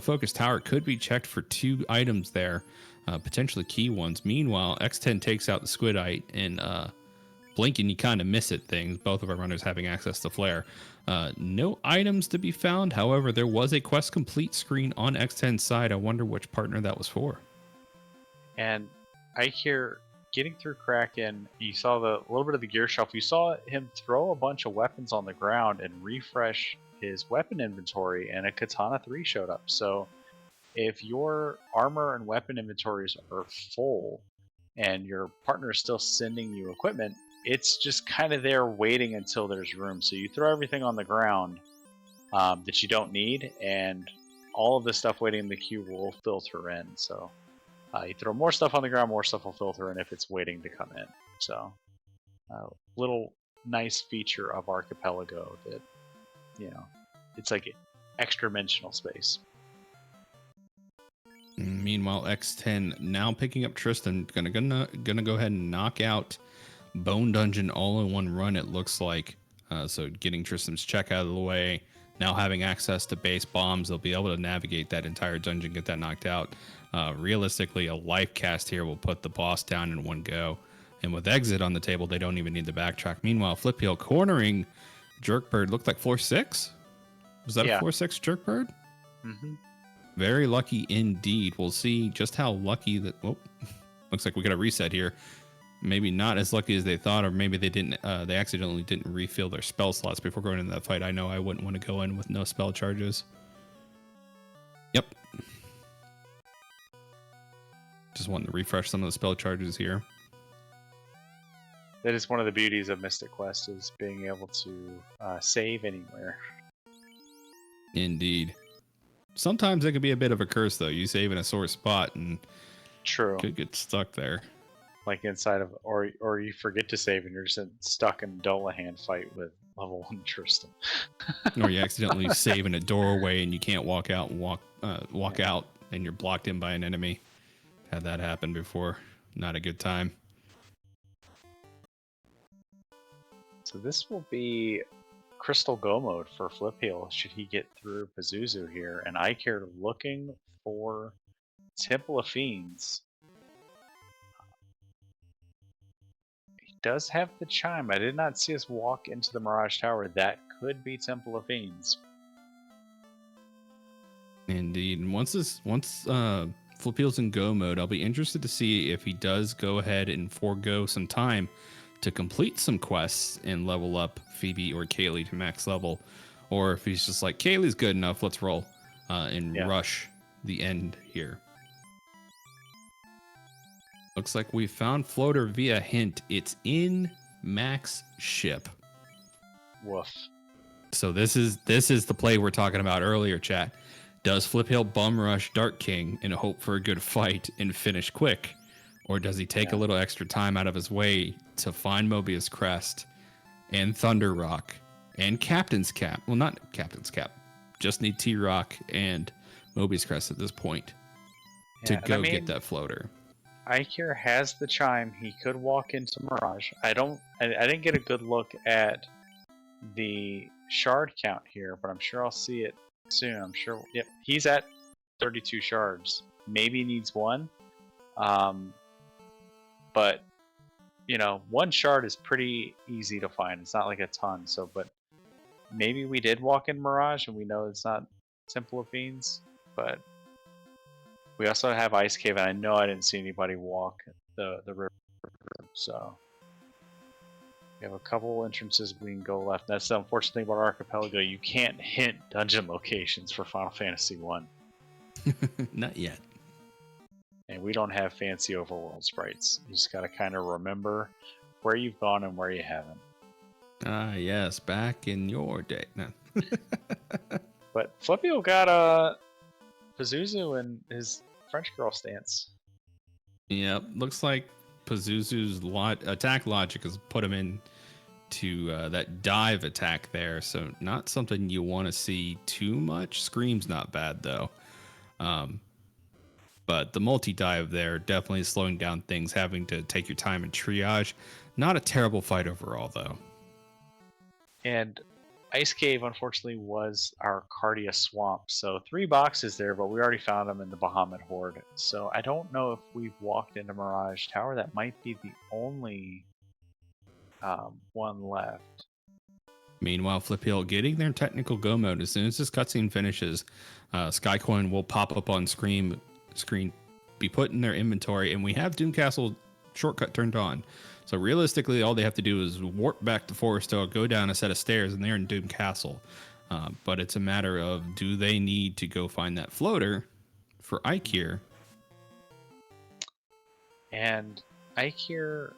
Focus Tower could be checked for 2 items there, potentially key ones. Meanwhile, X10 takes out the Squidite, and Blink and you kind of miss it things. Both of our runners having access to Flare. No items to be found. However, there was a quest complete screen on X10's side. I wonder which partner that was for. And I hear getting through Kraken, you saw a little bit of the gear shelf. You saw him throw a bunch of weapons on the ground and refresh his weapon inventory, and a Katana 3 showed up. So if your armor and weapon inventories are full and your partner is still sending you equipment, it's just kind of there waiting until there's room. So you throw everything on the ground that you don't need, and all of the stuff waiting in the queue will filter in. So you throw more stuff on the ground, more stuff will filter in if it's waiting to come in. So little nice feature of Archipelago that, it's like extra dimensional space. Meanwhile, X10 now picking up Tristan, gonna go ahead and knock out Bone Dungeon all in one run, it looks like. So getting Tristan's check out of the way, now having access to base bombs, they'll be able to navigate that entire dungeon, get that knocked out. Realistically, a life cast here will put the boss down in one go. And with exit on the table, they don't even need to backtrack. Meanwhile, Flip Heel cornering Jerkbird looked like floor 6. Was that a floor 6 Jerkbird? Mm-hmm. Very lucky indeed. We'll see just how lucky that. Oh, looks like we got a reset here. Maybe not as lucky as they thought, or maybe they didn't. They accidentally didn't refill their spell slots before going into that fight. I know I wouldn't want to go in with no spell charges. Yep. Just wanting to refresh some of the spell charges here. That is one of the beauties of Mystic Quest, is being able to save anywhere. Indeed. Sometimes it can be a bit of a curse, though. You save in a sore spot and could get stuck there. Like inside of, or you forget to save and you're just stuck in Dolahan fight with level 1 Tristan. Or you accidentally save in a doorway and you can't walk out and walk out and you're blocked in by an enemy. Had that happen before. Not a good time. So this will be Crystal Go mode for Flip Heel should he get through Pazuzu here, and I care looking for Temple of Fiends. He does have the chime. I did not see us walk into the Mirage Tower. That could be Temple of Fiends. Indeed. And once Flip Heel's in go mode, I'll be interested to see if he does go ahead and forego some time to complete some quests and level up Phoebe or Kaylee to max level, or if he's just like, Kaylee's good enough, let's roll and rush the end here. Looks like we found Floater via hint. It's in Max ship. Woof. So this is the play we're talking about earlier, chat. Does Flip Hill bum rush Dark King and hope for a good fight and finish quick? Or does he take a little extra time out of his way to find Mobius Crest and Thunder Rock and Captain's Cap? Well, not Captain's Cap. Just need T-Rock and Mobius Crest at this point to go get that floater. Ikir has the chime. He could walk into Mirage. I didn't get a good look at the shard count here, but I'm sure I'll see it soon. I'm sure. Yep, he's at 32 shards. Maybe he needs one. But you know, one shard is pretty easy to find. It's not like a ton. So, but maybe we did walk in Mirage, and we know it's not Temple of Fiends. But we also have Ice Cave, and I know I didn't see anybody walk the river. So we have a couple entrances we can go left. That's the unfortunate thing about Archipelago. You can't hint dungeon locations for Final Fantasy 1. Not yet. And we don't have fancy overworld sprites. You just gotta kind of remember where you've gone and where you haven't. Ah, yes, back in your day. No. But Flippio got Pazuzu and his French girl stance. Yep, looks like Pazuzu's attack logic has put him in to that dive attack there. So not something you want to see too much. Scream's not bad though. But the multi-dive there definitely slowing down things, having to take your time and triage. Not a terrible fight overall, though. And Ice Cave, unfortunately, was our Cardia Swamp. So 3 boxes there, but we already found them in the Bahamut Horde. So I don't know if we've walked into Mirage Tower. That might be the only one left. Meanwhile, Flip Hill getting their technical go mode. As soon as this cutscene finishes, Skycoin will pop up on screen, be put in their inventory, and we have Doom Castle shortcut turned on. So realistically, all they have to do is warp back to Forresto, go down a set of stairs, and they're in Doom Castle. But it's a matter of, do they need to go find that floater for Ikir? And Ikir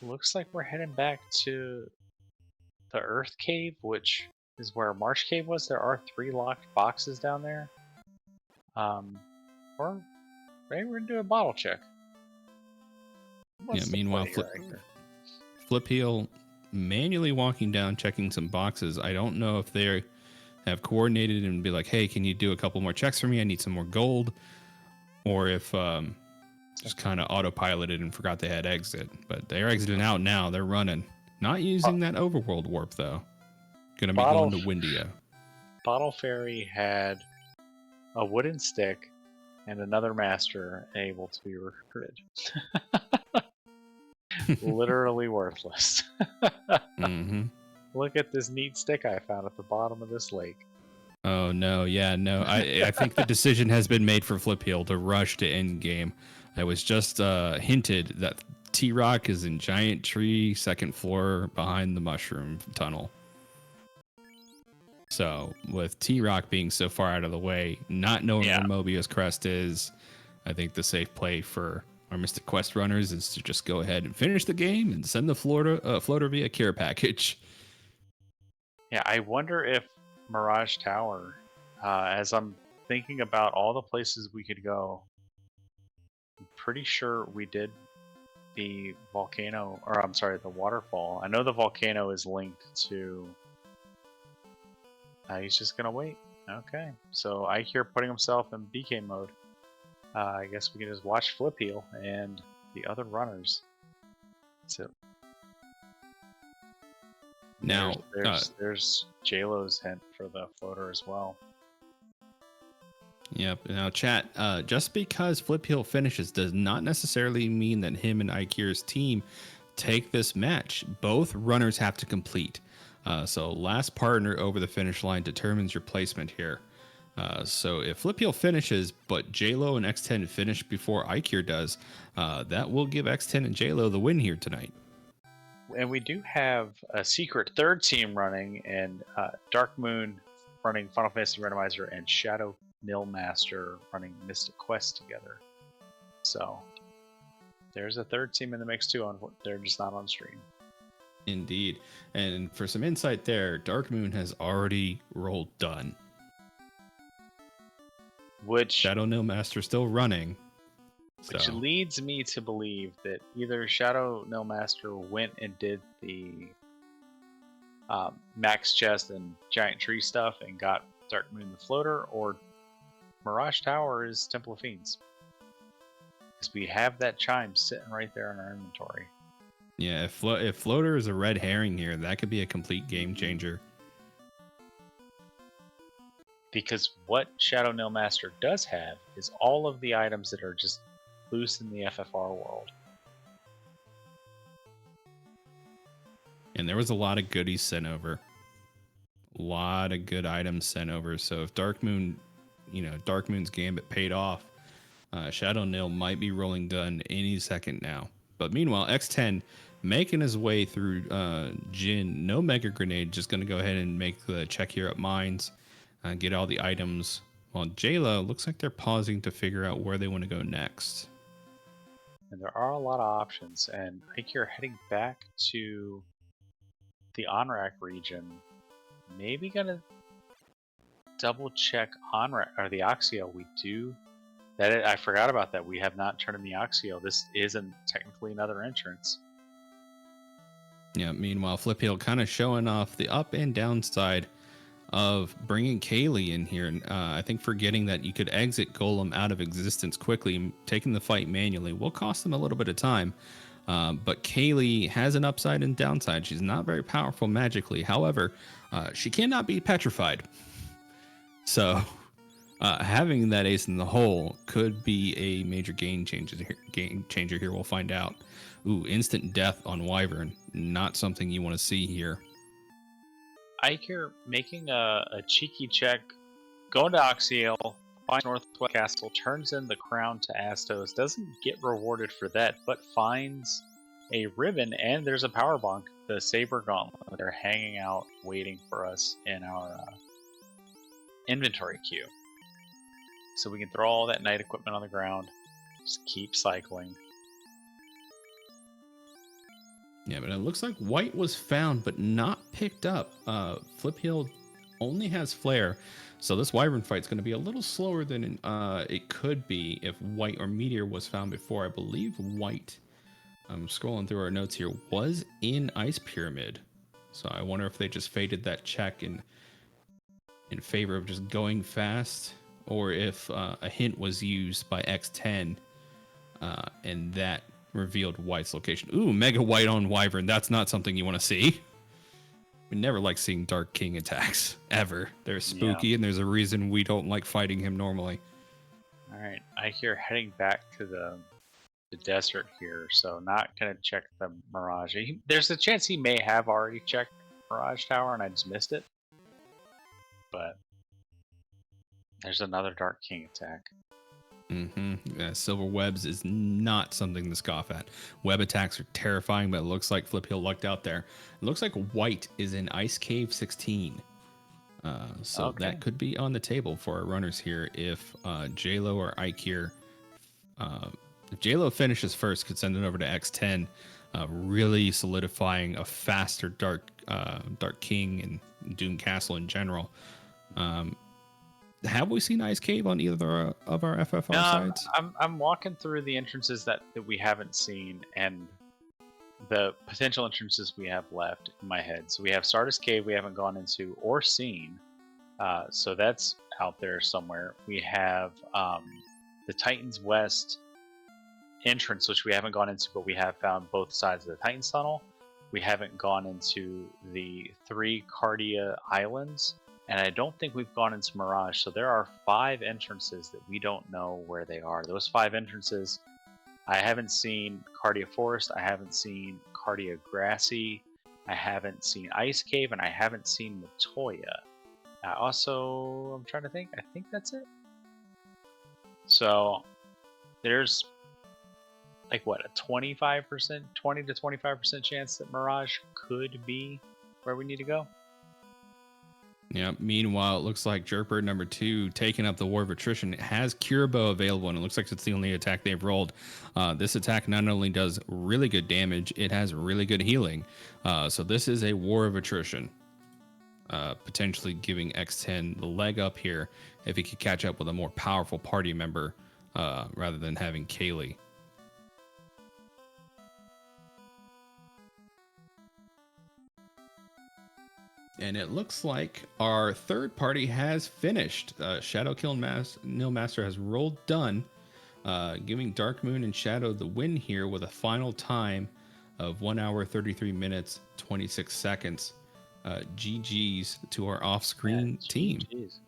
looks like we're heading back to the Earth Cave, which is where March Cave was. There are 3 locked boxes down there. Or maybe we're gonna do a bottle check. Meanwhile, Flip Heel manually walking down, checking some boxes. I don't know if they have coordinated and be like, hey, can you do a couple more checks for me? I need some more gold. Or if just kind of autopiloted and forgot they had exit. But they're exiting out now. They're running. Not using that overworld warp, though. Gonna be going to Windia. Bottle Fairy had a wooden stick and another master able to be recruited. Literally worthless. Mm-hmm. Look at this neat stick I found at the bottom of this lake. Oh, no. Yeah, no. I think the decision has been made for Flip Heel to rush to end game. It was just hinted that T-Rock is in giant tree, 2nd floor behind the mushroom tunnel. So with T-Rock being so far out of the way, not knowing where Mobius Crest is, I think the safe play for our Mystic Quest runners is to just go ahead and finish the game and send the floater via care package. Yeah, I wonder if Mirage Tower, as I'm thinking about all the places we could go, I'm pretty sure we did the volcano, or I'm sorry, the waterfall. I know the volcano is linked to... he's just gonna wait. Okay, so Ikir putting himself in BK mode. I guess we can just watch Flip Heel and the other runners. So now there's JLo's hint for the floater as well. Yep. Now, chat. Just because Flip Heel finishes does not necessarily mean that him and Ikir's team take this match. Both runners have to complete. So last partner over the finish line determines your placement here. So if Flip Heel finishes, but JLo and X10 finish before Ikir does, that will give X10 and JLo the win here tonight. And we do have a secret third team running, and Dark Moon running Final Fantasy Randomizer, and Shadow Nilmaster running Mystic Quest together. So there's a third team in the mix too. They're just not on stream. Indeed. And for some insight there, Dark Moon has already rolled done. Which Shadow Nilmaster still running. Which leads me to believe that either Shadow Nilmaster went and did the Max Chest and Giant Tree stuff and got Dark Moon the Floater, or Mirage Tower is Temple of Fiends. Because we have that chime sitting right there in our inventory. Yeah, if Floater is a red herring here, that could be a complete game changer. Because what Shadow Nilmaster does have is all of the items that are just loose in the FFR world. And there was a lot of goodies sent over. A lot of good items sent over. So if Dark Moon, Dark Moon's Gambit paid off, Shadow Nil might be rolling done any second now. But meanwhile, X10 making his way through Jin. No Mega Grenade, just going to go ahead and make the check here at Mines, get all the items. While Jayla looks like they're pausing to figure out where they want to go next. And there are a lot of options, and I think you're heading back to the Onrak region. Maybe gonna double check Onrak or the Oxio. We do that. I forgot about that. We have not turned in the Oxio. This isn't technically another entrance. Yeah. Meanwhile, Flip Hill kind of showing off the up and downside of bringing Kaylee in here. And I think forgetting that you could exit Golem out of existence quickly, taking the fight manually will cost them a little bit of time. But Kaylee has an upside and downside. She's not very powerful magically. However, she cannot be petrified. So having that ace in the hole could be a major game changer here. We'll find out. Ooh, instant death on Wyvern. Not something you want to see here. Iker making a cheeky check, going to Oxiel, finds Northwest Castle, turns in the crown to Astos, doesn't get rewarded for that, but finds a ribbon, and there's a power bonk, the Saber Gauntlet. They're hanging out, waiting for us in our inventory queue. So we can throw all that knight equipment on the ground, just keep cycling. Yeah, but it looks like white was found but not picked up. Flip Hill only has flare, so this Wyvern fight's going to be a little slower than it could be if white or meteor was found before. I believe white, I'm scrolling through our notes here, was in Ice Pyramid. So I wonder if they just faded that check in favor of just going fast, or if a hint was used by X10 and that revealed white's location. Ooh, mega white on Wyvern. That's not something you want to see. We never like seeing Dark King attacks, ever. They're spooky, and there's a reason we don't like fighting him normally. Alright, I hear heading back to the desert here, so not going to check the Mirage. There's a chance he may have already checked Mirage Tower and I just missed it. But there's another Dark King attack. Silver webs is not something to scoff at. Web attacks are terrifying, but it looks like Flip Hill lucked out there. It looks like white is in Ice Cave 16. So that could be on the table for our runners here if JLo or Ikir, if JLo finishes first, could send it over to X10, really solidifying a faster Dark King and Doom Castle in general. Have we seen Ice Cave on either of our FFR sides? I'm walking through the entrances that we haven't seen and the potential entrances we have left in my head. So we have Sardis Cave we haven't gone into or seen. So that's out there somewhere. We have the Titans West entrance, which we haven't gone into, but we have found both sides of the Titans Tunnel. We haven't gone into the 3 Cardia Islands. And I don't think we've gone into Mirage, so there are 5 entrances that we don't know where they are. Those 5 entrances, I haven't seen Cardia Forest, I haven't seen Cardia Grassy, I haven't seen Ice Cave, and I haven't seen Matoya. I'm trying to think, I think that's it. So, there's like what, a 25%, 20 to 25% chance that Mirage could be where we need to go. Yeah. Meanwhile, it looks like Jerkbird number 2 taking up the War of Attrition. It has Cure Bow available, and it looks like it's the only attack they've rolled. This attack not only does really good damage, it has really good healing. So this is a War of Attrition, potentially giving X10 the leg up here if he could catch up with a more powerful party member rather than having Kaylee. And it looks like our third party has finished. Shadowkill Nil Master has rolled done, giving Dark Moon and Shadow the win here with a final time of 1 hour, 33 minutes, 26 seconds. GG's to our off-screen team. GG's.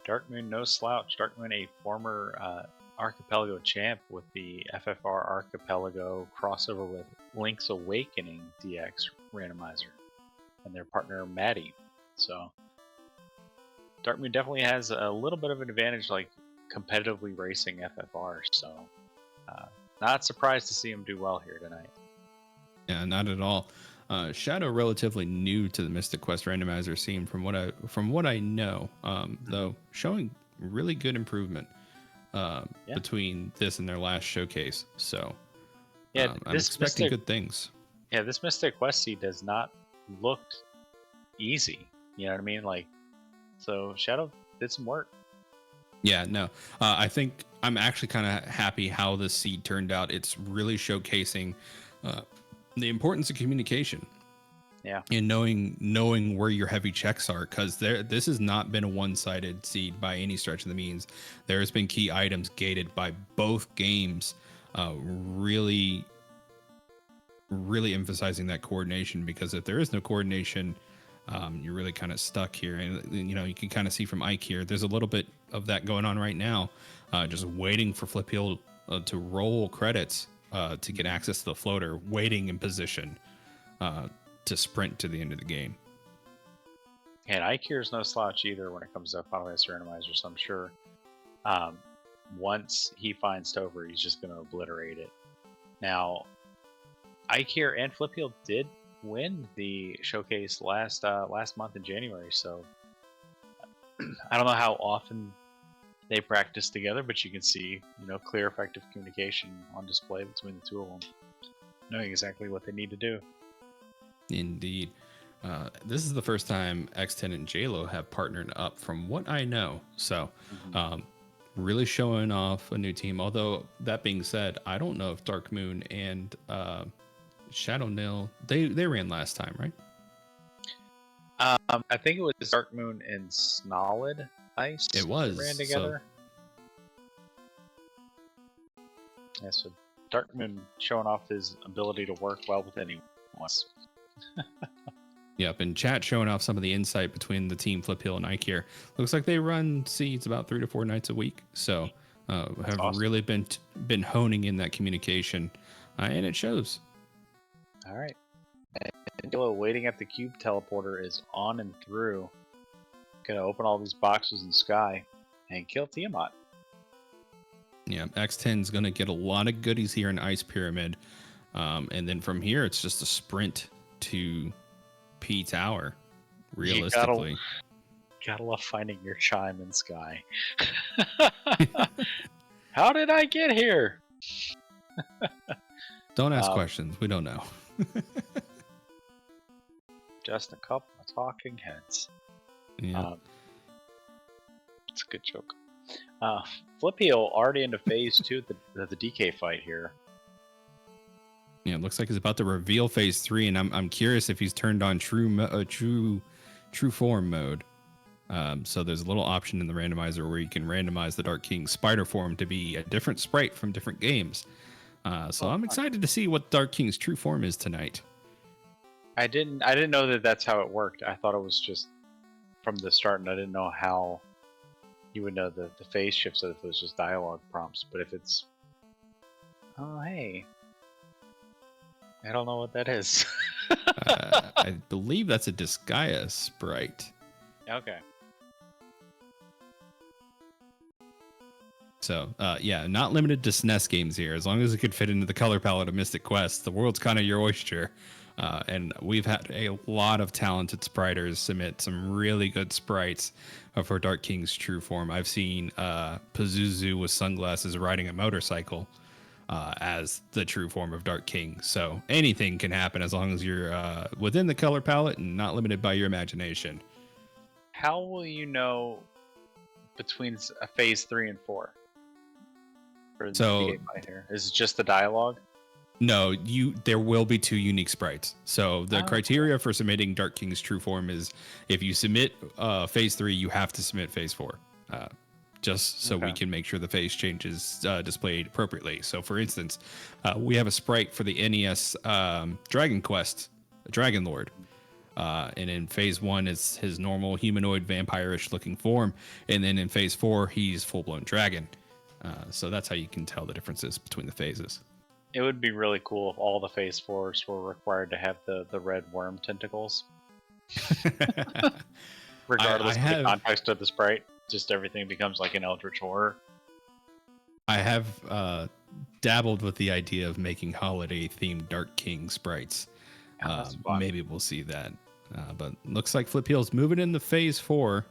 Dark Moon, no slouch. Dark Moon, a former Archipelago champ with the FFR Archipelago crossover with Link's Awakening DX Randomizer and their partner Maddie. So Dark Moon definitely has a little bit of an advantage, like competitively racing FFR. So not surprised to see him do well here tonight. Yeah, not at all. Shadow relatively new to the Mystic Quest randomizer scene from what I know, though showing really good improvement between this and their last showcase. So yeah, I'm expecting good things. Yeah, this Mystic Quest seed does not look easy. You know what I mean? Like, so Shadow did some work. Yeah, no, I think I'm actually kind of happy how this seed turned out. It's really showcasing the importance of communication. Yeah. And knowing where your heavy checks are, because this has not been a one-sided seed by any stretch of the means. There has been key items gated by both games, really emphasizing that coordination, because if there is no coordination, you're really kind of stuck here. And you can kind of see from Ike here, there's a little bit of that going on right now, just waiting for Flip Heel to roll credits to get access to the floater, waiting in position to sprint to the end of the game. And Ike here is no slouch either when it comes to Final Fantasy Randomizer, so I'm sure once he finds Tover, he's just going to obliterate it. Now, Ike here and Flip Heel did win the showcase last month in January, so I don't know how often they practice together, but you can see, clear, effective communication on display between the two of them, knowing exactly what they need to do. Indeed. This is the first time X10 and JLo have partnered up, from what I know. So, really showing off a new team. Although, that being said, I don't know if Dark Moon and Shadow Nil, they ran last time, right? I think it was Dark Moon and Snolid Ice. It was. Ran together. Yeah, so Dark Moon showing off his ability to work well with anyone. Yep, and chat showing off some of the insight between the team Flip Hill and Ike here. Looks like they run seeds about 3 to 4 nights a week, so have awesome. Really been honing in that communication, and it shows. All right, and waiting at the cube teleporter is on and through. Gonna open all these boxes in Sky and kill Tiamat. Yeah, X10's gonna get a lot of goodies here in Ice Pyramid, and then from here it's just a sprint to P Tower, realistically. You gotta love finding your chime in Sky. How did I get here? Don't ask questions. We don't know. Just a couple of talking heads. Yeah. It's a good joke. Flip Heel already into phase 2 of the DK fight here. Yeah, it looks like he's about to reveal phase 3, and I'm curious if he's turned on true form mode. So there's a little option in the randomizer where you can randomize the Dark King spider form to be a different sprite from different games. So I'm excited to see what Dark King's true form is tonight. I didn't know that that's how it worked. I thought it was just from the start, and I didn't know how you would know the phase shifts if it was just dialogue prompts. But if it's, oh hey, I don't know what that is. I believe that's a Disgaea sprite. Okay. So, yeah, not limited to SNES games here. As long as it could fit into the color palette of Mystic Quest, the world's kind of your oyster. And we've had a lot of talented spriters submit some really good sprites for Dark King's true form. I've seen Pazuzu with sunglasses riding a motorcycle as the true form of Dark King. So anything can happen as long as you're within the color palette and not limited by your imagination. How will you know between phase 3 and 4? For So the 8 here, is it just the dialogue? no, there will be 2 unique sprites. So the Oh, criteria for submitting Dark King's true form is if you submit phase 3, you have to submit phase 4. Just so we can make sure the phase change is displayed appropriately. So, for instance, we have a sprite for the NES Dragon Quest, Dragon Lord. And in phase 1, it's his normal humanoid vampire-ish looking form. And then in phase 4, he's full-blown dragon. So that's how you can tell the differences between the phases. It would be really cool if all the phase 4s were required to have the red worm tentacles. Regardless of the context of the sprite, just everything becomes like an eldritch horror. I have dabbled with the idea of making holiday-themed Dark King sprites. Maybe we'll see that. But looks like Flip Heel's moving into phase 4.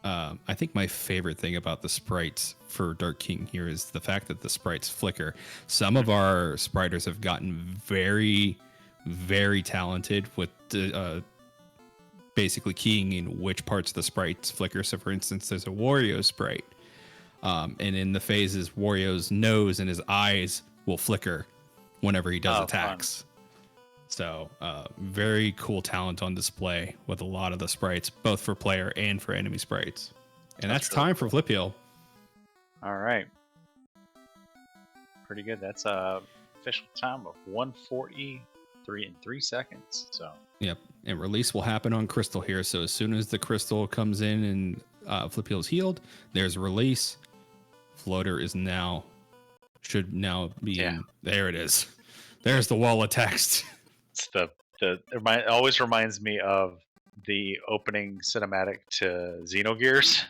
I think my favorite thing about the sprites for Dark King here is the fact that the sprites flicker. Some of our spriters have gotten very, very talented with basically keying in which parts of the sprites flicker. So, for instance, there's a Wario sprite, and in the phases, Wario's nose and his eyes will flicker whenever he does attacks. Fun. So, very cool talent on display with a lot of the sprites, both for player and for enemy sprites. And that's really time for Flip Heel. All right. Pretty good. That's a official time of 1:43 and 3 seconds. So. Yep. And release will happen on Crystal here. So as soon as the Crystal comes in and Flip Heel's healed, there's a release. Floater should now be in. There it is. There's the wall of text. It always reminds me of the opening cinematic to Xenogears.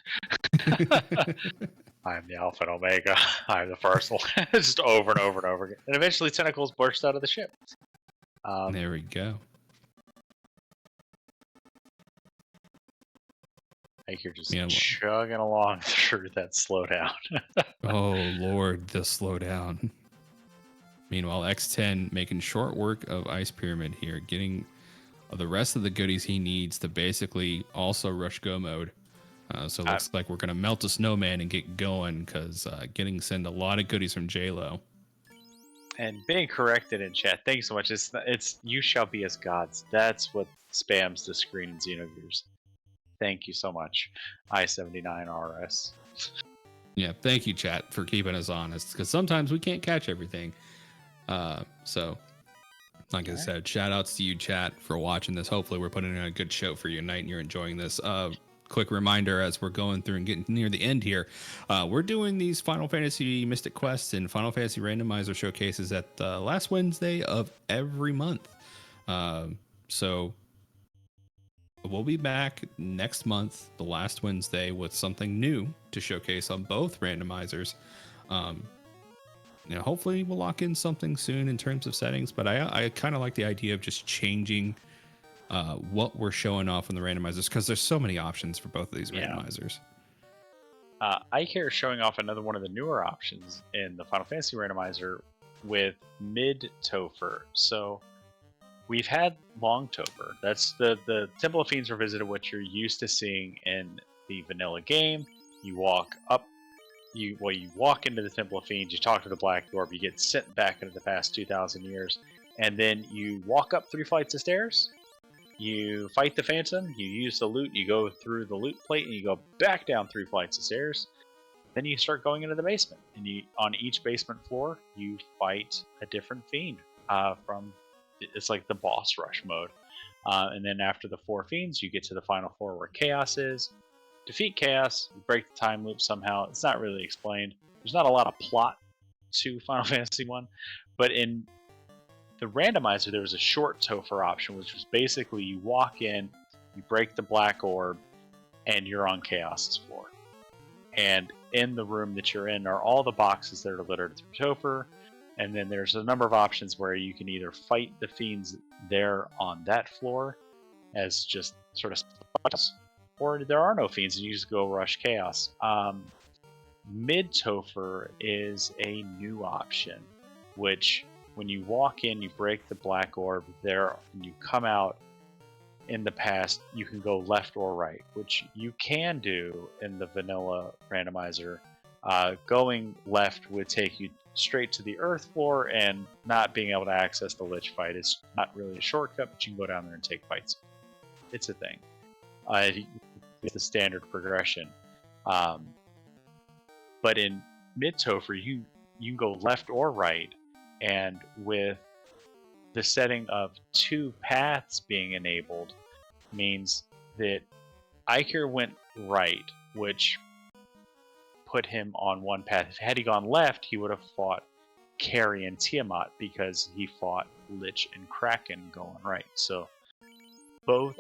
I'm the Alpha and Omega. I'm the first one. Just over and over and over again. And eventually tentacles burst out of the ship. There we go. Like you're just chugging along through that slowdown. Oh, Lord, the slowdown. Meanwhile, X10 making short work of Ice Pyramid here, getting the rest of the goodies he needs to basically also rush go mode. So it looks like we're going to melt a snowman and get going because send a lot of goodies from J-Lo. And being corrected in chat, thanks so much. It's you shall be as gods. That's what spams the screen in Xenogears. Thank you so much, I79RS. Yeah, thank you, chat, for keeping us honest because sometimes we can't catch everything. So, like I said, shout outs to you, chat, for watching this. Hopefully, we're putting in a good show for you tonight and you're enjoying this. Quick reminder as we're going through and getting near the end here, we're doing these Final Fantasy Mystic Quest and Final Fantasy Randomizer showcases at the last Wednesday of every month. So we'll be back next month, the last Wednesday, with something new to showcase on both randomizers. Hopefully we'll lock in something soon in terms of settings, but I kind of like the idea of just changing what we're showing off on the randomizers because there's so many options for both of these randomizers. iCare is showing off another one of the newer options in the Final Fantasy randomizer with mid-Topher. So we've had long Topher. That's the Temple of Fiends Revisited, what you're used to seeing in the vanilla game. You walk up. You walk into the Temple of Fiends, you talk to the Black Orb, you get sent back into the past 2,000 years, and then you walk up 3 flights of stairs, you fight the Phantom, you use the loot, you go through the loot plate, and you go back down 3 flights of stairs. Then you start going into the basement, and on each basement floor, you fight a different fiend. It's like the boss rush mode. And then after the 4 fiends, you get to the final floor where Chaos is. Defeat Chaos, break the time loop somehow. It's not really explained. There's not a lot of plot to Final Fantasy 1, but in the randomizer, there was a short Topher option, which was basically you walk in, you break the Black Orb, and you're on Chaos's floor. and in the room that you're in are all the boxes that are littered through Topher. And then there's a number of options where you can either fight the fiends there on that floor as just sort of spots, or there are no fiends and you just go rush chaos. Mid Topher is a new option, which when you walk in, you break the black orb there, and you come out. In the past, you can go left or right, which you can do in the vanilla randomizer. Going left would take you straight to the earth floor, and not being able to access the lich fight is not really a shortcut, but you can go down there and take fights. It's a thing. It's the standard progression. But in mid Topher, you can go left or right, and with the setting of 2 paths being enabled means that Iker went right, which put him on one path. Had he gone left, he would have fought Carrie and Tiamat because he fought Lich and Kraken going right. So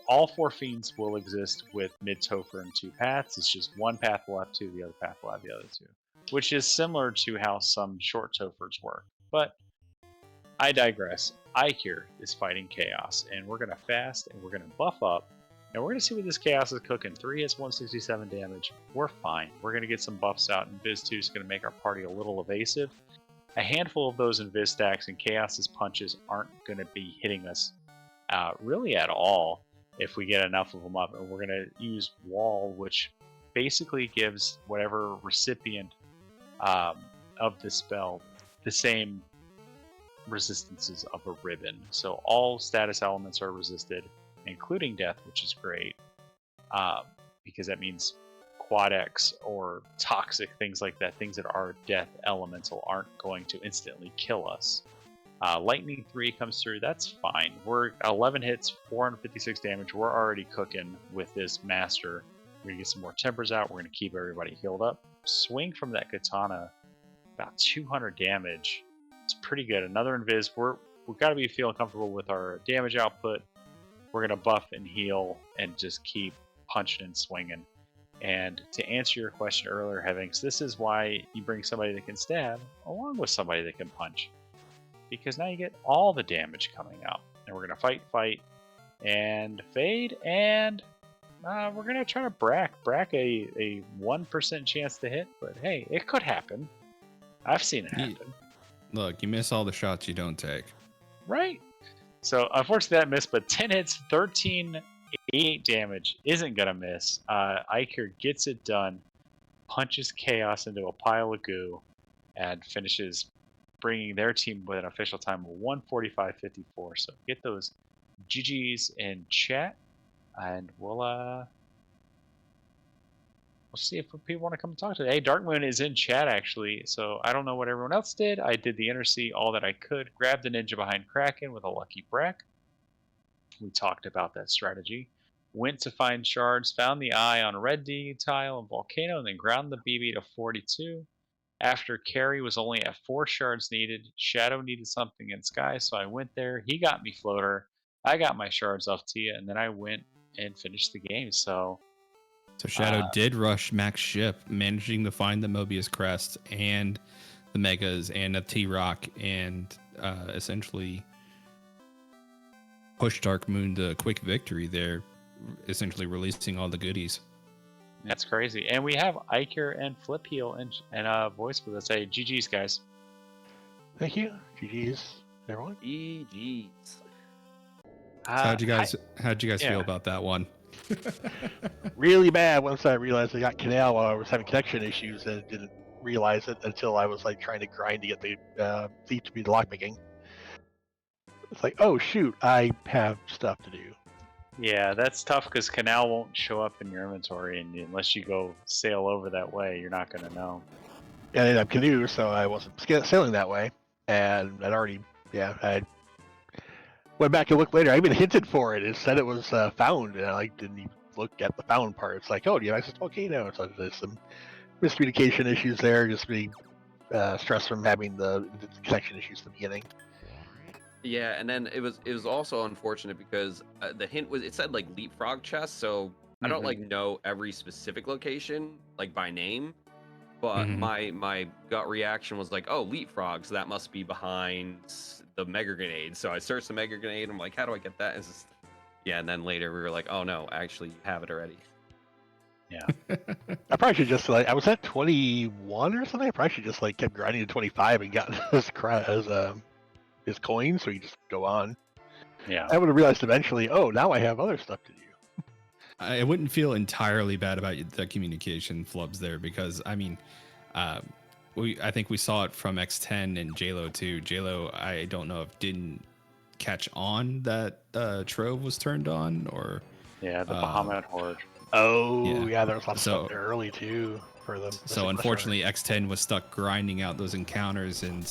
all 4 fiends will exist with mid Topher and 2 paths. It's just one path will have 2, the other path will have the other 2, which is similar to how some short Tophers work. But I digress. Iker is fighting Chaos, and we're going to fast, and we're going to buff up, and we're going to see what this Chaos is cooking. 3 hits, 167 damage. We're fine. We're going to get some buffs out, and Viz 2 is going to make our party a little evasive. A handful of those in Viz stacks and Chaos's punches aren't going to be hitting us really at all if we get enough of them up, and we're going to use Wall, which basically gives whatever recipient of the spell the same resistances of a ribbon. So all status elements are resisted, including death, which is great, because that means quad X or toxic things like that, things that are death elemental, aren't going to instantly kill us. Lightning 3 comes through, that's fine. We're 11 hits, 456 damage. We're already cooking with this master. We're gonna get some more tempers out. We're gonna keep everybody healed up. Swing from that katana, about 200 damage. It's pretty good. Another invis. We've got to be feeling comfortable with our damage output. We're gonna buff and heal and just keep punching and swinging. And to answer your question earlier, Heavings, this is why you bring somebody that can stab along with somebody that can punch, because now you get all the damage coming out. And we're gonna fight, and fade, and we're gonna try to brack a 1% chance to hit. But hey, it could happen. I've seen it happen. Look, you miss all the shots you don't take. Right. So unfortunately that missed, but 10 hits, 1388 damage isn't gonna miss. Iker gets it done, punches Chaos into a pile of goo, and finishes bringing their team with an official time of 145.54. So get those GGs in chat, and we'll see if people want to come and talk to it. Hey, Dark Moon is in chat, actually, so I don't know what everyone else did. I did the Inner Sea all that I could. Grabbed the ninja behind Kraken with a lucky Brack. We talked about that strategy. Went to find shards, found the eye on Red D tile and Volcano, and then ground the BB to 42. After Carrie was only at 4 shards needed, Shadow needed something in Sky, so I went there. He got me Floater. I got my shards off Tia, and then I went and finished the game. So Shadow did rush Max ship, managing to find the Mobius Crest and the Megas and a T-Rock, and essentially push Dark Moon to a quick victory there, essentially releasing all the goodies. That's crazy. And we have Iker and Flip Heel and voice with us. Hey, GG's, guys. Thank you. GG's, everyone. GG's. How'd you guys feel about that one? Really bad once I realized I got Canal while I was having connection issues and didn't realize it until I was like trying to grind to get the thief to be the lockpicking. It's like, oh shoot, I have stuff to do. Yeah, that's tough because Canal won't show up in your inventory, and unless you go sail over that way, you're not going to know. And I ended up canoe, so I wasn't sailing that way, and I'd already, I went back and looked later. I even hinted for it. It said it was found, and I didn't even look at the found part. It's like, oh, do you have access to Volcano? So there's some miscommunication issues there, just being stress from having the connection issues at the beginning. Yeah, and then it was also unfortunate because the hint was, it said like leapfrog chest, so I don't like know every specific location like by name. But Mhm. my gut reaction was like, oh, leapfrog, so that must be behind the mega grenade. So I searched the mega grenade. I'm like, how do I get that? It's just, yeah, and then later we were like, oh no, actually you have it already. Yeah. I probably should just like I was at 21 or something. I probably should just like kept grinding to 25 and got his coins, so you just go on. Yeah. I would have realized eventually. Oh, now I have other stuff to do. I wouldn't feel entirely bad about the communication flubs there because I mean, uh, I think we saw it from X10 and JLo too. JLo, I don't know if didn't catch on that Trove was turned on or Yeah. The uh, Bahamut Horde. Oh, Yeah. yeah, there was lots of So- stuff there early too for the. so unfortunately X10 was stuck grinding out those encounters in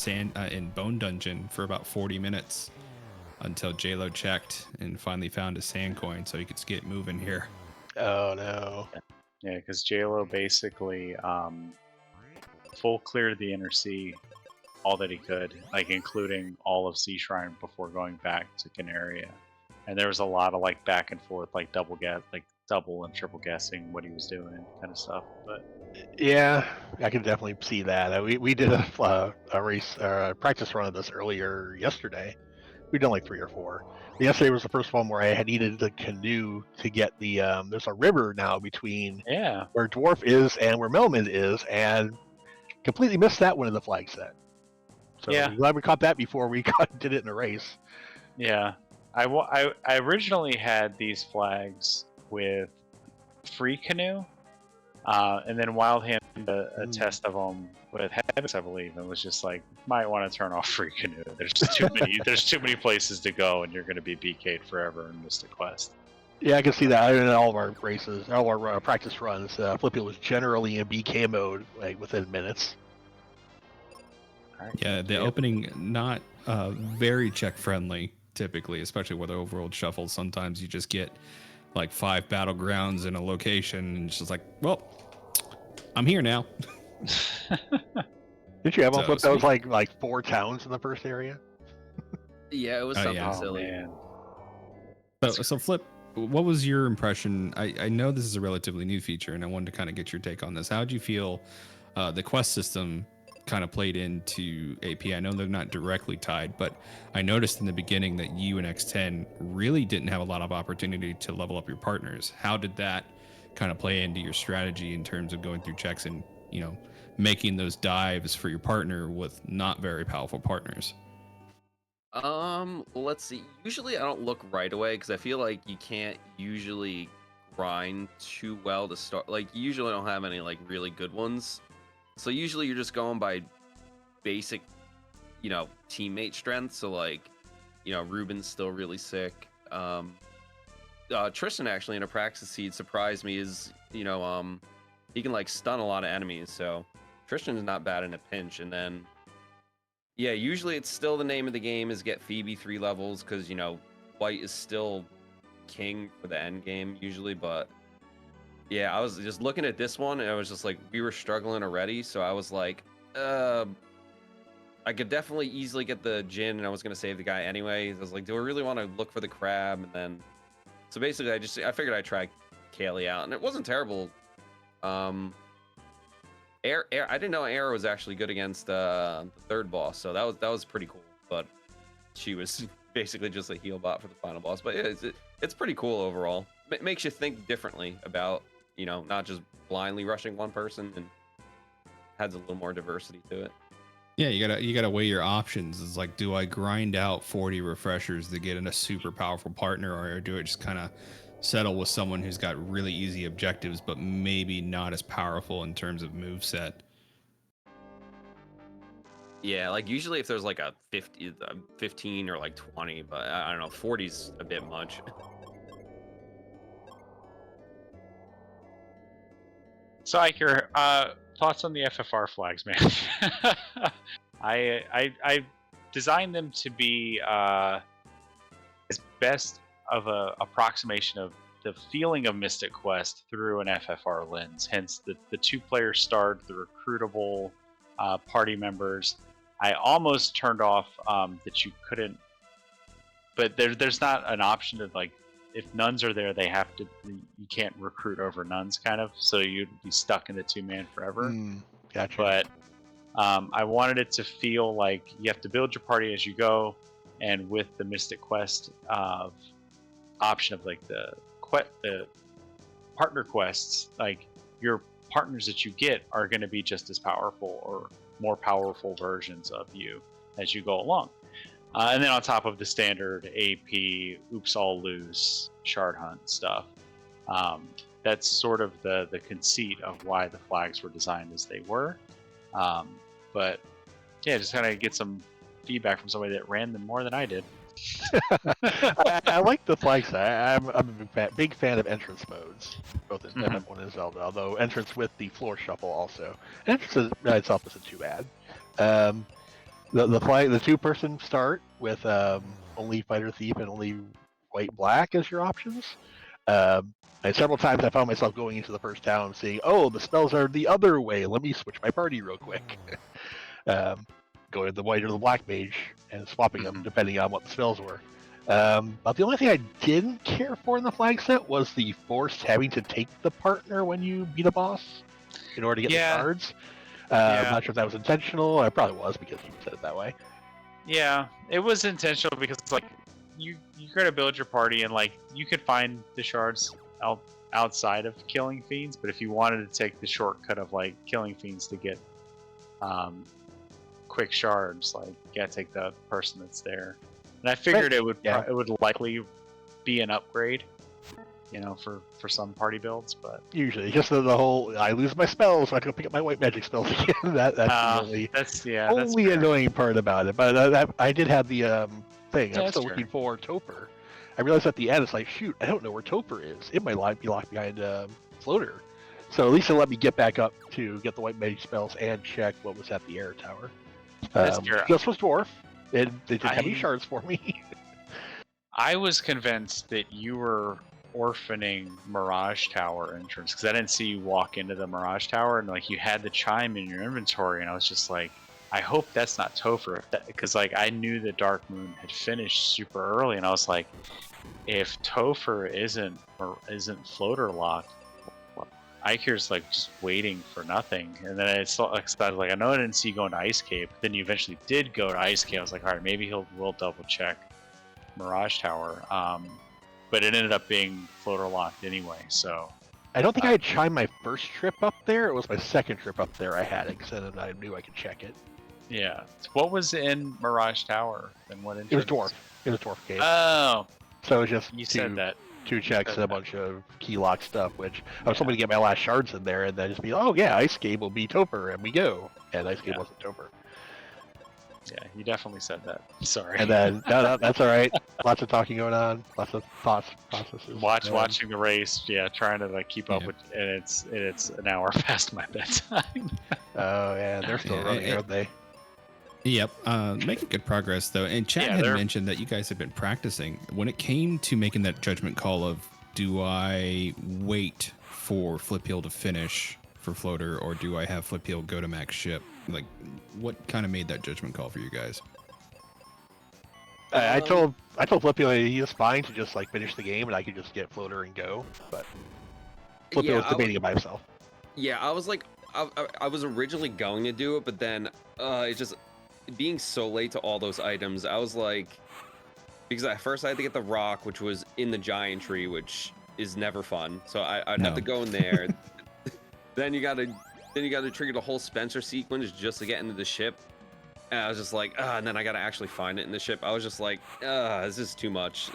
in Bone Dungeon for about 40 minutes until JLo checked and finally found a sand coin so he could get moving here. Oh no. Yeah, because JLo basically full cleared the inner sea all that he could, like including all of Sea Shrine before going back to Canaria. And there was a lot of like back and forth, like double and triple guessing what he was doing, kind of stuff. But Yeah, I can definitely see that. We did a race a practice run of this earlier yesterday. We've done like 3 or 4. Yesterday was the first one where I had needed the canoe to get the. There's a river now between yeah, where Dwarf is and where Melman is, and completely missed that one in the flag set. So Yeah. I'm glad we caught that before we did it in a race. yeah. I originally had these flags with free canoe, and then Wild handed a test of them with Heavis, I believe, and was just like, might want to turn off free canoe. There's just too many. There's too many places to go, and you're going to be BK'd forever in Mystic Quest. Yeah, I can see that in all of our races, all our practice runs. Flippy was generally in BK mode like within minutes. Right, Yeah, the opening not very check friendly typically, especially with the overworld shuffle. Sometimes you just get like 5 battlegrounds in a location and it's just like, well, I'm here now. Did you have So one flip that was speak- like 4 towns in the first area? Yeah, it was Oh, something yeah. Oh silly. man. So Flip, what was your impression? I know this is a relatively new feature, and I wanted to kind of get your take on this. How did you feel the quest system kind of played into AP? I know they're not directly tied, but I noticed in the beginning that you and X10 really didn't have a lot of opportunity to level up your partners. How did that kind of play into your strategy in terms of going through checks and, you know, making those dives for your partner with not very powerful partners? Well, let's see. Usually I don't look right away because I feel like you can't usually grind too well to start. Like, you usually don't have any like really good ones. So usually you're just going by basic, teammate strength. So like, Ruben's still really sick. Tristan actually in a practice seed surprised me is, he can like stun a lot of enemies. So Tristan is not bad in a pinch. And then, yeah, usually it's still the name of the game is get Phoebe 3 levels because, White is still king for the end game usually. But yeah, I was just looking at this one and I was just like, we were struggling already. So I was like, I could definitely easily get the Jin and I was going to save the guy anyway. I was like, do I really want to look for the crab? And then, so basically I figured I'd try Kaylee out and it wasn't terrible. Air, I didn't know Air was actually good against the third boss, so that was pretty cool. But she was basically just a heal bot for the final boss. But yeah, it's pretty cool overall. It makes you think differently about not just blindly rushing one person, and adds a little more diversity to it. Yeah, you gotta weigh your options. It's like, do I grind out 40 refreshers to get in a super powerful partner, or do I just kind of settle with someone who's got really easy objectives, but maybe not as powerful in terms of move set? Yeah, like usually if there's like a 15 or like 20, but I don't know, 40's a bit much. So Iker, thoughts on the FFR flags, man? I designed them to be as best of a approximation of the feeling of Mystic Quest through an FFR lens. Hence the 2-player start, the recruitable party members. I almost turned off that you couldn't, but there's not an option to like, if nuns are there, you can't recruit over nuns kind of, so you'd be stuck in the 2-man forever. Gotcha. But I wanted it to feel like you have to build your party as you go, and with the Mystic Quest option of like the partner quests, like your partners that you get are going to be just as powerful or more powerful versions of you as you go along. And then on top of the standard AP, oops, all lose, shard hunt stuff. That's sort of the conceit of why the flags were designed as they were. But yeah, just kind of get some feedback from somebody that ran them more than I did. I like the flags. I'm a big fan of entrance modes, both in Mhm. FF1 and Zelda. Although entrance with the floor shuffle also. Entrance itself isn't too bad. The 2-person start with only fighter thief and only white black as your options. And several times I found myself going into the first town and seeing, oh, the spells are the other way. Let me switch my party real quick. Going to the white or the black mage and swapping them depending on what the spells were. But the only thing I didn't care for in the flag set was the forced having to take the partner when you beat a boss in order to get the shards. I'm not sure if that was intentional. It probably was because you said it that way. Yeah, it was intentional because like you gotta build your party and like you could find the shards outside of killing fiends, but if you wanted to take the shortcut of like killing fiends to get quick shards, like you gotta take the person that's there. And I figured it would it would likely be an upgrade, you know, for some party builds, but usually just the whole I lose my spells, so I can pick up my white magic spells again. that's the only annoying part about it. But I did have the thing. I'm still looking for Topher. I realized at the end it's like, shoot, I don't know where Topher is. It might be locked behind Floater. So at least it let me get back up to get the white magic spells and check what was at the air tower. Just was dwarf. They didn't have any shards for me. I was convinced that you were orphaning Mirage Tower entrance because I didn't see you walk into the Mirage Tower and like you had the chime in your inventory, and I was just like, I hope that's not Topher, because like I knew the Dark Moon had finished super early, and I was like, if Topher isn't floater locked, Ikir's like just waiting for nothing. And then I was like, I know I didn't see you going to Ice Cave, but then you eventually did go to Ice Cave. I was like, all right, maybe we'll double check Mirage Tower. But it ended up being floater locked anyway, so I don't think I had chimed my first trip up there. It was my second trip up there I had it, because then I knew I could check it. Yeah. What was in Mirage Tower? And what it was dwarf. It was dwarf cave. Oh. So it was just said that. 2 checks and a bunch of key lock stuff, which I was hoping to get my last shards in there and then just be, oh yeah, Ice Cave will be Topher, and we go. And Ice Cave wasn't Topher. Yeah, you definitely said that. Sorry. And then, no, that's all right. Lots of talking going on. Lots of thoughts, processes. Watching the race, trying to like keep up with, and it's an hour past my bedtime. Oh yeah, they're still running, aren't they? Yep, making good progress though. And Chad had mentioned that you guys have been practicing. When it came to making that judgment call of, do I wait for Flip Heel to finish for floater, or do I have Flip Heel go to max ship? Like, what kind of made that judgment call for you guys? I told Flip Heel he was fine to just like finish the game, and I could just get floater and go. But Flip Heel was debating it by himself. Yeah, I was like, I was originally going to do it, but then it's just being so late to all those items. I was like, because at first I had to get the rock, which was in the giant tree, which is never fun. So I'd have to go in there. Then you gotta trigger the whole Spencer sequence just to get into the ship. And I was just like, and then I gotta actually find it in the ship. I was just like, this is too much.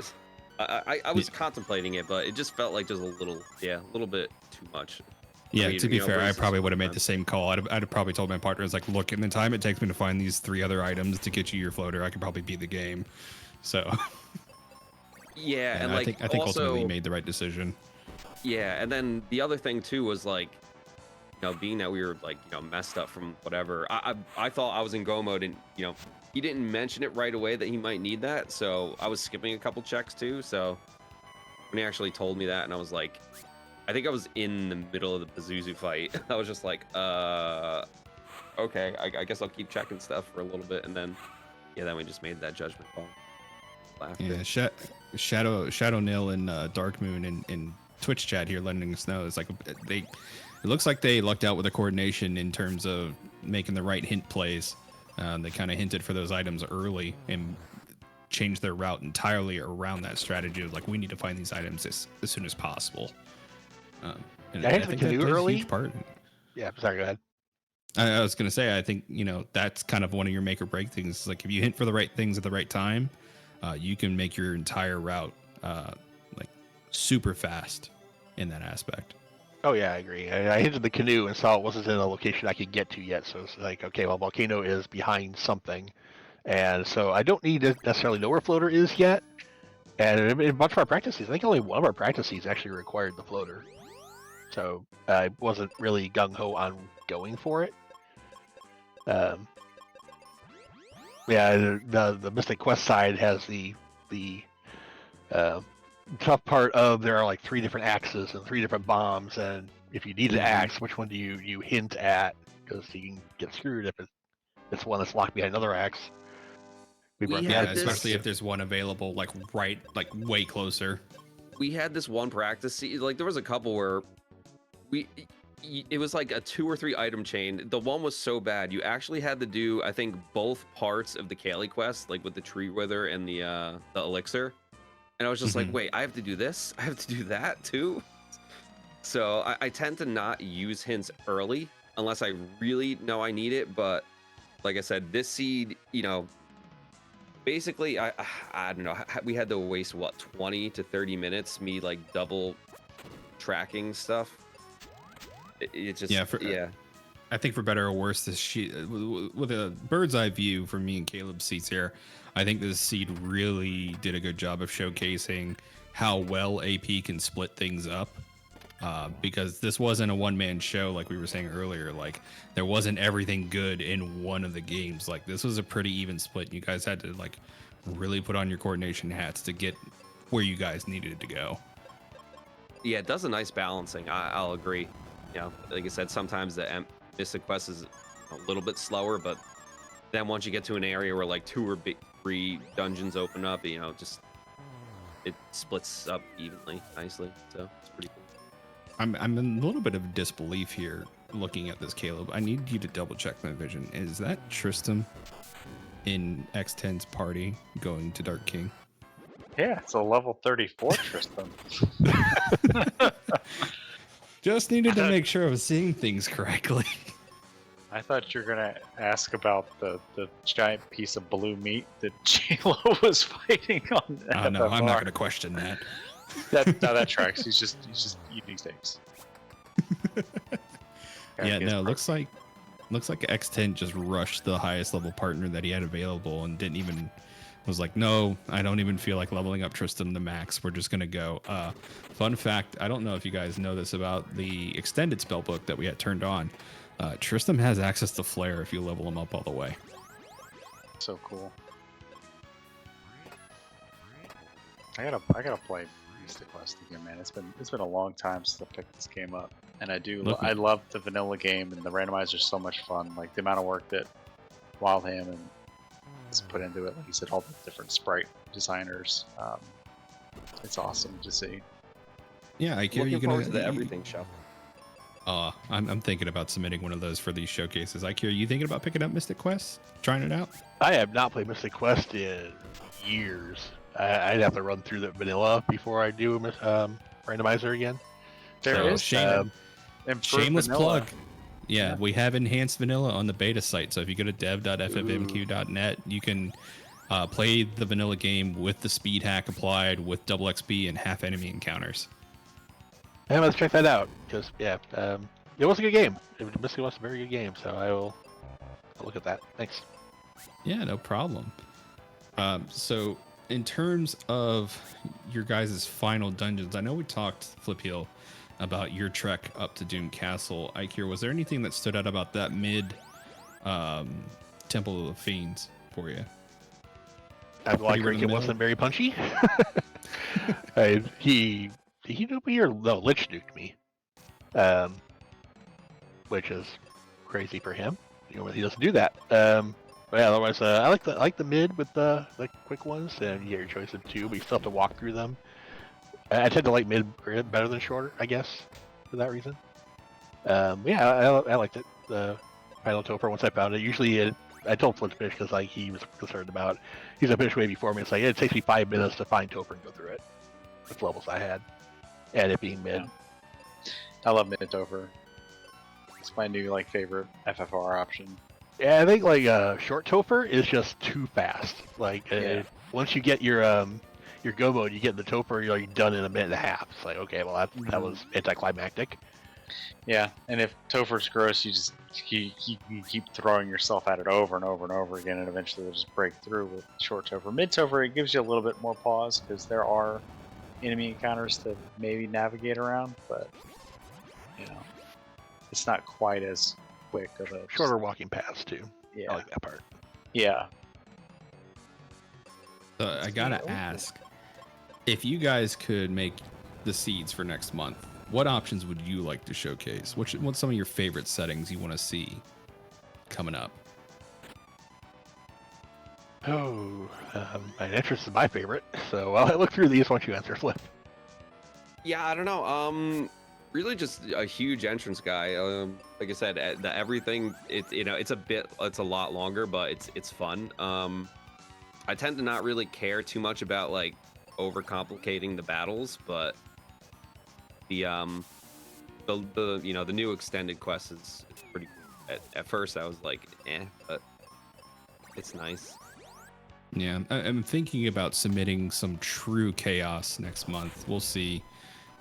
I was contemplating it, but it just felt like just a little bit too much. Yeah, to be fair, I probably would have made the same call. I'd have probably told my partners, like, look, in the time it takes me to find these 3 other items to get you your floater, I could probably beat the game. So yeah, and like I think also, ultimately made the right decision. Yeah, and then the other thing too was like, you know, being that we were like, you know, messed up from whatever. I thought I was in go mode, and you know, he didn't mention it right away that he might need that, so I was skipping a couple checks too. So when he actually told me that, and I was like, I think I was in the middle of the Pazuzu fight. I was just like, okay, I guess I'll keep checking stuff for a little bit, and then then we just made that judgment call. Yeah, Shadow Nil and Dark Moon and Twitch chat here letting us know. It's like it looks like they lucked out with the coordination in terms of making the right hint plays. They kind of hinted for those items early and changed their route entirely around that strategy of like, we need to find these items as soon as possible. And I think the canoe plays a early. huge part. Yeah, sorry, go ahead. I was going to say, I think, that's kind of one of your make or break things. Like if you hint for the right things at the right time, you can make your entire route like super fast in that aspect. Oh yeah, I agree. I hinted the canoe and saw it wasn't in a location I could get to yet, so it's like, okay, well, volcano is behind something, and so I don't need to necessarily know where floater is yet. And in a bunch of our practices, I think only one of our practices actually required the floater, so I wasn't really gung ho on going for it. Yeah, the Mystic Quest side has the uh, tough part of there are like 3 different axes and 3 different bombs, and if you need an axe, which one do you hint at? Because you can get screwed if it's one that's locked behind another axe. Especially if there's one available like way closer. We had this one practice, like there was a couple where it was like a 2 or 3 item chain. The one was so bad you actually had to do, I think, both parts of the Kaylee quest, like with the tree wither and the elixir. And I was just like, wait, I have to do this? I have to do that too? So I tend to not use hints early unless I really know I need it. But like I said, this seed, basically, I don't know. We had to waste, 20 to 30 minutes, me like double tracking stuff. It just, yeah. I think for better or worse, this with a bird's eye view from me and Caleb's seats here, I think this seed really did a good job of showcasing how well AP can split things up. Because this wasn't a one-man show like we were saying earlier. Like there wasn't everything good in one of the games. Like this was a pretty even split. You guys had to like really put on your coordination hats to get where you guys needed to go. Yeah, it does a nice balancing. I'll agree. Like I said, sometimes the Mystic Quest is a little bit slower, but then once you get to an area where like 2 or 3 dungeons open up, just it splits up evenly, nicely. So it's pretty cool. I'm in a little bit of disbelief here looking at this, Caleb. I need you to double check my vision. Is that Tristram in X10's party going to Dark King? Yeah, it's a level 34 Tristram. Just needed to make sure I was seeing things correctly. I thought you were gonna ask about the giant piece of blue meat that J-Lo was fighting on. Oh no, I'm not gonna question that. That tracks. He's just eating steaks. Yeah, no, looks like X10 just rushed the highest level partner that he had available and was like, no, I don't even feel like leveling up Tristram to max. We're just gonna go. Fun fact, I don't know if you guys know this about the extended spellbook that we had turned on. Tristram has access to Flare if you level him up all the way. So cool. I gotta play Mystic Quest again, man. It's been a long time since I picked this game up, and I love the vanilla game, and the randomizer is so much fun. Like the amount of work that Wildham and has put into it, like you said, all the different sprite designers. It's awesome to see. Yeah, looking forward to the everything show. I'm thinking about submitting one of those for these showcases. Ikea, are you thinking about picking up Mystic Quest? Trying it out? I have not played Mystic Quest in years. I'd have to run through the vanilla before I do randomizer again. There is shameless plug. Yeah, we have enhanced vanilla on the beta site. So if you go to dev.ffmq.net, you can play the vanilla game with the speed hack applied with double XP and half enemy encounters. I must check that out because it was a good game. Mystic was a very good game, so I'll look at that. Thanks. Yeah, no problem. So in terms of your guys' final dungeons, I know we talked, Flip Heel, about your trek up to Doom Castle. Ikea, was there anything that stood out about that mid Temple of the Fiends for you? I like it wasn't very punchy. He nuked me or no, Lich nuked me, which is crazy for him. He doesn't do that. But yeah, otherwise, I like the mid with the quick ones, and you get your choice of 2, but you still have to walk through them. I tend to like mid better than shorter, I guess, for that reason. Yeah, I liked it. The final Topher once I found it. Usually, I told Flint to finish because like he was concerned about he's a finish way before me. It's like it takes me 5 minutes to find Topher and go through it with levels I had, and it being mid. Yeah. I love mid Topher. It's my new like favorite FFR option. Yeah, I think like short Topher is just too fast. Like once you get your go mode, you get the Topher, you're like done in a minute and a half. It's like okay, well that was anticlimactic. Yeah, and if Topher's gross, you keep throwing yourself at it over and over and over again, and eventually it'll just break through with short Topher. Mid Topher, it gives you a little bit more pause because there are enemy encounters to maybe navigate around, but you know, it's not quite as quick of a Shorter walking paths too. Yeah, I like that part. Yeah. So I gotta ask, if you guys could make the seeds for next month, what options would you like to showcase? What's some of your favorite settings you want to see coming up? Oh, my interest is my favorite. So I'll look through these once you answer, Flip. Yeah, I don't know. Really just a huge entrance guy. Like I said, the everything. It's a lot longer, but it's fun. I tend to not really care too much about like overcomplicating the battles, but the new extended quest is pretty cool. At first I was like but it's nice. Yeah, I'm thinking about submitting some true chaos next month. We'll see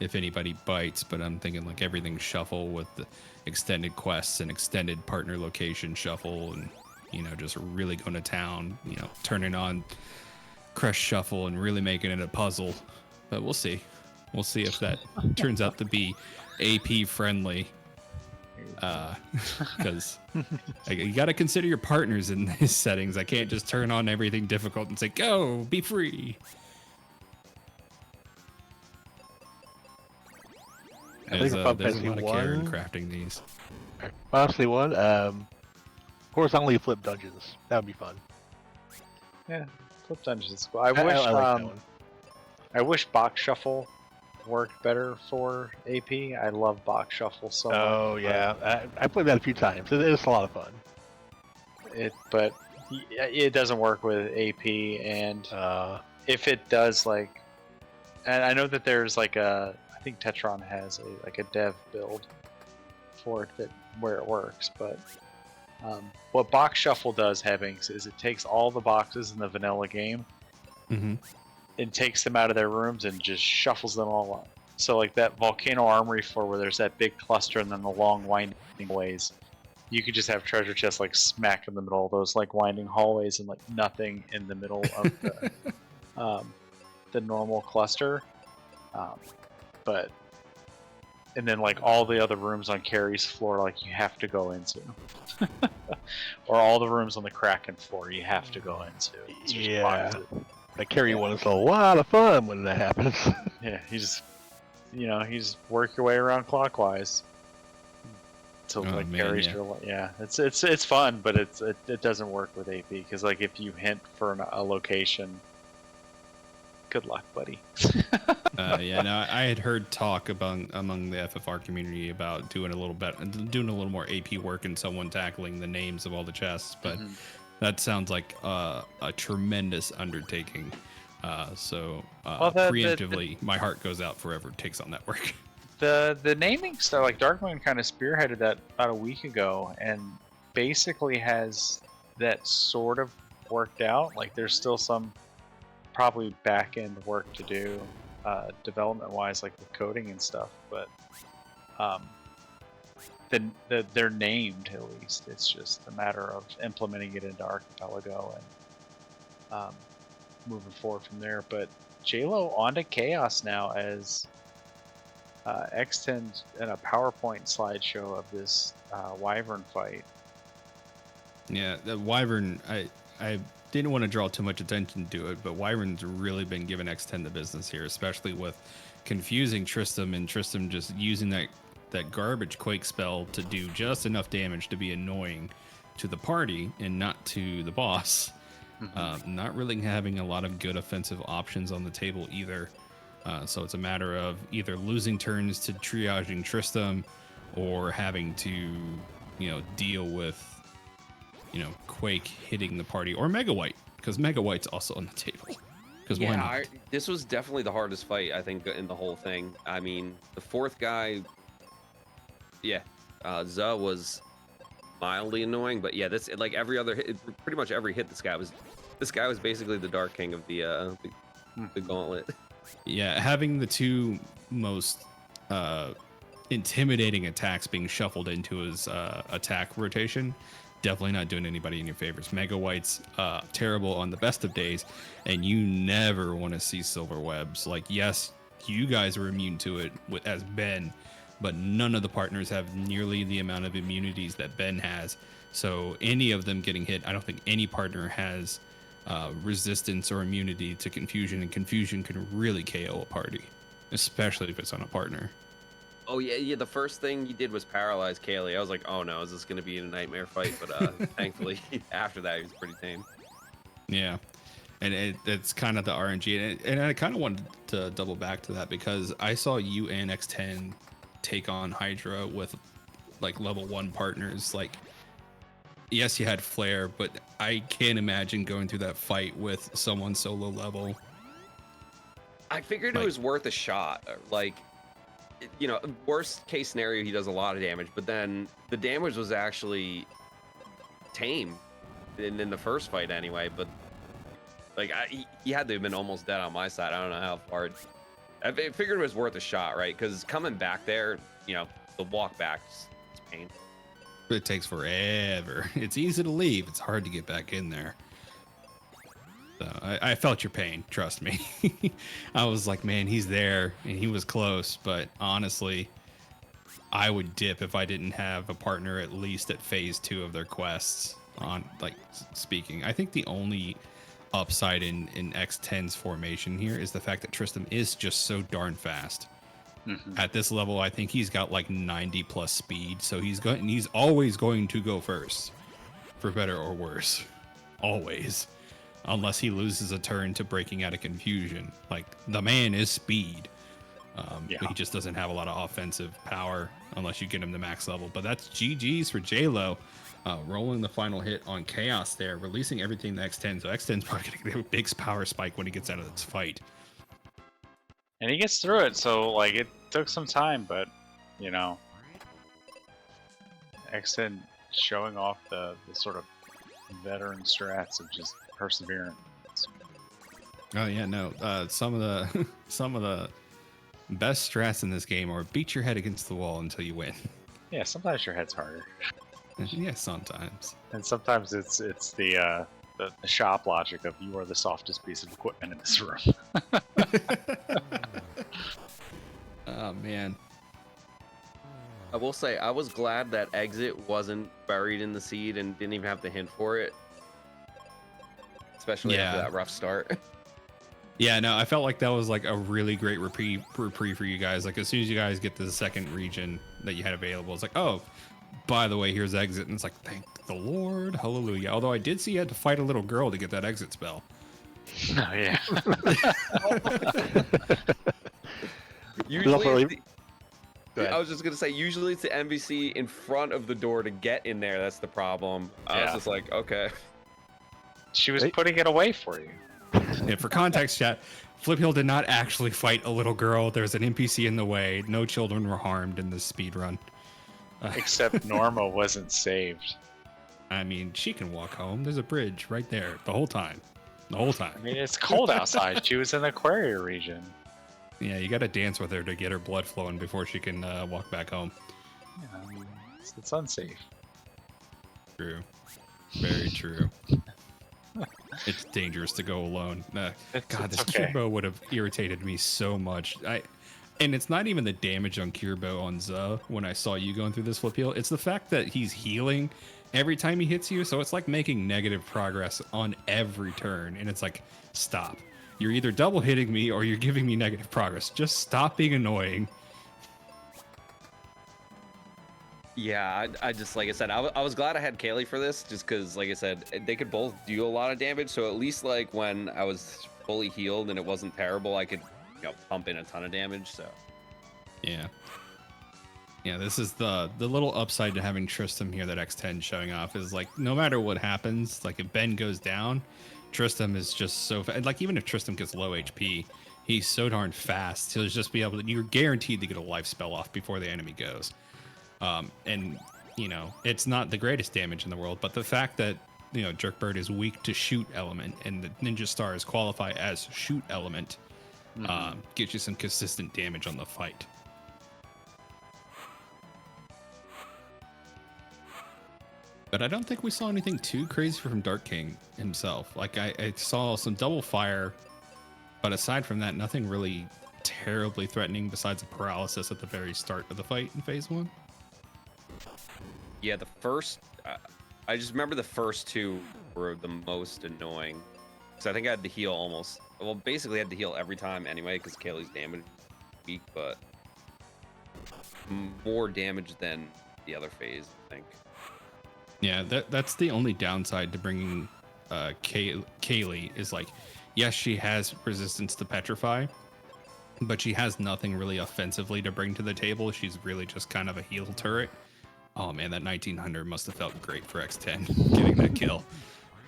if anybody bites, but I'm thinking like everything shuffle with the extended quests and extended partner location shuffle, and just really going to town, turning on Crush Shuffle and really making it a puzzle. But we'll see. We'll see if that turns out to be AP friendly. Because you got to consider your partners in these settings. I can't just turn on everything difficult and say, go, be free. There's a lot of care in crafting these. Honestly, horizontally flip dungeons. That would be fun. Yeah, flip dungeons is cool. I wish like that one. I wish box shuffle worked better for AP. I love box shuffle so much. Oh yeah, I played that a few times. It's a lot of fun. But it doesn't work with AP, and if it does, like, and I know that there's like I think Tetron has a dev build for it where it works, but what box shuffle does, Heavings, is it takes all the boxes in the vanilla game and takes them out of their rooms and just shuffles them all up. So like that Volcano Armory floor where there's that big cluster and then the long winding ways, you could just have treasure chests like smack in the middle of those like winding hallways and like nothing in the middle of the normal cluster. But and then like all the other rooms on Carrie's floor, like you have to go into, or all the rooms on the Kraken floor you have to go into. Yeah, the Carrie one is a lot of fun when that happens. Yeah, you just work your way around clockwise until Carrie's your, yeah, it's fun, but it doesn't work with AP because like if you hint for a location, good luck, buddy. I had heard talk among the FFR community about doing a little more AP work and someone tackling the names of all the chests, but that sounds like a tremendous undertaking. Preemptively, my heart goes out for whoever takes on that work. The naming stuff, like Darkmoon kind of spearheaded that about a week ago, and basically has that sort of worked out. Like there's still some probably back end work to do development wise, like with coding and stuff, but they're named at least. It's just a matter of implementing it into Archipelago and moving forward from there. But JLo onto Chaos now as X10 in a PowerPoint slideshow of this Wyvern fight. Yeah, the Wyvern, I didn't want to draw too much attention to it, but Wyvern's really been giving X10 the business here, especially with confusing Tristram and Tristram just using that garbage Quake spell to do just enough damage to be annoying to the party and not to the boss. Not really having a lot of good offensive options on the table either. So it's a matter of either losing turns to triaging Tristram or having to, deal with, Quake hitting the party, or Mega White, because Mega White's also on the table. Because why not? This was definitely the hardest fight, I think, in the whole thing. I mean, the fourth guy, Za was mildly annoying, but yeah, this, like, every other hit, pretty much every hit, this guy was basically the Dark King of the gauntlet. Yeah, having the two most intimidating attacks being shuffled into his attack rotation, definitely not doing anybody any favors. Mega White's terrible on the best of days, and you never want to see Silver Webs. Like, yes, you guys are immune to it as Ben, but none of the partners have nearly the amount of immunities that Ben has. So any of them getting hit, I don't think any partner has resistance or immunity to confusion, and confusion can really KO a party, especially if it's on a partner. Oh yeah. The first thing he did was paralyze Kaylee. I was like, oh no, is this gonna be a nightmare fight? But thankfully, after that, he was pretty tame. Yeah, and it's kind of the RNG, and I kind of wanted to double back to that because I saw you and X10 take on Hydra with like level 1 partners. Like, yes, you had Flare, but I can't imagine going through that fight with someone so low level. I figured it was worth a shot. Like, worst case scenario, he does a lot of damage, but then the damage was actually tame in the first fight anyway. But like, he had to have been almost dead on my side. I don't know how far. I figured it was worth a shot, right? Because coming back there, the walk back, it's pain. It takes forever. It's easy to leave. It's hard to get back in there. So I felt your pain. Trust me. I was like, man, he's there, and he was close. But honestly, I would dip if I didn't have a partner at least at phase 2 of their quests. On like speaking, I think the only upside in X10's formation here is the fact that Tristram is just so darn fast. Mm-hmm. At this level, I think he's got like 90 plus speed, so he's always going to go first, for better or worse, always, unless he loses a turn to breaking out of confusion. Like, the man is speed, but he just doesn't have a lot of offensive power unless you get him to max level. But that's GG's for JLo. Rolling the final hit on Chaos there, releasing everything to X10. So X10's probably going to get a big power spike when he gets out of this fight. And he gets through it, so like it took some time, but X10 showing off the sort of veteran strats of just perseverance. Oh yeah, no. Some of the best strats in this game are beat your head against the wall until you win. Yeah, sometimes your head's harder. Yeah, sometimes. And sometimes it's the shop logic of you are the softest piece of equipment in this room. Oh man. I will say, I was glad that Exit wasn't buried in the seed and didn't even have to hint for it. Especially after that rough start. Yeah, no, I felt like that was like a really great reprieve for you guys. Like, as soon as you guys get to the second region that you had available, it's like, oh, by the way, here's Exit. And it's like, thank the Lord, hallelujah. Although I did see you had to fight a little girl to get that Exit spell. Oh, yeah. Usually, I was just going to say, usually it's the NPC in front of the door to get in there. That's the problem. I was just like, okay. She was putting it away for you. Yeah, for context, chat, Fliphill did not actually fight a little girl. There's an NPC in the way. No children were harmed in this speed run. Except Norma wasn't saved. I mean, she can walk home. There's a bridge right there the whole time. The whole time. I mean, it's cold outside. She was in the Aquaria region. Yeah, you got to dance with her to get her blood flowing before she can walk back home. Yeah, I mean, it's unsafe. True. Very true. It's dangerous to go alone. God, this Kirbo would have irritated me so much. And it's not even the damage on Kirbo on Za when I saw you going through this flip heal. It's the fact that he's healing every time he hits you. So it's like making negative progress on every turn. And it's like, stop. You're either double hitting me or you're giving me negative progress. Just stop being annoying. Yeah, I just, like I said, I was glad I had Kaylee for this, just because, like I said, they could both do a lot of damage. So at least, like, when I was fully healed and it wasn't terrible, I could, pump in a ton of damage. So yeah. Yeah, this is the little upside to having Tristram here that X10 showing off is like no matter what happens, like if Ben goes down, Tristram is just so like even if Tristram gets low HP, he's so darn fast. He'll just be able to. You're guaranteed to get a life spell off before the enemy goes. And you know it's not the greatest damage in the world, but the fact that Jerkbird is weak to shoot element and the Ninja Stars qualify as shoot element, gets you some consistent damage on the fight. But I don't think we saw anything too crazy from Dark King himself. Like I saw some double fire, but aside from that, nothing really terribly threatening besides a paralysis at the very start of the fight in phase 1. Yeah, the first, I just remember the first two were the most annoying. Because I think I had to heal basically had to heal every time anyway, because Kaylee's damage is weak, but more damage than the other phase, I think. Yeah, that's the only downside to bringing Kaylee is like, yes, she has resistance to petrify, but she has nothing really offensively to bring to the table. She's really just kind of a heal turret. Oh man, that 1900 must have felt great for X10 getting that kill.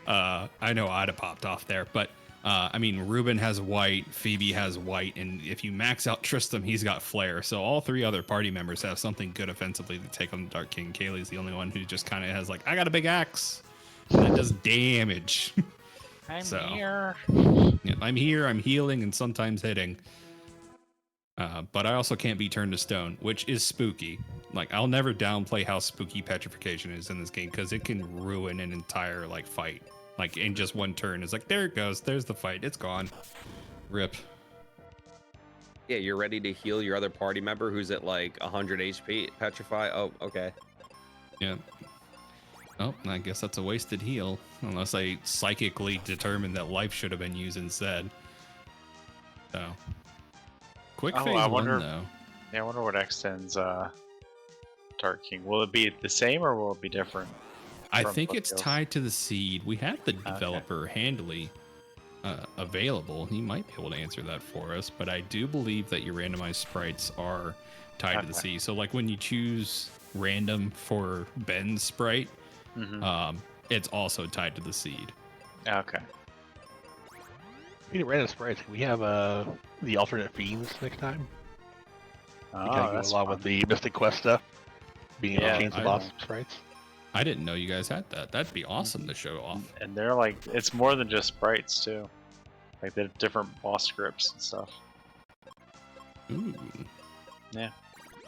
I know I'd have popped off there, but I mean, Ruben has white, Phoebe has white, and if you max out Tristram, he's got flare. So all three other party members have something good offensively to take on the Dark King. Kaylee's the only one who just kind of has like, I got a big axe that does damage. I'm here. Yeah, I'm here. I'm healing and sometimes hitting. But I also can't be turned to stone, which is spooky. Like I'll never downplay how spooky petrification is in this game because it can ruin an entire like fight. Like in just one turn, it's like there it goes. There's the fight. It's gone. Rip. Yeah, you're ready to heal your other party member who's at like 100 HP. Petrify. Oh, okay. Yeah. Oh, I guess that's a wasted heal unless I psychically determine that life should have been used instead. So quick phase I 1 wonder, though. Yeah, I wonder what X10's Dark King. Will it be the same or will it be different? I think it's tied to the seed. We have the Okay. developer handily available. He might be able to answer that for us, but I do believe that your randomized sprites are tied to the seed. So like when you choose random for Ben's sprite, it's also tied to the seed. Okay. Speaking of random sprites, we have the alternate fiends next time. Oh, We kind of that's go along fun. with the Mystic Quest stuff, being able Yeah, to change the I- boss sprites. I didn't know you guys had that. That'd be awesome to show off. And they're like, it's more than just sprites too. Like they have different boss scripts and stuff. Ooh. Like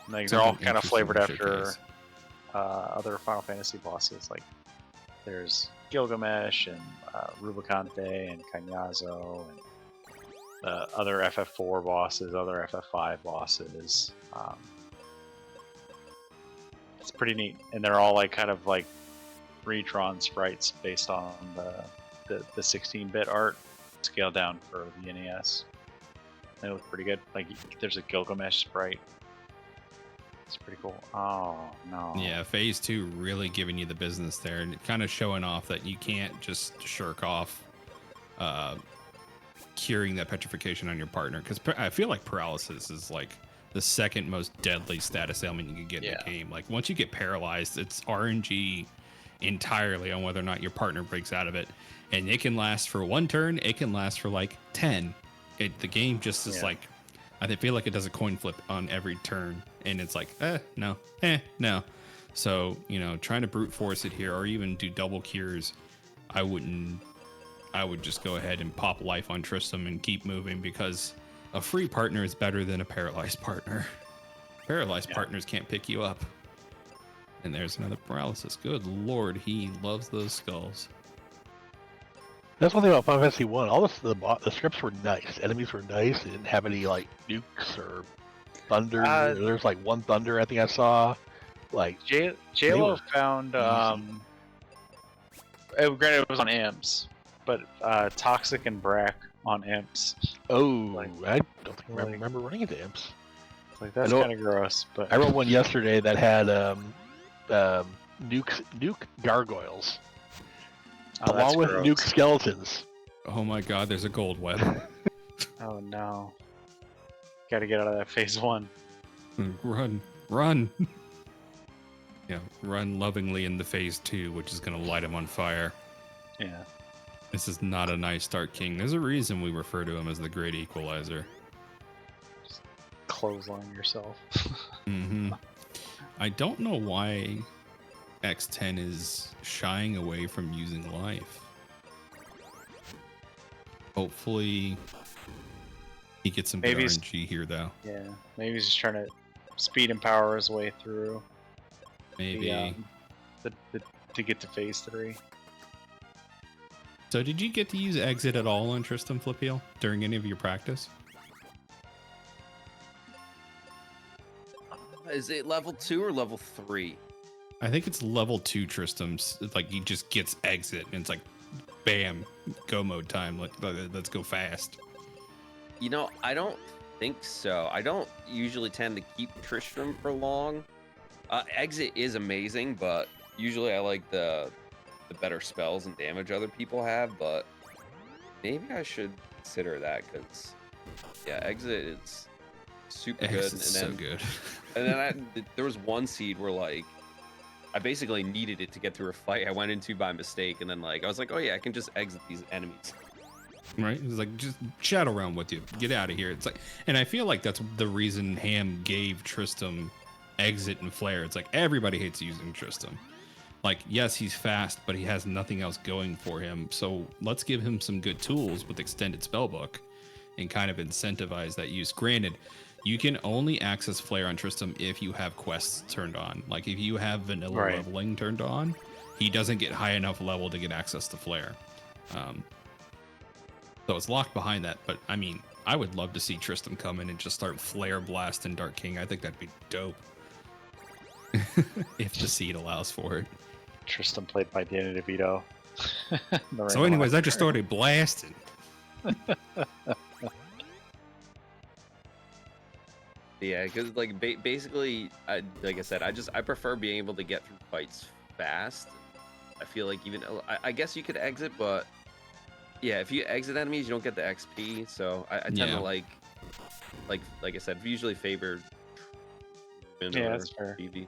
Sounds they're all like kind of interesting flavored to after showcase. other Final Fantasy bosses. Like there's Gilgamesh and Rubicante and Kanyazo and other FF4 bosses, other FF5 bosses. It's pretty neat, and they're all like kind of like redrawn sprites based on the 16-bit art scaled down for the NES. They look pretty good. Like there's a Gilgamesh sprite. It's pretty cool. Oh no. Yeah, phase 2 really giving you the business there and kind of showing off that you can't just shirk off curing that petrification on your partner, because I feel like paralysis is like the second most deadly status ailment you can get in the game. Like once you get paralyzed, it's RNG entirely on whether or not your partner breaks out of it, and it can last for 1 turn, it can last for like 10. The game just is like, I feel like it does a coin flip on every turn, and it's like no, no. So trying to brute force it here or even do double cures, I would just go ahead and pop life on Tristram and keep moving, because a free partner is better than a paralyzed partner. Paralyzed partners can't pick you up. And there's another paralysis. Good lord, he loves those skulls. That's one thing about Final Fantasy 1. All the scripts were nice. Enemies were nice. They didn't have any like nukes or thunder. There's like one thunder I think I saw. Like JLo found granted it was on imps, but Toxic and Brack on imps. Oh, I don't think I remember running into imps. Like that's kind of gross. But I wrote one yesterday that had nuke gargoyles, along with nuke skeletons. Oh my god, there's a gold web. Oh no. Gotta get out of that phase 1. Run. Run. Yeah, run lovingly into phase 2, which is going to light him on fire. Yeah. This is not a nice Dark King. There's a reason we refer to him as the Great Equalizer. Just clothesline yourself. Mm-hmm. I don't know why X10 is shying away from using life. Hopefully he gets some good Maybe he's- RNG here, though. Yeah. Maybe he's just trying to speed and power his way through Maybe. to get to phase 3. So did you get to use exit at all on Tristram Flipeel during any of your practice? Is it level 2 or level 3? I think it's level 2 Tristram's. Like he just gets exit and it's like, bam, go mode time. Let's go fast. You know, I don't think so. I don't usually tend to keep Tristram for long. Exit is amazing, but usually I like the better spells and damage other people have, but maybe I should consider that because, yeah, exit is super good. Exit's so good. And then there was one seed where, like, I basically needed it to get through a fight I went into by mistake, and then, like, I was like, oh yeah, I can just exit these enemies. Right? It's like, just shadow around with you. Get out of here. It's like, and I feel like that's the reason Ham gave Tristram exit and flare. It's like everybody hates using Tristram. Like, yes, he's fast, but he has nothing else going for him. So let's give him some good tools with extended spellbook and kind of incentivize that use. Granted, you can only access flare on Tristram if you have quests turned on. Like if you have vanilla Right. leveling turned on, he doesn't get high enough level to get access to flare. So it's locked behind that. But I mean, I would love to see Tristram come in and just start flare blasting Dark King. I think that'd be dope. If the seed allows for it. Tristan played by Danny DeVito. So anyways, I just started blasting. Yeah, because like basically, like I said, I prefer being able to get through fights fast. I feel like even I guess you could exit, but yeah, if you exit enemies, you don't get the XP. So I tend to like I said, usually favor. Yeah, that's fair. BB.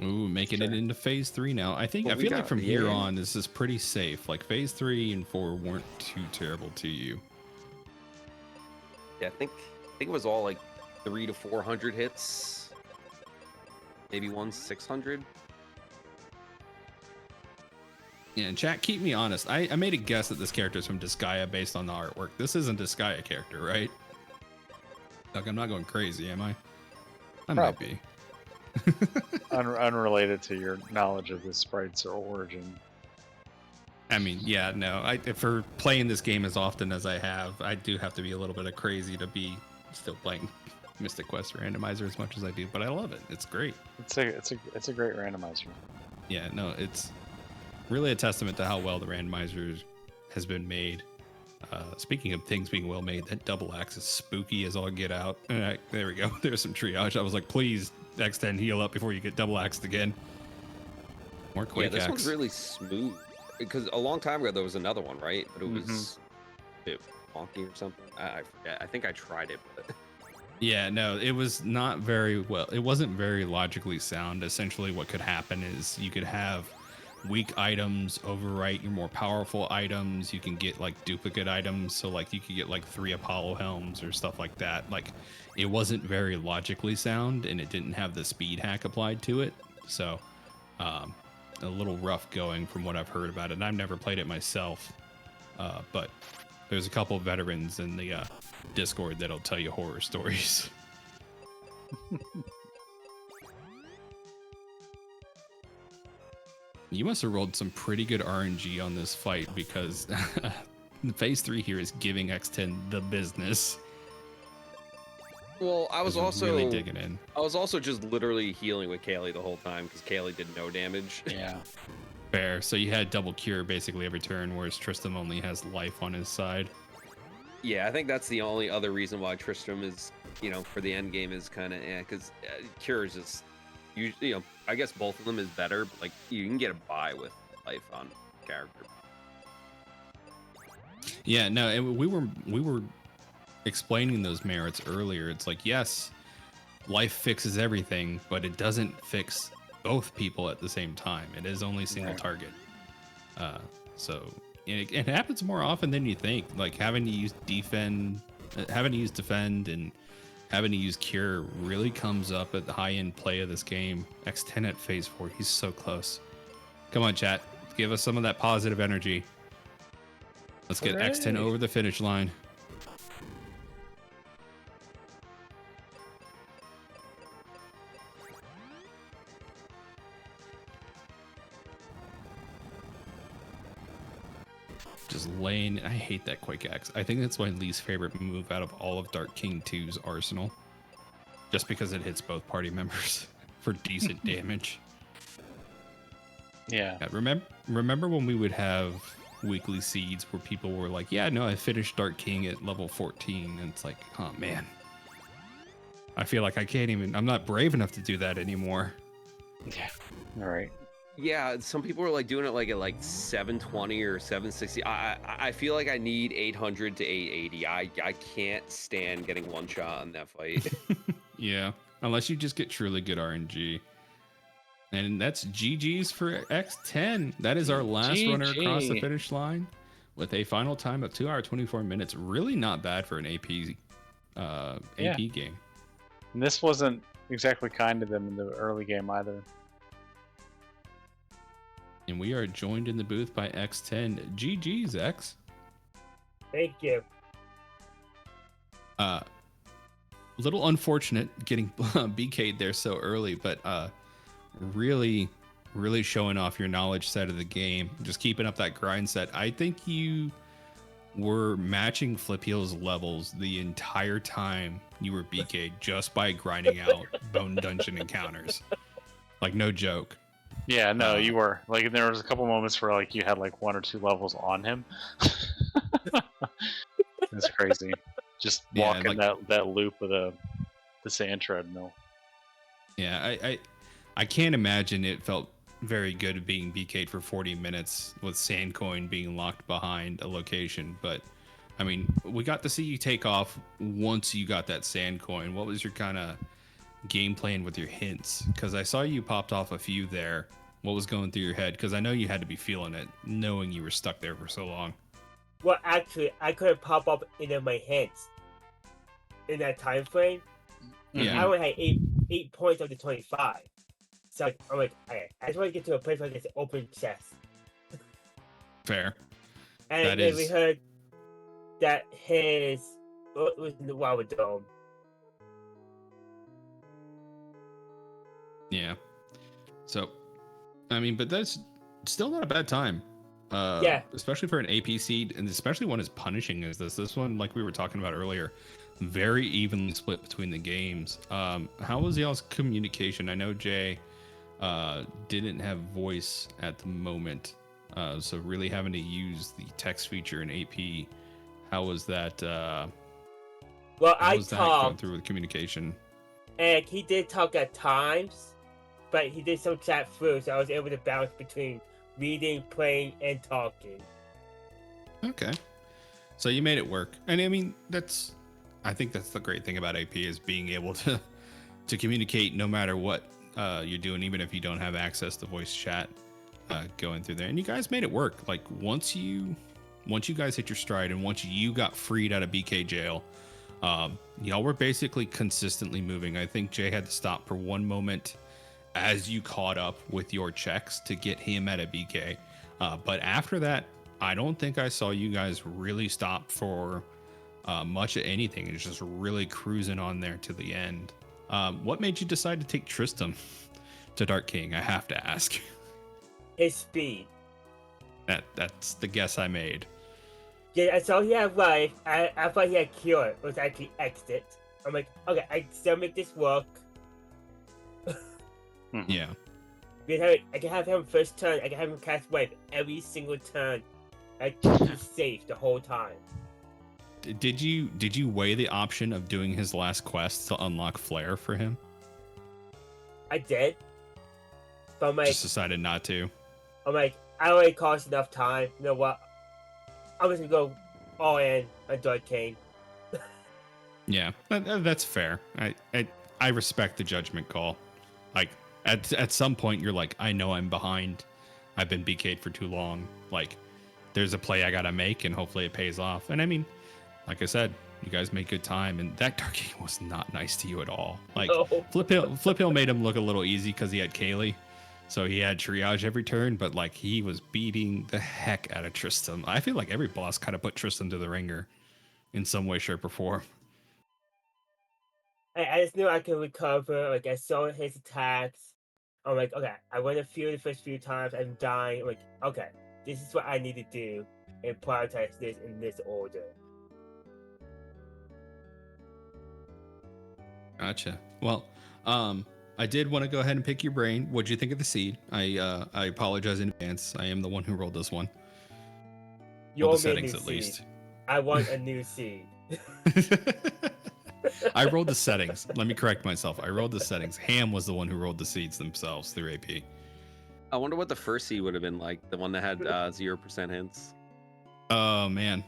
Ooh, making it into phase 3 now. I think Well, I we feel like got- from here yeah. on, this is pretty safe. Like phase 3 and 4 weren't too terrible to you. Yeah, I think it was all like 300 to 400 hits, maybe one 600. Yeah, and chat, keep me honest. I made a guess that this character is from Disgaea based on the artwork. This isn't a Disgaea character, right? Like, I'm not going crazy, am I? I might be. Unrelated to your knowledge of the sprites or origin. I mean, yeah, no. For playing this game as often as I have, I do have to be a little bit of crazy to be still playing Mystic Quest Randomizer as much as I do. But I love it. It's great. It's a great randomizer. Yeah, no, it's really a testament to how well the randomizer has been made. Speaking of things being well made, that double axe is spooky as all get out. There we go. There's some triage. I was like, please, X10, heal up before you get double axed again. More Yeah, quick this axe. one's really smooth. Because a long time ago there was another one, right? But it was a bit wonky or something. I forget. I think I tried it, but Yeah, no, it was not very well. It wasn't very logically sound. Essentially, what could happen is you could have weak items overwrite your more powerful items. You can get like duplicate items. So like you could get like 3 Apollo helms or stuff like that. Like it wasn't very logically sound and it didn't have the speed hack applied to it. So a little rough going from what I've heard about it. And I've never played it myself. But there's a couple of veterans in the Discord that'll tell you horror stories. You must have rolled some pretty good RNG on this fight because phase 3 here is giving X10 the business. well, I was He's also really digging in. I was also just literally healing with Kaylee the whole time because Kaylee did no damage. Yeah. Fair. So you had double cure basically every turn, whereas Tristram only has life on his side. Yeah, I think that's the only other reason why Tristram is, for the end game is kind of because Cure is just I guess both of them is better. But like you can get a buy with life on character. Yeah, no, and we were explaining those merits earlier. It's like, yes, life fixes everything, but it doesn't fix both people at the same time. It is only single Right. target. So it happens more often than you think. Like having to use defend and having to use cure really comes up at the high end play of this game. X10 at phase 4, he's so close. Come on, chat, give us some of that positive energy. Let's get X10 over the finish line. Just laying. I hate that quick X. I think that's my least favorite move out of all of Dark King 2's arsenal. Just because it hits both party members for decent damage. Yeah. Remember when we would have weekly seeds where people were like, yeah, no, I finished Dark King at level 14. And it's like, oh man. I feel like I'm not brave enough to do that anymore. Yeah. All right. Yeah, some people are like doing it like at like 720 or 760. I feel like I need 800 to 880. I can't stand getting one shot on that fight. Yeah, unless you just get truly good RNG. And that's GG's for X10. That is our last runner across the finish line with a final time of 2 hours 24 minutes. Really not bad for an AP game. And this wasn't exactly kind to them in the early game either. And we are joined in the booth by X10. GG's, X. Thank you. Little unfortunate getting BK'd there so early, but really showing off your knowledge set of the game. Just keeping up that grind set. I think you were matching Flip Heel's levels the entire time you were BK'd just by grinding out Bone Dungeon encounters. Like, no joke. Yeah, no, you were. Like, there was a couple moments where, like, you had, like, 1 or 2 levels on him. It's crazy. Just walking that loop with the sand treadmill. Yeah, I can't imagine it felt very good being BK'd for 40 minutes with Sandcoin being locked behind a location. But, I mean, we got to see you take off once you got that Sandcoin. What was your kind of game plan with your hints? Because I saw you popped off a few there. What was going through your head? Because I know you had to be feeling it, knowing you were stuck there for so long. Well, actually, I couldn't pop up into my hands in that time frame. Yeah. I only had 8 points of the 25. So I'm like, okay, I just want to get to a place where I can open chest. Fair. And then we heard that his what was in the Wawa Dome. Yeah. So, I mean, but that's still not a bad time. Yeah. Especially for an AP seed, and especially one as punishing as this. This one, like we were talking about earlier, very evenly split between the games. How was y'all's communication? I know Jay didn't have voice at the moment, so really having to use the text feature in AP. How was that? Well, how I was that going talked, through with communication? and he did talk at times, but he did some chat through, so I was able to bounce between reading, playing, and talking. Okay, so you made it work, and I mean I think that's the great thing about AP is being able to communicate no matter what you're doing, even if you don't have access to voice chat going through there. And you guys made it work. Like once you guys hit your stride, and once you got freed out of BK jail, y'all were basically consistently moving. I think Jay had to stop for one moment as you caught up with your checks to get him at a BK. But after that, I don't think I saw you guys really stop for much of anything. It's just really cruising on there to the end. What made you decide to take Tristram to Dark King? I have to ask. His speed. That's the guess I made. Yeah, I saw he had life. I thought he had cure. It was actually exit. I'm like, okay, I can still make this work. Yeah. I can have him first turn. I can have him cast wave every single turn. I keep him safe the whole time. Did you weigh the option of doing his last quest to unlock Flare for him? I did. But I'm like, Just decided not to. I already cost enough time. You know what? I'm just gonna go all in on Dark King. Yeah, that's fair. I I respect the judgment call. Like at some point you're like, I know I'm behind. I've been BK'd for too long. Like there's a play I gotta make, and hopefully it pays off. And I mean, like I said, you guys make good time, and that dark game was not nice to you at all. Like No. Flip Hill made him look a little easy because he had Kaylee, so he had triage every turn. But like he was beating the heck out of Tristan. I feel like every boss kind of put Tristan to the ringer in some way, shape, or form. I just knew I could recover. Like I saw his attacks. I'm like, okay, I went a few the first few times. I'm dying. I'm like, okay, this is what I need to do and prioritize this in this order. Gotcha. Well, I did want to go ahead and pick your brain. What'd you think of the seed? I apologize in advance. I am the one who rolled this one. You're Well, the the settings new at seed. least. I want a new seed. I rolled the settings. Let me correct myself. I rolled the settings. Ham was the one who rolled the seeds themselves through AP. I wonder what the first seed would have been like. The one that had 0% hints. Oh man,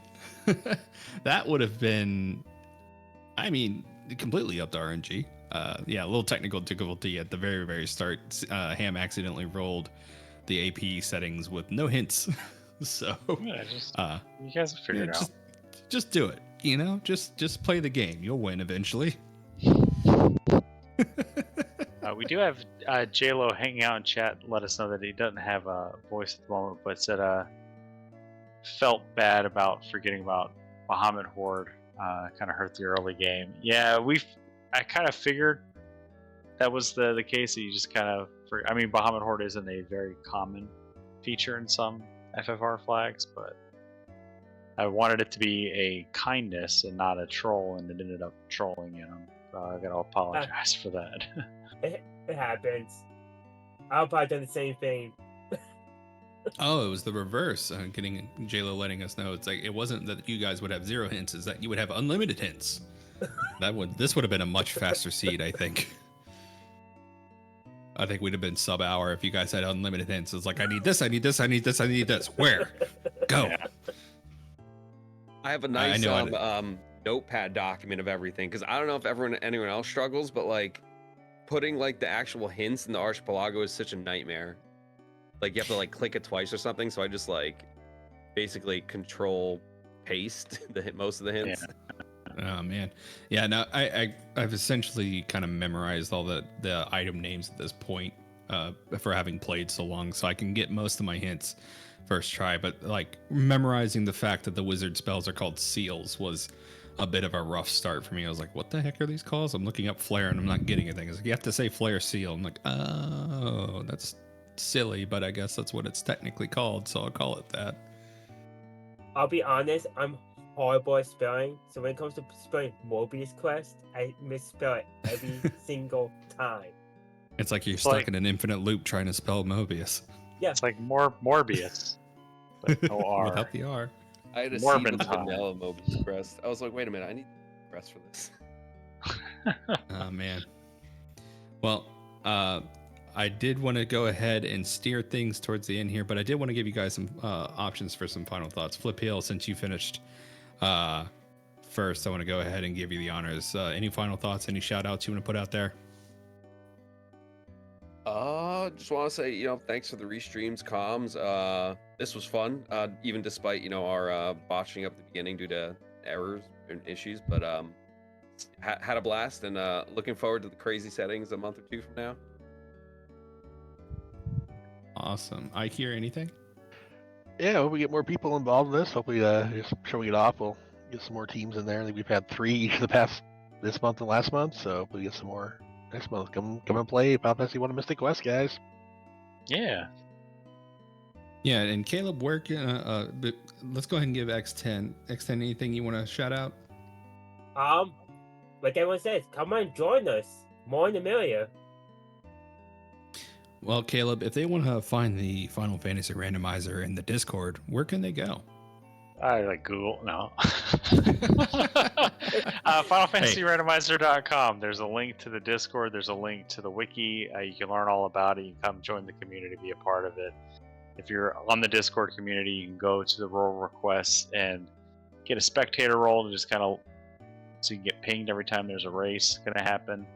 that would have been. I mean, completely up to RNG. Yeah, a little technical difficulty at the very, very start. Ham accidentally rolled the AP settings with no hints. So Yeah, you guys have figured it out. Just do it. You know, just play the game. You'll win eventually. We do have J-Lo hanging out in chat. Let us know that he doesn't have a voice at the moment, but said felt bad about forgetting about Bahamut Horde. Kind of hurt the early game. Yeah, I kind of figured that was the case. That you just kind of. I mean, Bahamut Horde isn't a very common feature in some FFR flags, but I wanted it to be a kindness and not a troll, and it ended up trolling him. So I gotta apologize for that. It happens. I'll probably do the same thing. Oh, it was the reverse. Getting JLo letting us know it's like it wasn't that you guys would have 0 hints, is that you would have unlimited hints. This would have been a much faster seed, I think. I think we'd have been sub-hour if you guys had unlimited hints. It's like I need this, I need this, I need this, I need this. Where? Go. Yeah. I have a nice notepad document of everything because I don't know if anyone else struggles, but like putting like the actual hints in the archipelago is such a nightmare. Like you have to like click it twice or something. So I just like basically control paste most of the hints. Oh man, yeah. No, I've essentially kind of memorized all the item names at this point for having played so long, so I can get most of my hints first try. But like memorizing the fact that the wizard spells are called seals was a bit of a rough start for me. I was like, what the heck are these calls? I'm looking up flare and I'm not getting anything. It's like, you have to say flare seal. I'm like, oh, that's silly, but I guess that's what it's technically called, so I'll call it that. I'll be honest, I'm horrible at spelling. So when it comes to spelling Mobius Quest, I misspell it every single time. It's like you're stuck in an infinite loop trying to spell Mobius. Yeah. It's like Morbius. Like no R. Without the R. I had a seed Morbin with the time. vanilla Mobius crest. I was like, wait a minute, I need crest for this. Oh man. Well, I did want to go ahead and steer things towards the end here, but I did want to give you guys some options for some final thoughts. Flip Hill, since you finished first, I want to go ahead and give you the honors. Any final thoughts? Any shout outs you want to put out there? Just want to say, thanks for the restreams, comms. This was fun, even despite, our botching up the beginning due to errors and issues, but had a blast, and looking forward to the crazy settings a month or two from now. Awesome. I hear anything? Yeah, I hope we get more people involved in this. Hopefully, just showing it off, we'll get some more teams in there. I think we've had 3 each of the past this month and last month, so hopefully get some more next month. Come and play Final Fantasy 1 Mystic Quest, guys. Yeah. Yeah, and Caleb, where can but let's go ahead and give X10. X10, anything you want to shout out? Like everyone says, come on, join us. More in the merrier. Well, Caleb, if they want to find the Final Fantasy Randomizer in the Discord, where can they go? I like Google. No. FinalFantasyRandomizer.com. There's a link to the Discord. There's a link to the wiki. You can learn all about it. You can come join the community, be a part of it. If you're on the Discord community, you can go to the role requests and get a spectator role and just kind of so you can get pinged every time there's a race going to happen.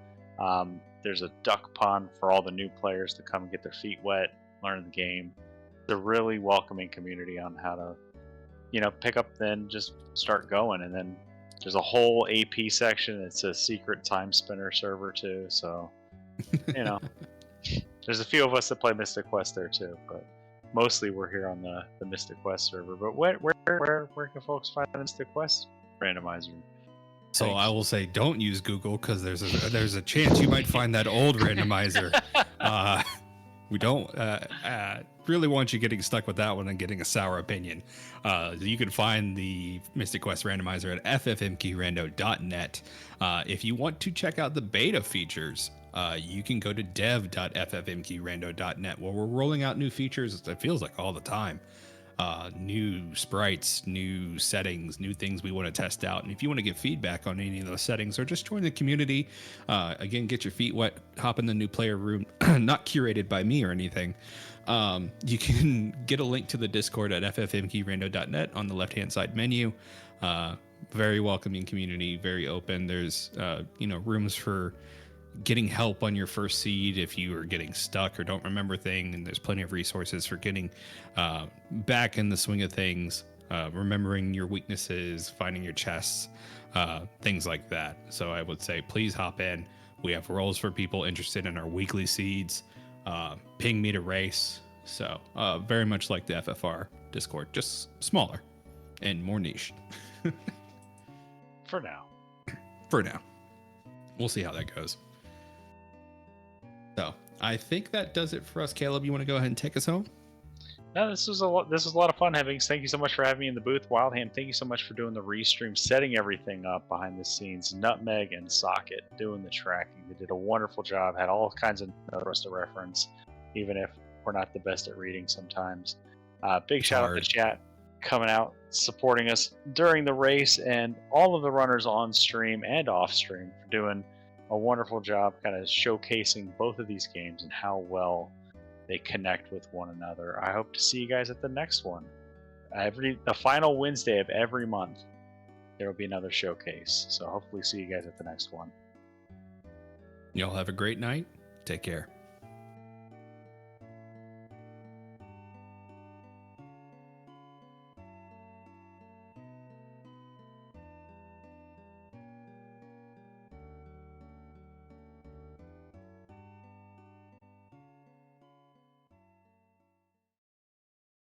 There's a duck pond for all the new players to come and get their feet wet, learn the game. It's a really welcoming community on how to, pick up, then just start going. And then there's a whole AP section. It's a secret time spinner server too. So, there's a few of us that play Mystic Quest there too, but mostly we're here on the Mystic Quest server. But where can folks find the Mystic Quest randomizer? So Thanks. I will say, don't use Google because there's a chance you might find that old randomizer. We don't really want you getting stuck with that one and getting a sour opinion. You can find the Mystic Quest randomizer at ffmkeyrando.net. If you want to check out the beta features, you can go to dev.ffmkeyrando.net where we're rolling out new features. It feels like all the time. New sprites, new settings, new things we want to test out. And if you want to give feedback on any of those settings or just join the community, again, get your feet wet, hop in the new player room, not curated by me or anything. You can get a link to the Discord at ffmkeyrando.net on the left-hand side menu. Very welcoming community, very open. There's, rooms for getting help on your first seed if you are getting stuck or don't remember things, and there's plenty of resources for getting back in the swing of things, remembering your weaknesses, finding your chests, things like that. So I would say please hop in. We have roles for people interested in our weekly seeds. Ping me to race. So very much like the FFR Discord, just smaller and more niche. For now. We'll see how that goes. So I think that does it for us. Caleb, you want to go ahead and take us home? No, this was a lot of fun. Thank you so much for having me in the booth. Wildham, thank you so much for doing the restream, setting everything up behind the scenes. Nutmeg and Socket doing the tracking. They did a wonderful job. Had all kinds of notes for us to reference, even if we're not the best at reading sometimes. Big shout out to chat coming out, supporting us during the race, and all of the runners on stream and off stream for doing a wonderful job kind of showcasing both of these games and how well they connect with one another. I hope to see you guys at the next one. The final Wednesday of every month, there will be another showcase. So hopefully see you guys at the next one. Y'all have a great night. Take care.